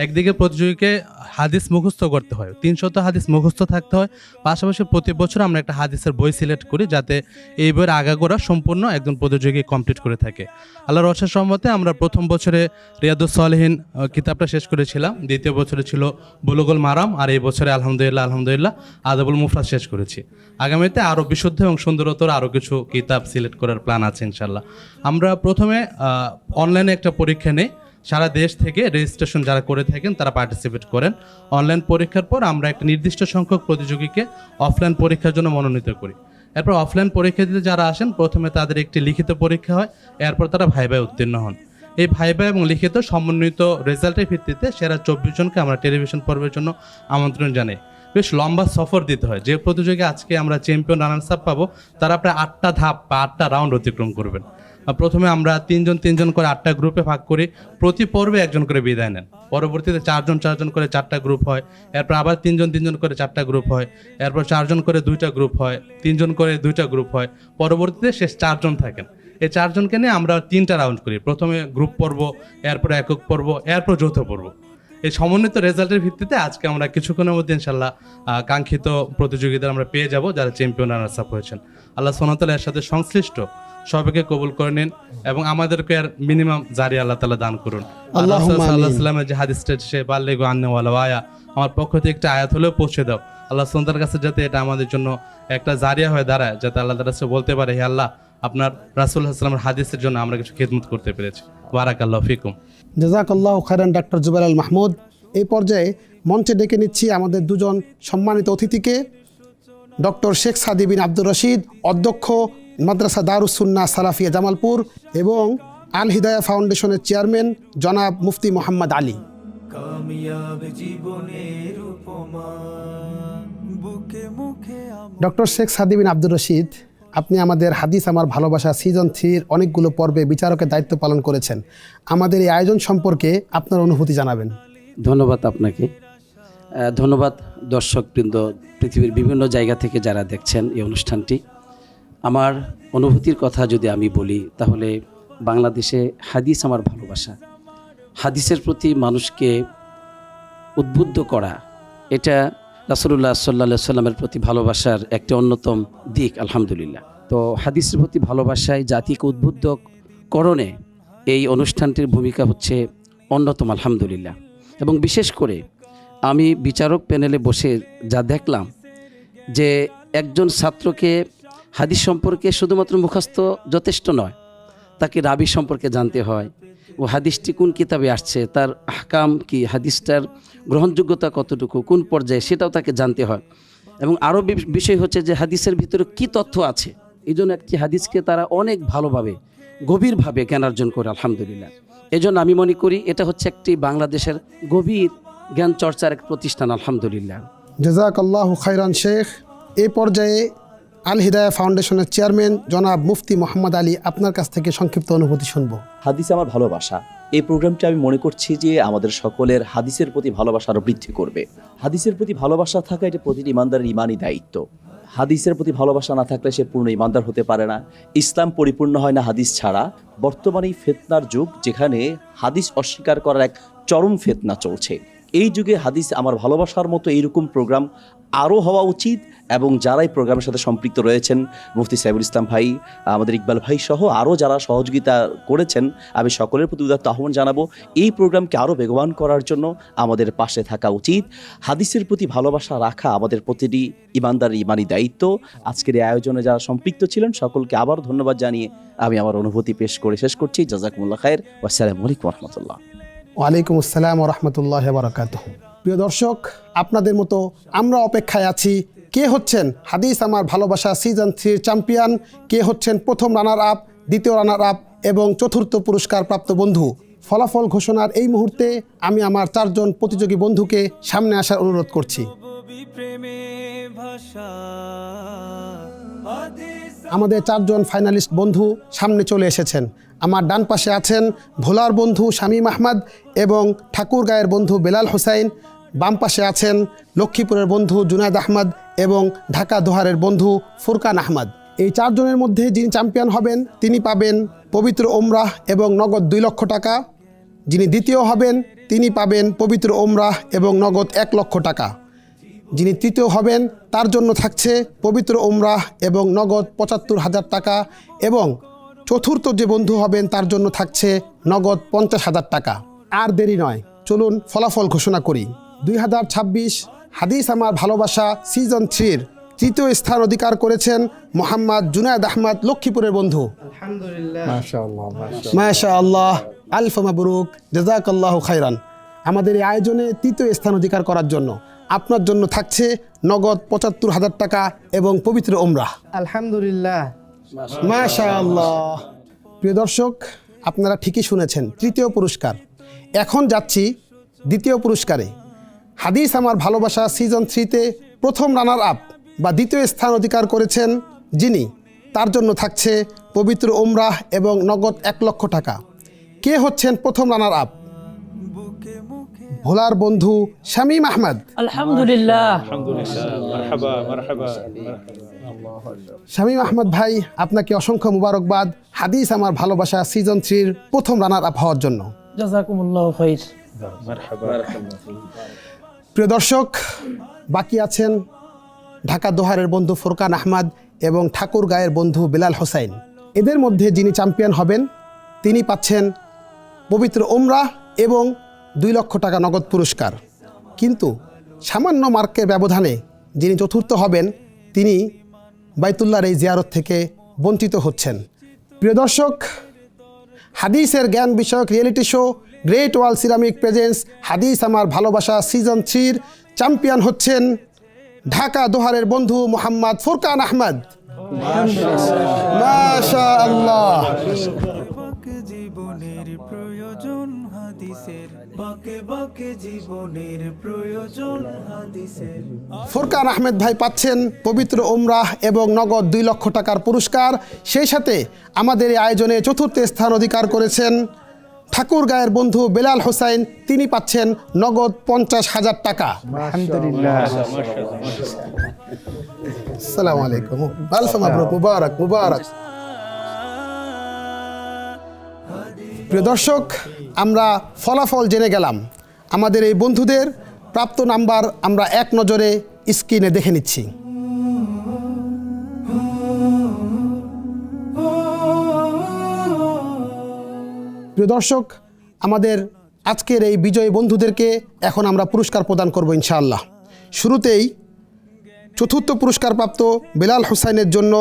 একদিকে প্রতিযোগীকে হাদিস মুখস্থ করতে হয়, 300 হাদিস মুখস্থ থাকতে হয়। পাশাপাশি প্রতি বছর আমরা একটা হাদিসের বই সিলেক্ট করি, যাতে এই বইয়ের আগাগোড়া সম্পূর্ণ একজন প্রতিযোগী কমপ্লিট করে থাকে। আল্লাহর অশেষ রহমতে আমরা প্রথম বছরে রিয়াদুস সালেহিন কিতাবটা শেষ করেছিলাম, দ্বিতীয় বছরে ছিল বুলুগুল মারাম, আর এই বছরে আলহামদুলিল্লাহ আদাবুল মুফরাদ শেষ করেছি। আগামীতে আরও বিশুদ্ধ এবং সুন্দরতর আরও কিছু কিতাব সিলেক্ট করার প্ল্যান আছে ইনশাল্লাহ। আমরা প্রথমে অনলাইনে একটা পরীক্ষা নেই, সারা দেশ থেকে রেজিস্ট্রেশন যারা করে থাকেন তারা পার্টিসিপেট করেন। অনলাইন পরীক্ষার পর আমরা একটা নির্দিষ্ট সংখ্যক প্রতিযোগীকে অফলাইন পরীক্ষার জন্য মনোনীত করি। এরপর অফলাইন পরীক্ষা দিতে যারা আসেন, প্রথমে তাদের একটি লিখিত পরীক্ষা হয়, এরপর তারা ভাইভায় উত্তীর্ণ হন। এই ভাইভা এবং লিখিত সমন্বিত রেজাল্টের ভিত্তিতে সেরা 24 জনকে আমরা টেলিভিশন পর্বের জন্য আমন্ত্রণ জানাই। বেশ লম্বা সফর দিতে হয়। যে প্রতিযোগী আজকে আমরা চ্যাম্পিয়ন রানার্স আপ পাবো, তারা প্রায় 8টা ধাপ বা 8টা রাউন্ড অতিক্রম করবেন। প্রথমে আমরা 3 জন করে 8টা গ্রুপে ভাগ করি, প্রতি পর্বে 1 জন করে বিদায় নেন। পরবর্তীতে 4 জন করে 4টা গ্রুপ হয়, এরপর আবার 3 জন করে 4টা গ্রুপ হয়, এরপর 4 জন করে 2টা গ্রুপ হয়, 3 জন করে 2টা গ্রুপ হয়, পরবর্তীতে শেষ 4 জন থাকেন। এই 4 জনকে নিয়ে আমরা 3টা রাউন্ড করি, প্রথমে গ্রুপ পর্ব, এরপর একক পর্ব, এরপর যৌথ পর্ব। এই সমন্বিত রেজাল্টের ভিত্তিতে আজকে আমরা কিছুক্ষণের মধ্যে ইনশাল্লাহ কাঙ্ক্ষিত প্রতিযোগিতা আমরা পেয়ে যাব, যারা চ্যাম্পিয়ন রানার্স আপ হয়েছেন। আল্লাহ সুবহানাহু ওয়া তাআলা এর সাথে সংশ্লিষ্ট সবাইকে কবুল করে নিন এবং আমাদেরকে আর মিনিমাম জারি আল্লাহ তাআলা দান করুন। আল্লাহ সাল্লাল্লাহু আলাইহি ওয়াসাল্লামের যে হাদিসটা সে বাল্লিগু আন্নি ওয়ালাউ আয়া, আমার পক্ষ থেকে একটা আয়াত হলেও পৌঁছে দাও। আল্লাহ সুবহানাহু ওয়া তাআলার কাছে যাতে এটা আমাদের জন্য একটা জারিয়া হয়ে দাঁড়ায়, যাতে আল্লাহ তাআলা বলতে পারে, হে আল্লাহ, আপনার রাসূল সাল্লাল্লাহু আলাইহি ওয়াসাল্লামের হাদিসের জন্য আমরা কিছু খিদমত করতে পেরেছি। বারাকাল্লাহু ফিকুম। জাযাকাল্লাহু খাইরান ডাক্তার জুবাইর আল মাহমুদ। এই পর্যায়ে মঞ্চে ডেকে নিচ্ছি আমাদের 2 জন সম্মানিত অতিথিকে, ডক্টর শেখ সাদি বিন আব্দুর রশিদ, অধ্যক্ষ মাদ্রাসা দারুস সুন্নাহ সালাফিয়া জামালপুর এবং আল হিদায়া ফাউন্ডেশনের চেয়ারম্যান জনাব মুফতি মোহাম্মদ আলী। ডক্টর শেখ সাদি বিন আব্দুর রশিদ, আপনি আমাদের হাদিস আমার ভালোবাসা সিজন 3 অনেকগুলো পর্বে বিচারকের দায়িত্ব পালন করেছেন। আমাদের এই আয়োজন সম্পর্কে আপনার অনুভূতি জানাবেন। ধন্যবাদ আপনাকে, ধন্যবাদ দর্শকবৃন্দ, পৃথিবীর বিভিন্ন জায়গা থেকে যারা দেখছেন এই অনুষ্ঠানটি। আমার অনুভূতির কথা যদি আমি বলি, তাহলে বাংলাদেশে হাদিস আমার ভালোবাসা, হাদিসের প্রতি মানুষকে উদ্বুদ্ধ করা, এটা রাসূলুল্লাহ সাল্লাল্লাহু আলাইহি সাল্লামের প্রতি ভালোবাসার একটা অন্যতম দিক। আলহামদুলিল্লাহ। তো হাদিসের প্রতি ভালোবাসায় জাতিকে উদ্বুদ্ধ করণে এই অনুষ্ঠানটির ভূমিকা হচ্ছে অন্যতম, আলহামদুলিল্লাহ। এবং বিশেষ করে আমি বিচারক প্যানেলে বসে যা দেখলাম, যে একজন ছাত্রকে হাদিস সম্পর্কে শুধুমাত্র মুখস্থ যথেষ্ট নয়, তাকে রাবি সম্পর্কে জানতে হয়, ও হাদিসটি কোন কিতাবে আসছে, তার আহকাম কি, হাদিসটার গ্রহণযোগ্যতা কতটুকু, কোন পর্যায়ে, সেটাও তাকে জানতে হয়। এবং আরও বিষয় হচ্ছে যে হাদিসের ভিতরে কি তথ্য আছে, এই জন্য একটি হাদিসকে তারা অনেক ভালোভাবে গভীরভাবে জ্ঞান অর্জন করে, আলহামদুলিল্লাহ। এই জন্য আমি মনে করি এটা হচ্ছে একটি বাংলাদেশের গভীর জ্ঞান চর্চার এক প্রতিষ্ঠান, আলহামদুলিল্লাহ। জাযাকাল্লাহু খাইরান শেখ। এই পর্যায়ে আল হিদায়া ফাউন্ডেশনের চেয়ারম্যান জনাব মুফতি মোহাম্মদ আলী, আপনার কাছ থেকে সংক্ষিপ্ত অনুভূতি শুনব। হাদিস আমার ভালোবাসা, এই প্রোগ্রামটি আমি মনে করছি যে আমাদের সকলের হাদিসের প্রতি ভালোবাসা আরও বৃদ্ধি করবে। হাদিসের প্রতি ভালোবাসা থাকা এটা প্রতিটি ইমানদারের ইমানই দায়িত্ব। হাদিসের প্রতি ভালোবাসা না থাকলে সে পূর্ণ ইমানদার হতে পারে না। ইসলাম পরিপূর্ণ হয় না হাদিস ছাড়া। বর্তমানে এই ফিতনার যুগ, যেখানে হাদিস অস্বীকার করার এক চরম ফিতনা চলছে। এই যুগে হাদিস আমার ভালোবাসার মতো এইরকম প্রোগ্রাম আরও হওয়া উচিত, এবং যারা এই প্রোগ্রামের সাথে সম্পৃক্ত রয়েছেন, মুফতি সাইফুল ইসলাম ভাই, আমাদের ইকবাল ভাই সহ আরও যারা সহযোগিতা করেছেন, আমি সকলের প্রতি উদাত্ত আহ্বান জানাবো এই প্রোগ্রামকে আরও বেগবান করার জন্য আমাদের পাশে থাকা উচিত। হাদিসের প্রতি ভালোবাসা রাখা আমাদের প্রতিটি ইমানদারের ইমানি দায়িত্ব। আজকের এই আয়োজনে যারা সম্পৃক্ত ছিলেন সকলকে আবার ধন্যবাদ জানিয়ে আমি আমার অনুভূতি পেশ করে শেষ করছি। জাযাকুমুল্লাহ খায়ের। আসসালামু আলাইকুম রহমতুল্লাহ। ওয়ালাইকুম আসসালাম রহমতুল্লাহ বারাকাতুহ। প্রিয় দর্শক, আপনাদের মতো আমরা অপেক্ষায় আছি কে হচ্ছেন হাদিস আমার ভালোবাসা সিজন 3 চ্যাম্পিয়ন, কে হচ্ছেন প্রথম রানার আপ, দ্বিতীয় রানার আপ এবং চতুর্থ পুরস্কার প্রাপ্ত বন্ধু। ফলাফল ঘোষণার এই মুহূর্তে আমি আমার 4 জন প্রতিযোগী বন্ধুকে সামনে আসার অনুরোধ করছি। আমাদের 4 জন ফাইনালিস্ট বন্ধু সামনে চলে এসেছেন। আমার ডান পাশে আছেন ভোলার বন্ধু শামীম আহমদ এবং ঠাকুরগাঁয়ের বন্ধু বেলাল হোসাইন। বাম পাশে আছেন লক্ষ্মীপুরের বন্ধু জুনায়েদ আহমদ এবং ঢাকা দোহারের বন্ধু ফুরকান আহমদ। এই 4 জনের মধ্যে যিনি চ্যাম্পিয়ন হবেন তিনি পাবেন পবিত্র ওমরাহ এবং নগদ 2 লক্ষ টাকা। যিনি দ্বিতীয় হবেন তিনি পাবেন পবিত্র ওমরাহ এবং নগদ 1 লক্ষ টাকা। যিনি তৃতীয় হবেন তার জন্য থাকছে পবিত্র ওমরাহ এবং নগদ ৭৫,০০০ টাকা, এবং চতুর্থ যে বন্ধু হবেন তার জন্য থাকছে নগদ ৫০,০০০ টাকা। আর দেরি নয়, চলুন ফলাফল ঘোষণা করি। 2026 হাদিস আমার ভালোবাসা সিজন 3-র তৃতীয় স্থান অধিকার করেছেন মোহাম্মদ জুনায়েদ আহমদ, লক্ষ্মীপুরের বন্ধু। মাশাআল্লাহ, আলফ মাবরুক, জাযাকাল্লাহু খাইরান। আমাদের এই আয়োজনে তৃতীয় স্থান অধিকার করার জন্য আপনার জন্য থাকছে নগদ ৭৫,০০০ টাকা এবং পবিত্র ওমরাহ। আলহামদুলিল্লাহ, মাশাআল্লাহ। প্রিয় দর্শক, আপনারা ঠিকই শুনেছেন, তৃতীয় পুরস্কার। এখন যাচ্ছি দ্বিতীয় পুরস্কারে। হাদিস আমার ভালোবাসা সিজন 3-তে প্রথম রানার আপ বা দ্বিতীয় স্থান অধিকার করেছেন যিনি, তার জন্য থাকছে পবিত্র ওমরাহ এবং নগদ 1 লক্ষ টাকা। কে হচ্ছেন প্রথম রানার আপ? ভোলার বন্ধু শামীম আহমদ। আলহামদুলিল্লাহ। শামীম আহমদ ভাই, আপনাকে অসংখ্য মুবারকবাদ হাদিস আমার ভালোবাসা সিজন 3-র প্রথম রানার আপ হওয়ার জন্য। জাযাকুমুল্লাহু খাইর। প্রিয় দর্শক, বাকি আছেন ঢাকা দোহারের বন্ধু ফুরকান আহমদ এবং ঠাকুরগাঁয়ের বন্ধু বেলাল হোসাইন। এদের মধ্যে যিনি চ্যাম্পিয়ন হবেন তিনি পাচ্ছেন পবিত্র ওমরাহ এবং 2 লক্ষ টাকা নগদ পুরস্কার। কিন্তু সামান্য মার্কের ব্যবধানে যিনি চতুর্থ হবেন তিনি বাইতুল্লাহর এই জিয়ারত থেকে বঞ্চিত হচ্ছেন। প্রিয় দর্শক, হাদিসের জ্ঞান বিষয়ক reality show great wall ceramic presence হাদিস আমার ভালোবাসা সিজন 3-র চ্যাম্পিয়ন হচ্ছেন ঢাকা দোহারের বন্ধু মোহাম্মদ ফুরকান আহমদ। মাশাআল্লাহ। জীবনের প্রয়োজন হাদিসের, বাকে বাকে জীবনের প্রয়োজন হাদিসের। ফুরকান আহমেদ ভাই পাচ্ছেন পবিত্র ওমরাহ এবং নগদ 2 লক্ষ টাকার পুরস্কার। সেই সাথে আমাদের এই আয়োজনে চতুর্থ স্থান অধিকার করেছেন ঠাকুরগাঁয়ের বন্ধু বেলাল হোসাইন, তিনি পাচ্ছেন নগদ ৫০,০০০ টাকা। আলহামদুলিল্লাহ। আসসালামু আলাইকুম, আলফ মাবরুক, মুবারক মুবারক। প্রিয় দর্শক, আমরা ফলাফল জেনে গেলাম। আমাদের এই বন্ধুদের প্রাপ্ত নাম্বার আমরা এক নজরে স্ক্রিনে দেখে নিচ্ছি। প্রিয় দর্শক, আমাদের আজকের এই বিজয়ী বন্ধুদেরকে এখন আমরা পুরস্কার প্রদান করব ইনশাআল্লাহ। শুরুতেই চতুর্থ পুরস্কারপ্রাপ্ত বেলাল হোসাইনের জন্য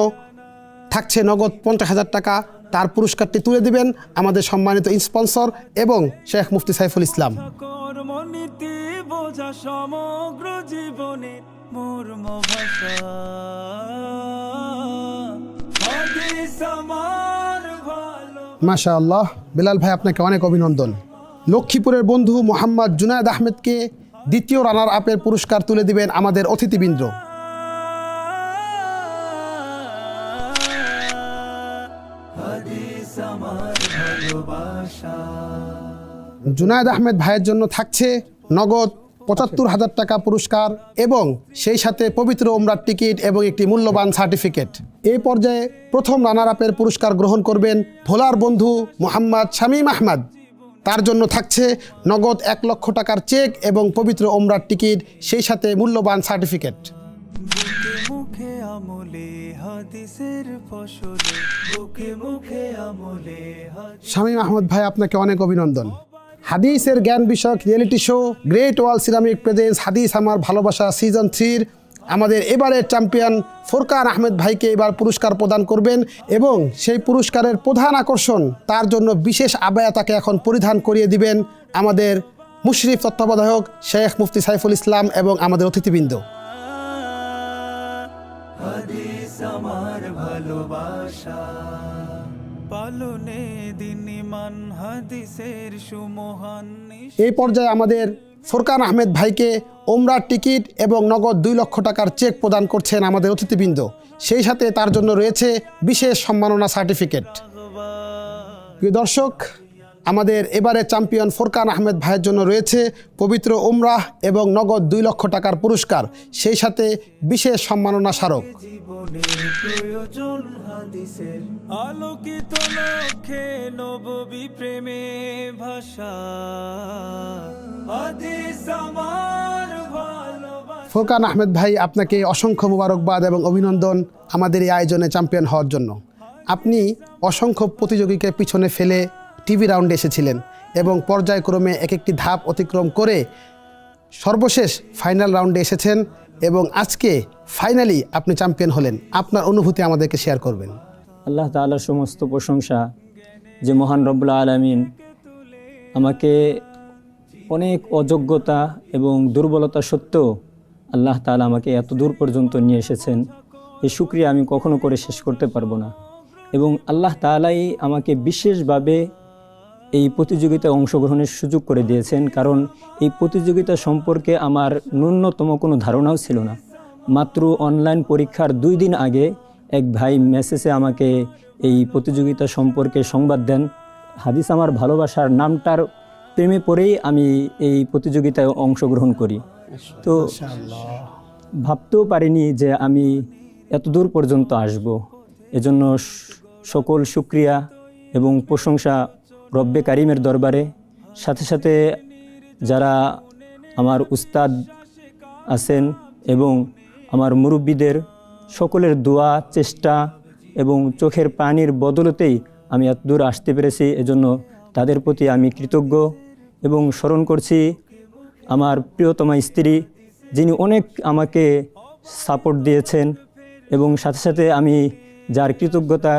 থাকছে নগদ ৫০,০০০ টাকা। তার পুরস্কারটি তুলে দিবেন আমাদের সম্মানিত স্পন্সর এবং শেখ মুফতি সাইফুল ইসলাম। কর্মনীতি বোঝা সমগ্র জীবনের মর্ম ভাষা, হাদিস আমার ভালো। মাশাআল্লাহ, বেলাল ভাই আপনাকে অনেক অভিনন্দন। লক্ষ্মীপুরের বন্ধু মোহাম্মদ জুনায়েদ আহমেদকে দ্বিতীয় রানার আপের পুরস্কার তুলে দিবেন আমাদের অতিথিবৃন্দ। জুনায়েদ আহমেদ ভাইয়ের জন্য থাকছে নগদ ৭৫,০০০ টাকা পুরস্কার এবং সেই সাথে পবিত্র ওমরার টিকিট এবং একটি মূল্যবান সার্টিফিকেট। এই পর্যায়ে প্রথম রানার আপের পুরস্কার গ্রহণ করবেন ভোলার বন্ধু মোহাম্মদ শামীম আহমদ। তার জন্য থাকছে নগদ 1 লক্ষ টাকার চেক এবং পবিত্র ওমরার টিকিট, সেই সাথে মূল্যবান সার্টিফিকেট। বুকে মুখে আমলে হাদিসের ফসলে, বুকে মুখে আমলে শামীম আহমদ ভাই, আপনাকে অনেক অভিনন্দন। হাদিসের জ্ঞান বিষয়ক reality show great wall ceramic presence হাদিস আমার ভালোবাসা সিজন 3 আমাদের এবারের চ্যাম্পিয়ন ফোরকান আহমেদ ভাইকে এবার পুরস্কার প্রদান করবেন এবং সেই পুরস্কারের প্রধান আকর্ষণ, তার জন্য বিশেষ আবায়া তাকে এখন পরিধান করিয়ে দিবেন আমাদের মুশরিফ তত্ত্বাবধায়ক শেখ মুফতি সাইফুল ইসলাম এবং আমাদের অতিথিবৃন্দ। হাদিস আমার ভালোবাসা, পালনে দিন ইমান হাদিসের সুমহান। এই পর্যায়ে আমাদের ফোরকান আহমেদ ভাইকে ওমরার টিকিট এবং নগদ 2 লক্ষ টাকার চেক প্রদান করছেন আমাদের অতিথিবৃন্দ, সেই সাথে তার জন্য রয়েছে বিশেষ সম্মাননা সার্টিফিকেট। প্রিয় দর্শক, আমাদের এবারে চ্যাম্পিয়ন ফোরকান আহমেদ ভাইয়ের জন্য রয়েছে পবিত্র ওমরাহ এবং নগদ 2 লক্ষ টাকার পুরস্কার, সেই সাথে বিশেষ সম্মাননা স্মারক। জীবনের প্রয়োজন হাদিসের আলোকিত লক্ষ্যে নববী প্রেমে ভাষা, হাদিস আমার ভালোবাসা। ফোরকান আহমেদ ভাই, আপনাকে অসংখ্য মোবারকবাদ এবং অভিনন্দন আমাদের এই আয়োজনে চ্যাম্পিয়ন হওয়ার জন্য। আপনি অসংখ্য প্রতিযোগীকে পিছনে ফেলে টিভি রাউন্ডে এসেছিলেন এবং পর্যায়ক্রমে এক একটি ধাপ অতিক্রম করে সর্বশেষ ফাইনাল রাউন্ডে এসেছেন এবং আজকে ফাইনালি আপনি চ্যাম্পিয়ন হলেন। আপনার অনুভূতি আমাদেরকে শেয়ার করবেন। আল্লাহ তাআলার সমস্ত প্রশংসা যে মহান রব্বুল আলামিন আমাকে অনেক অযোগ্যতা এবং দুর্বলতা সত্ত্বেও আল্লাহ তাআলা আমাকে এত দূর পর্যন্ত নিয়ে এসেছেন। এই শুকরিয়া আমি কখনো করে শেষ করতে পারবো না। এবং আল্লাহ তাআলাই আমাকে বিশেষভাবে এই প্রতিযোগিতায় অংশগ্রহণের সুযোগ করে দিয়েছেন, কারণ এই প্রতিযোগিতা সম্পর্কে আমার ন্যূনতম কোনো ধারণাও ছিল না। মাত্র অনলাইন পরীক্ষার 2 দিন আগে এক ভাই মেসেজে আমাকে এই প্রতিযোগিতা সম্পর্কে সংবাদ দেন। হাদিস আমার ভালোবাসার নামটার প্রেমে পড়েই আমি এই প্রতিযোগিতায় অংশগ্রহণ করি। তো ভাবতেও পারিনি যে আমি এত দূর পর্যন্ত আসব। এজন্য সকল শুকরিয়া এবং প্রশংসা রব্বে কারিমের দরবারে, সাথে সাথে যারা আমার উস্তাদ আছেন এবং আমার মুরব্বীদের সকলের দোয়া, চেষ্টা এবং চোখের পানির বদলতেই আমি এত দূর আসতে পেরেছি। এজন্য তাদের প্রতি আমি কৃতজ্ঞ এবং স্মরণ করছি আমার প্রিয়তমা স্ত্রী, যিনি অনেক আমাকে সাপোর্ট দিয়েছেন এবং সাথে সাথে আমি যার কৃতজ্ঞতা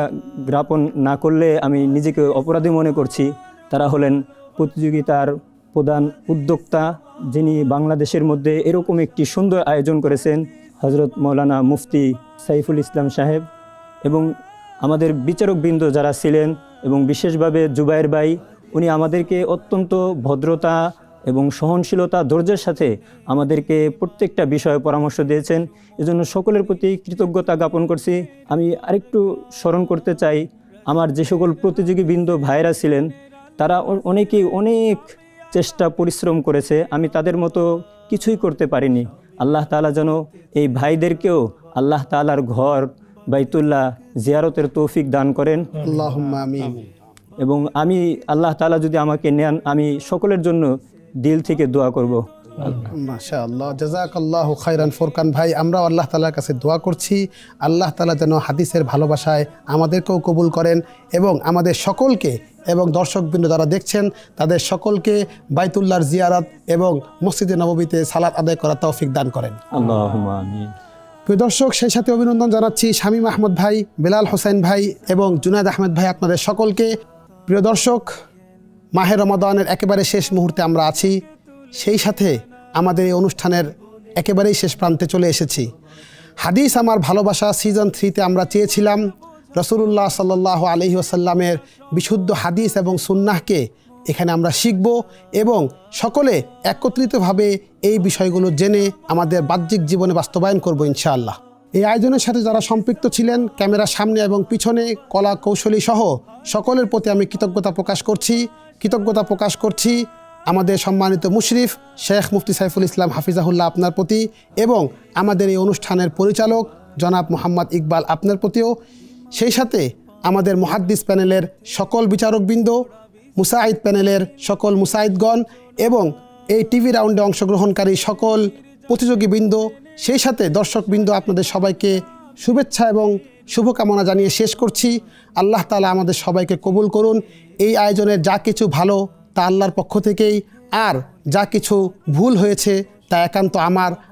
জ্ঞাপন না করলে আমি নিজেকে অপরাধী মনে করছি, তারা হলেন প্রতিযোগিতার প্রধান উদ্যোক্তা, যিনি বাংলাদেশের মধ্যে এরকম একটি সুন্দর আয়োজন করেছেন, হজরত মৌলানা মুফতি সাইফুল ইসলাম সাহেব, এবং আমাদের বিচারকবৃন্দ যারা ছিলেন এবং বিশেষভাবে জুবায়ের ভাই, উনি আমাদেরকে অত্যন্ত ভদ্রতা এবং সহনশীলতা, ধৈর্যের সাথে আমাদেরকে প্রত্যেকটা বিষয়ে পরামর্শ দিয়েছেন। এজন্য সকলের প্রতি কৃতজ্ঞতা জ্ঞাপন করছি। আমি আরেকটু স্মরণ করতে চাই, আমার যে সকল প্রতিযোগীবৃন্দ ভাইরা ছিলেন, তারা অনেকেই অনেক চেষ্টা পরিশ্রম করেছে। আমি তাদের মতো কিছুই করতে পারিনি। আল্লাহ তাআলা যেন এই ভাইদেরকেও আল্লাহ তাআলার ঘর বাইতুল্লাহ জিয়ারতের তৌফিক দান করেন। আল্লাহুম্মা আমিন। এবং আমি আল্লাহ তাআলা যদি আমাকে নেন, আমি সকলের জন্য দিল থেকে দোয়া করব। মাশাআল্লাহ, জাযাকাল্লাহু খাইরান ফোরকান ভাই। আমরাও আল্লাহ তাআলার কাছে দোয়া করছি, আল্লাহ তাআলা যেন হাদিসের ভালোবাসায় আমাদেরকেও কবুল করেন এবং আমাদের সকলকে এবং দর্শকবৃন্দ যারা দেখছেন তাদের সকলকে বাইতুল্লাহর জিয়ারত এবং মসজিদে নববীতে সালাত আদায় করার তৌফিক দান করেন। আল্লাহুম্মা আমিন। প্রিয় দর্শক, সেই সাথে অভিনন্দন জানাচ্ছি শামীম আহমদ ভাই, বেলাল হোসেন ভাই এবং জুনায়েদ আহমেদ ভাই, আপনাদের সকলকে। প্রিয় দর্শক, মাহে রমাদানের একেবারে শেষ মুহূর্তে আমরা আছি, সেই সাথে আমাদের এই অনুষ্ঠানের একেবারেই শেষ প্রান্তে চলে এসেছি। হাদিস আমার ভালোবাসা সিজন 3তে আমরা চেয়েছিলাম রাসূলুল্লাহ সাল্লাল্লাহু আলাইহি ওয়াসাল্লামের বিশুদ্ধ হাদিস এবং সুন্নাহকে এখানে আমরা শিখব এবং সকলে একত্রিতভাবে এই বিষয়গুলো জেনে আমাদের বাহ্যিক জীবনে বাস্তবায়ন করব ইনশাআল্লাহ। এই আয়োজনের সাথে যারা সম্পৃক্ত ছিলেন ক্যামেরার সামনে এবং পিছনে, কলা কৌশলী সহ সকলের প্রতি আমি কৃতজ্ঞতা প্রকাশ করছি আমাদের সম্মানিত মুশরিফ শেখ মুফতি সাইফুল ইসলাম হাফিজাহুল্লাহ আপনার প্রতি এবং আমাদের এই অনুষ্ঠানের পরিচালক জনাব মোহাম্মদ ইকবাল আপনার প্রতিও, সেই সাথে আমাদের মুহাদ্দিস প্যানেলের সকল বিচারকবৃন্দ, মুসাইদ প্যানেলের সকল মুসাইদগণ এবং এই টিভি রাউন্ডে অংশগ্রহণকারী সকল প্রতিযোগীবৃন্দ, সেই সাথে দর্শকবৃন্দ, আপনাদের সবাইকে শুভেচ্ছা এবং শুভকামনা জানিয়ে শেষ করছি। আল্লাহ তাআলা আমাদের সবাইকে কবুল করুন। এই আয়োজনের যা কিছু ভালো তা আল্লাহর পক্ষ থেকেই, আর যা কিছু ভুল হয়েছে তা একান্ত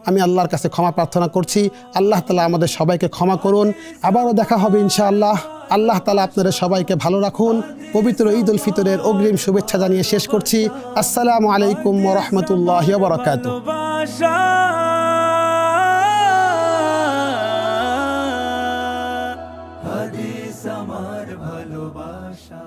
আমি আল্লাহর কাছে ক্ষমা প্রার্থনা করছি। আল্লাহ তাআলা আমাদের সবাইকে ক্ষমা করুন। আবারও দেখা হবে ইনশাআল্লাহ। আল্লাহ তাআলা আপনাদের সবাইকে ভালো রাখুন। পবিত্র ঈদ উল ফিতরের অগ্রিম শুভেচ্ছা জানিয়ে শেষ করছি। আসসালামু আলাইকুম ওয়া রাহমাতুল্লাহি ওয়া বারাকাতুহু। হাদিস আমার ভালোবাসা।